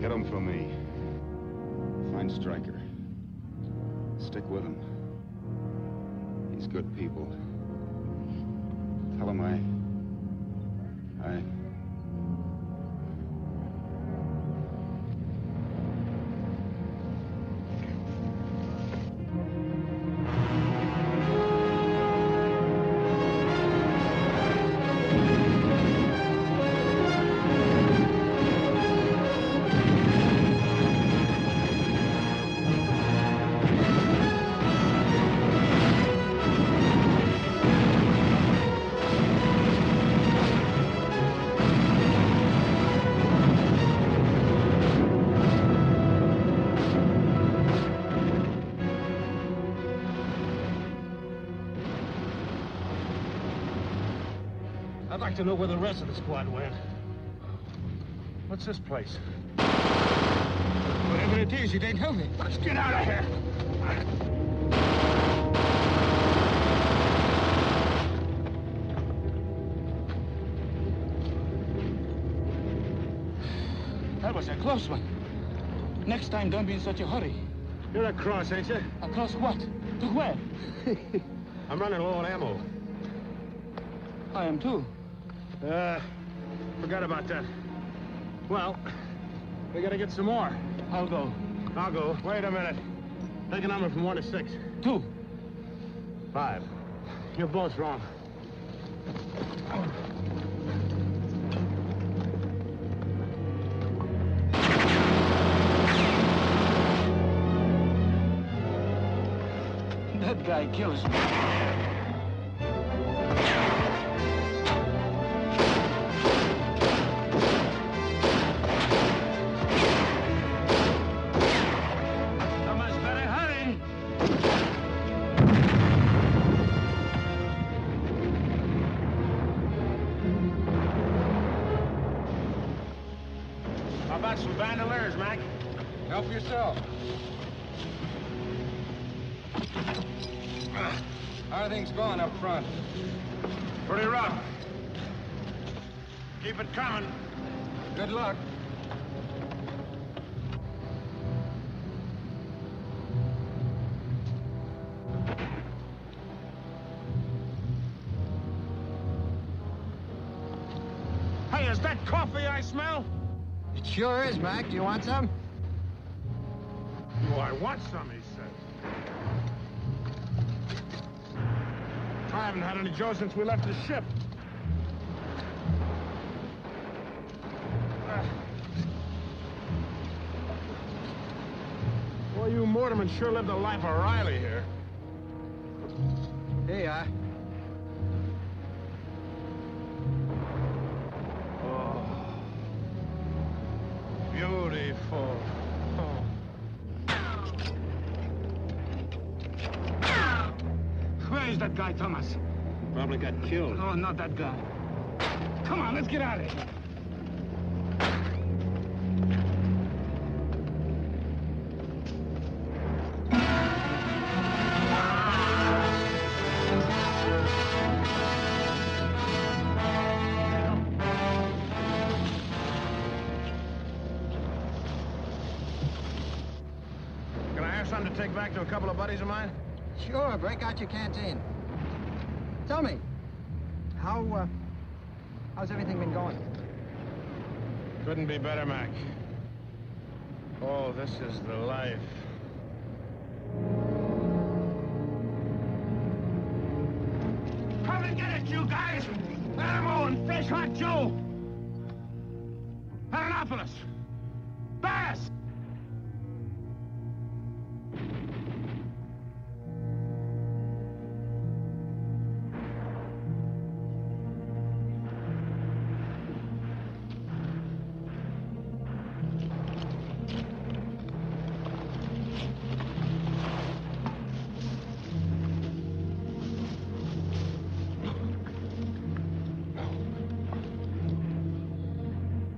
Get them from me. Find Stryker. Stick with him. He's good people. Tell him I... I'd like to know where the rest of the squad went. What's this place? Whatever it is, it ain't healthy. Let's get out of here. That was a close one. Next time, don't be in such a hurry. You're across, ain't you? Across what? To where? I'm running low on ammo. I am too. Forgot about that. Well, we gotta get some more. I'll go. I'll go. Wait a minute. Take a number from 1 to 6. 2. 5. You're both wrong. That guy kills me. Some bandoliers, Mac. Help yourself. How are things going up front? Pretty rough. Keep it coming. Good luck. Hey, is that coffee I smell? It sure is, Mac. Do you want some? Oh, I want some, he says. I haven't had any Joe since we left the ship. Boy, you Mortimer sure lived the life of Riley here. Here you are. Beautiful. Oh. Where is that guy, Thomas? Probably got killed. Oh, not that guy. Come on, let's get out of here. have something to take back to a couple of buddies of mine? Sure, break out your canteen. Tell me, how's everything been going? Couldn't be better, Mac. Oh, this is the life. Come and get it, you guys! Ammo and fish hot Joe! Annapolis! Bass!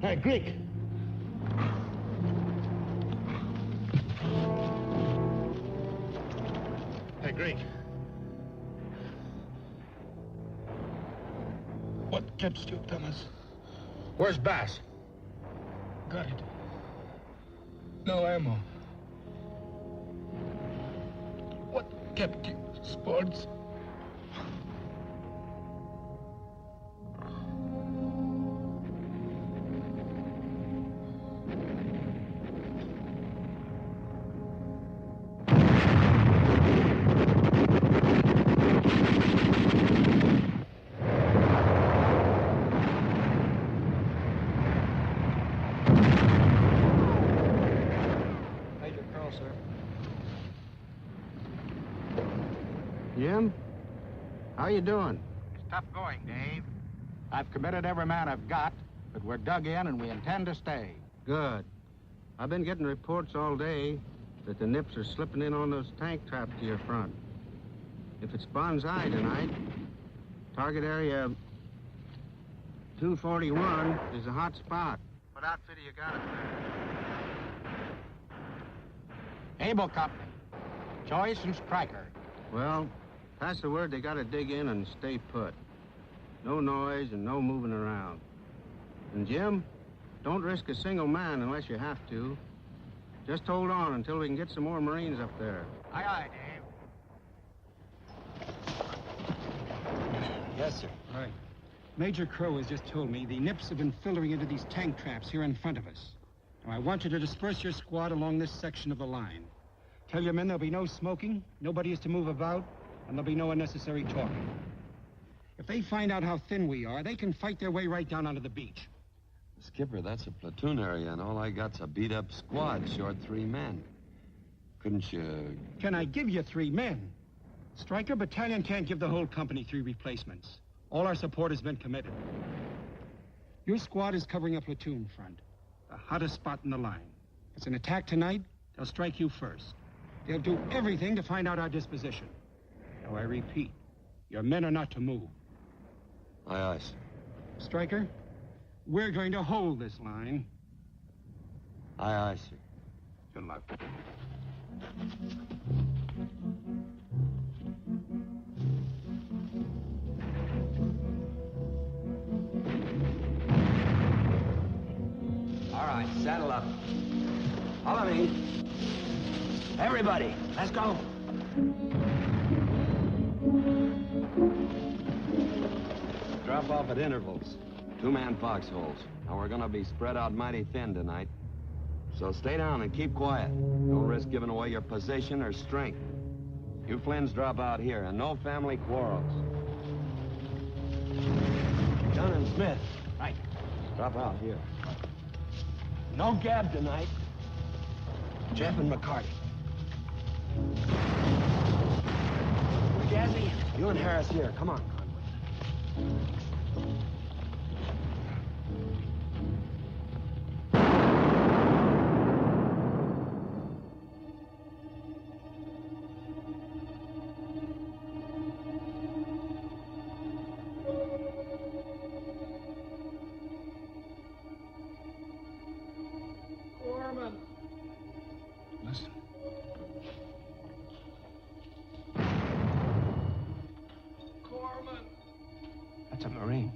Hey, Greek. Hey, Greek. What kept you, Thomas? Where's Bass? Got it. No ammo. What kept you, Sports? Jim? How you doing? It's tough going, Dave. I've committed every man I've got, but we're dug in and we intend to stay. Good. I've been getting reports all day that the Nips are slipping in on those tank traps to your front. If it's bonsai tonight, target area 241 is a hot spot. What outfit you got up there? Able Company. Joyce and Stryker. Well, pass the word they gotta dig in and stay put. No noise and no moving around. And Jim, don't risk a single man unless you have to. Just hold on until we can get some more Marines up there. Aye, aye, Dave. Yes, sir. Right. Major Crow has just told me the Nips have been filtering into these tank traps here in front of us. Now, I want you to disperse your squad along this section of the line. Tell your men there'll be no smoking, nobody is to move about, and there'll be no unnecessary talking. If they find out how thin we are, they can fight their way right down onto the beach. Skipper, that's a platoon area, and all I got's a beat-up squad, short 3 men. Couldn't you... Can I give you 3 men? Stryker Battalion can't give the whole company 3 replacements. All our support has been committed. Your squad is covering a platoon front, the hottest spot in the line. If it's an attack tonight, they'll strike you first. They'll do everything to find out our disposition. Now, I repeat, your men are not to move. Aye, aye, sir. Stryker, we're going to hold this line. Aye, aye, sir. Good luck. All right, saddle up. Follow me. Everybody, let's go. Drop off at intervals. 2-man foxholes. Now, we're gonna be spread out mighty thin tonight. So stay down and keep quiet. Don't risk giving away your position or strength. You Flynns drop out here, and no family quarrels. Dunn and Smith. Right. Drop out here. No gab tonight. Jeff and McCarty. McGasney, you and Harris here. Come on. Listen. That's a Marine.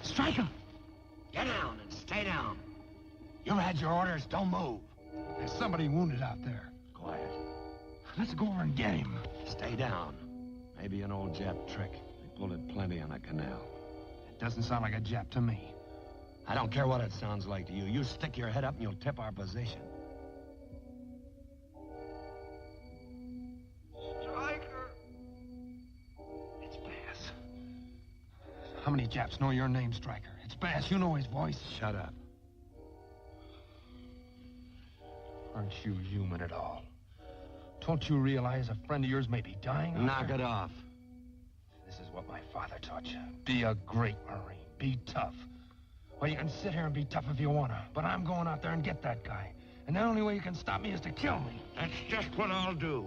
Stryker! Get down and stay down. You had your orders. Don't move. There's somebody wounded out there. Quiet. Let's go over and get him. Stay down. Maybe an old Jap trick. They pulled it plenty on the canal. It doesn't sound like a Jap to me. I don't care what it sounds like to you. You stick your head up and you'll tip our position. Stryker! It's Bass. How many Japs know your name, Stryker? It's Bass. You know his voice. Shut up. Aren't you human at all? Don't you realize a friend of yours may be dying? Knock it off. This is what my father taught you. Be a great Marine. Be tough. Well, you can sit here and be tough if you wanna, but I'm going out there and get that guy. And the only way you can stop me is to kill me. That's just what I'll do.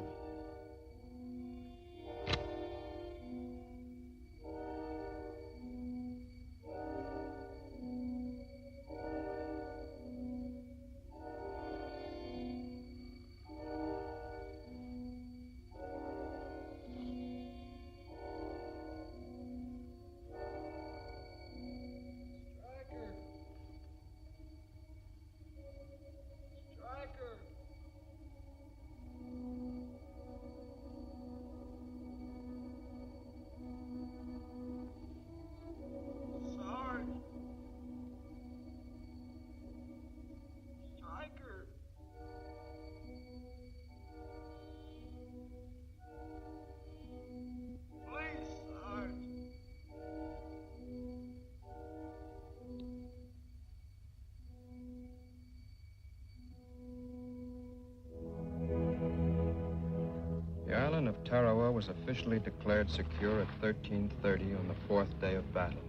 The island of Tarawa was officially declared secure at 13:30 on the 4th day of battle.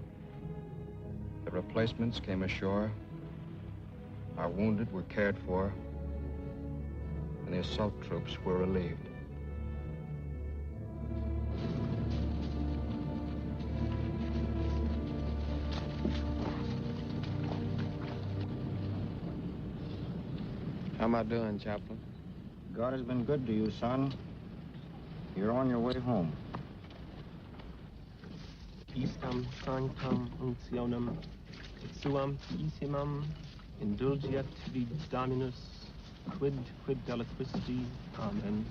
The replacements came ashore, our wounded were cared for, and the assault troops were relieved. How am I doing, Chaplain? God has been good to you, son. You're on your way home. Istam sanctam unctionem, suam issimam, indulgiat vid Dominus, quid deliquisti. Amen.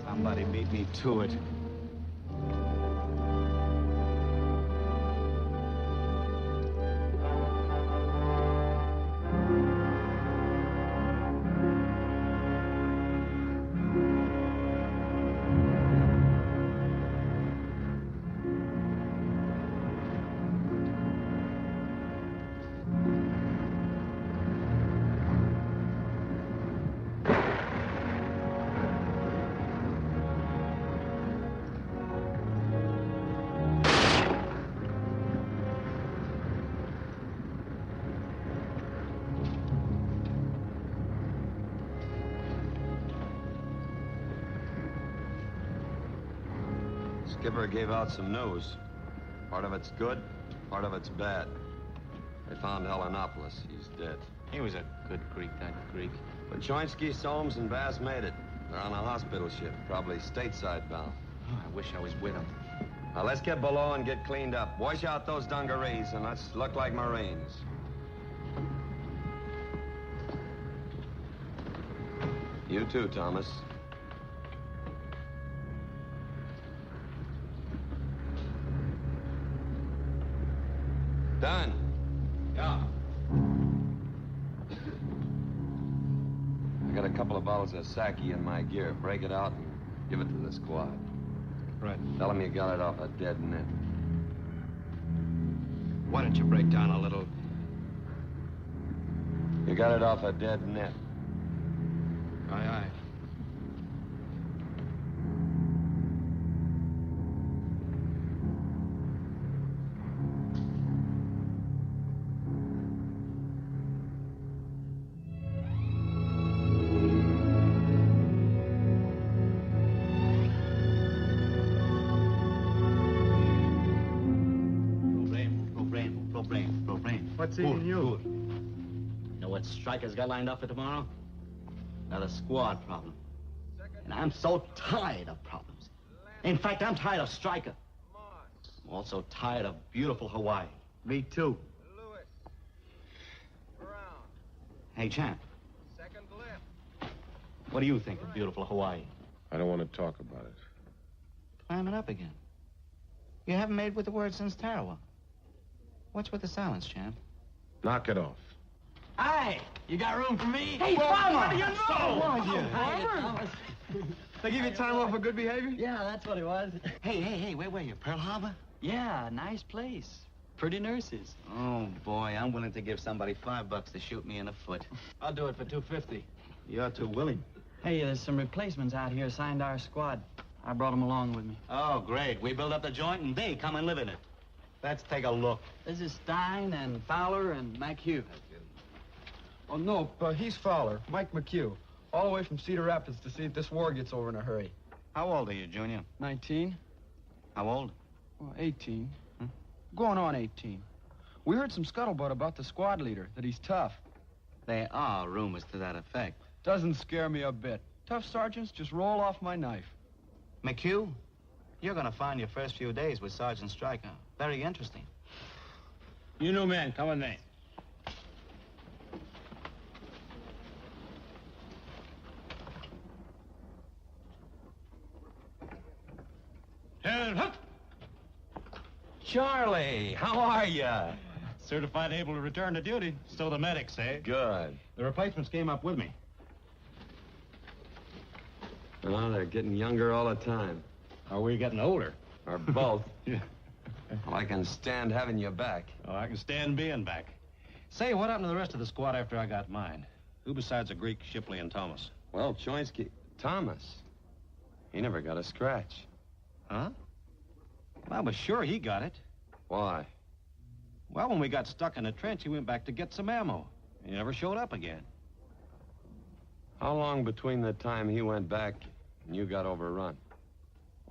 Somebody beat me to it. Skipper gave out some news. Part of it's good, part of it's bad. They found Helenopolis. He's dead. He was a good Greek, that Greek. But Choinsky, Soames, and Bass made it. They're on a hospital ship, probably stateside bound. Oh, I wish I was with him. Now, let's get below and get cleaned up. Wash out those dungarees, and let's look like Marines. You too, Thomas. Done. Yeah. I got a couple of bottles of sake in my gear. Break it out and give it to the squad. Right. Tell them you got it off a dead net. Why don't you break down a little? You got it off a dead net. Aye, aye. What's eating you? You know what Stryker's got lined up for tomorrow? Another squad problem. And I'm so tired of problems. In fact, I'm tired of Stryker. I'm also tired of beautiful Hawaii. Me too. Hey, champ. What do you think of beautiful Hawaii? I don't want to talk about it. Climb it up again. You haven't made with the word since Tarawa. What's with the silence, champ? Knock it off. Hi, you got room for me? Hey, Farmer! What do you know? Farmer! They give you time off for good behavior? Yeah, that's what it was. Hey, where were you? Pearl Harbor? Yeah, nice place. Pretty nurses. Oh, boy, I'm willing to give somebody $5 to shoot me in the foot. I'll do it for $250. You're too willing. Hey, there's some replacements out here assigned our squad. I brought them along with me. Oh, great. We build up the joint and they come and live in it. Let's take a look. This is Stein and Fowler and McHugh. Oh, no, he's Fowler, Mike McHugh. All the way from Cedar Rapids to see if this war gets over in a hurry. How old are you, Junior? 19. How old? Well, 18. Going on 18. We heard some scuttlebutt about the squad leader, that he's tough. There are rumors to that effect. Doesn't scare me a bit. Tough sergeants just roll off my knife. McHugh, you're gonna find your first few days with Sergeant Stryker very interesting. You new man, come with me. And up. Charlie, how are you? Certified able to return to duty. Still the medics, say. Good. The replacements came up with me. Well, they're getting younger all the time. Are we getting older? Or both. Yeah. Well, I can stand having you back. Oh, I can stand being back. Say, what happened to the rest of the squad after I got mine? Who besides the Greek, Shipley, and Thomas? Well, Choinsky... Thomas. He never got a scratch. Huh? Well, I was sure he got it. Why? Well, when we got stuck in the trench, he went back to get some ammo. He never showed up again. How long between the time he went back and you got overrun?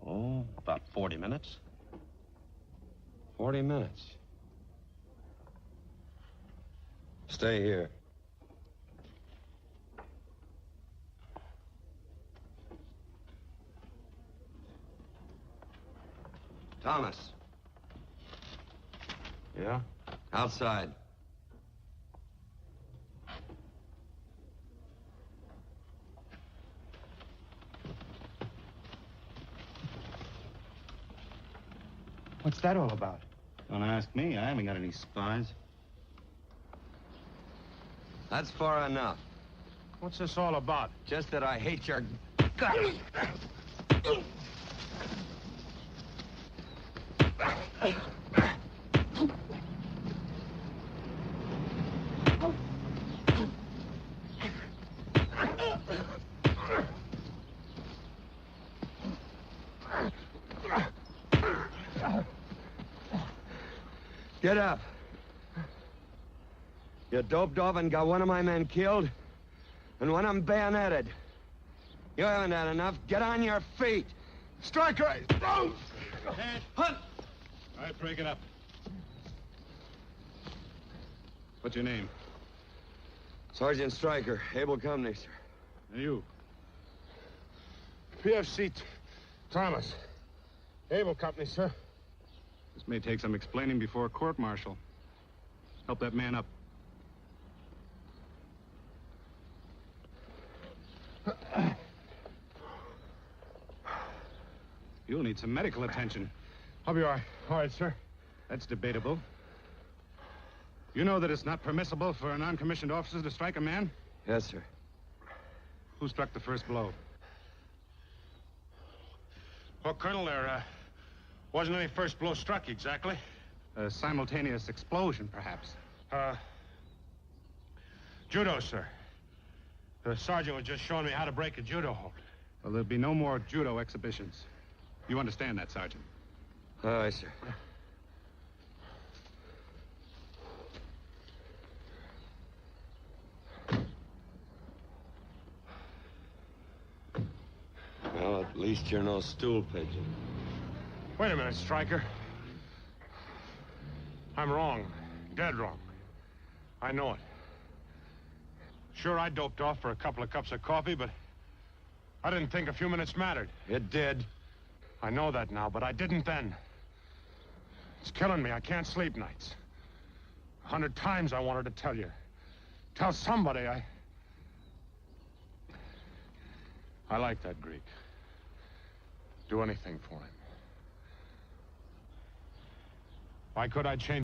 Oh, about 40 minutes. 40 minutes. Stay here. Thomas. Yeah? Outside. What's that all about? Don't ask me. I haven't got any spies. That's far enough. What's this all about? Just that I hate your guts. Get up. You doped off and got one of my men killed, and one of them bayoneted. You haven't had enough. Get on your feet. Stryker! Hunt! All right, break it up. What's your name? Sergeant Stryker, Able Company, sir. And you? PFC Thomas. Able Company, sir. This may take some explaining before a court-martial. Help that man up. You'll need some medical attention. I'll be all right. All right, sir. That's debatable. You know that it's not permissible for a non-commissioned officer to strike a man? Yes, sir. Who struck the first blow? Well, Colonel, there wasn't any first blow struck exactly. A simultaneous explosion, perhaps. Judo, sir. The sergeant was just showing me how to break a judo hold. Well, there'll be no more judo exhibitions. You understand that, Sergeant? Aye, sir. Well, at least you're no stool pigeon. Wait a minute, Stryker. I'm wrong. Dead wrong. I know it. Sure, I doped off for a couple of cups of coffee, but I didn't think a few minutes mattered. It did. I know that now, but I didn't then. It's killing me. I can't sleep nights. 100 times I wanted to tell you. Tell somebody I like that Greek. Do anything for him. Why could I change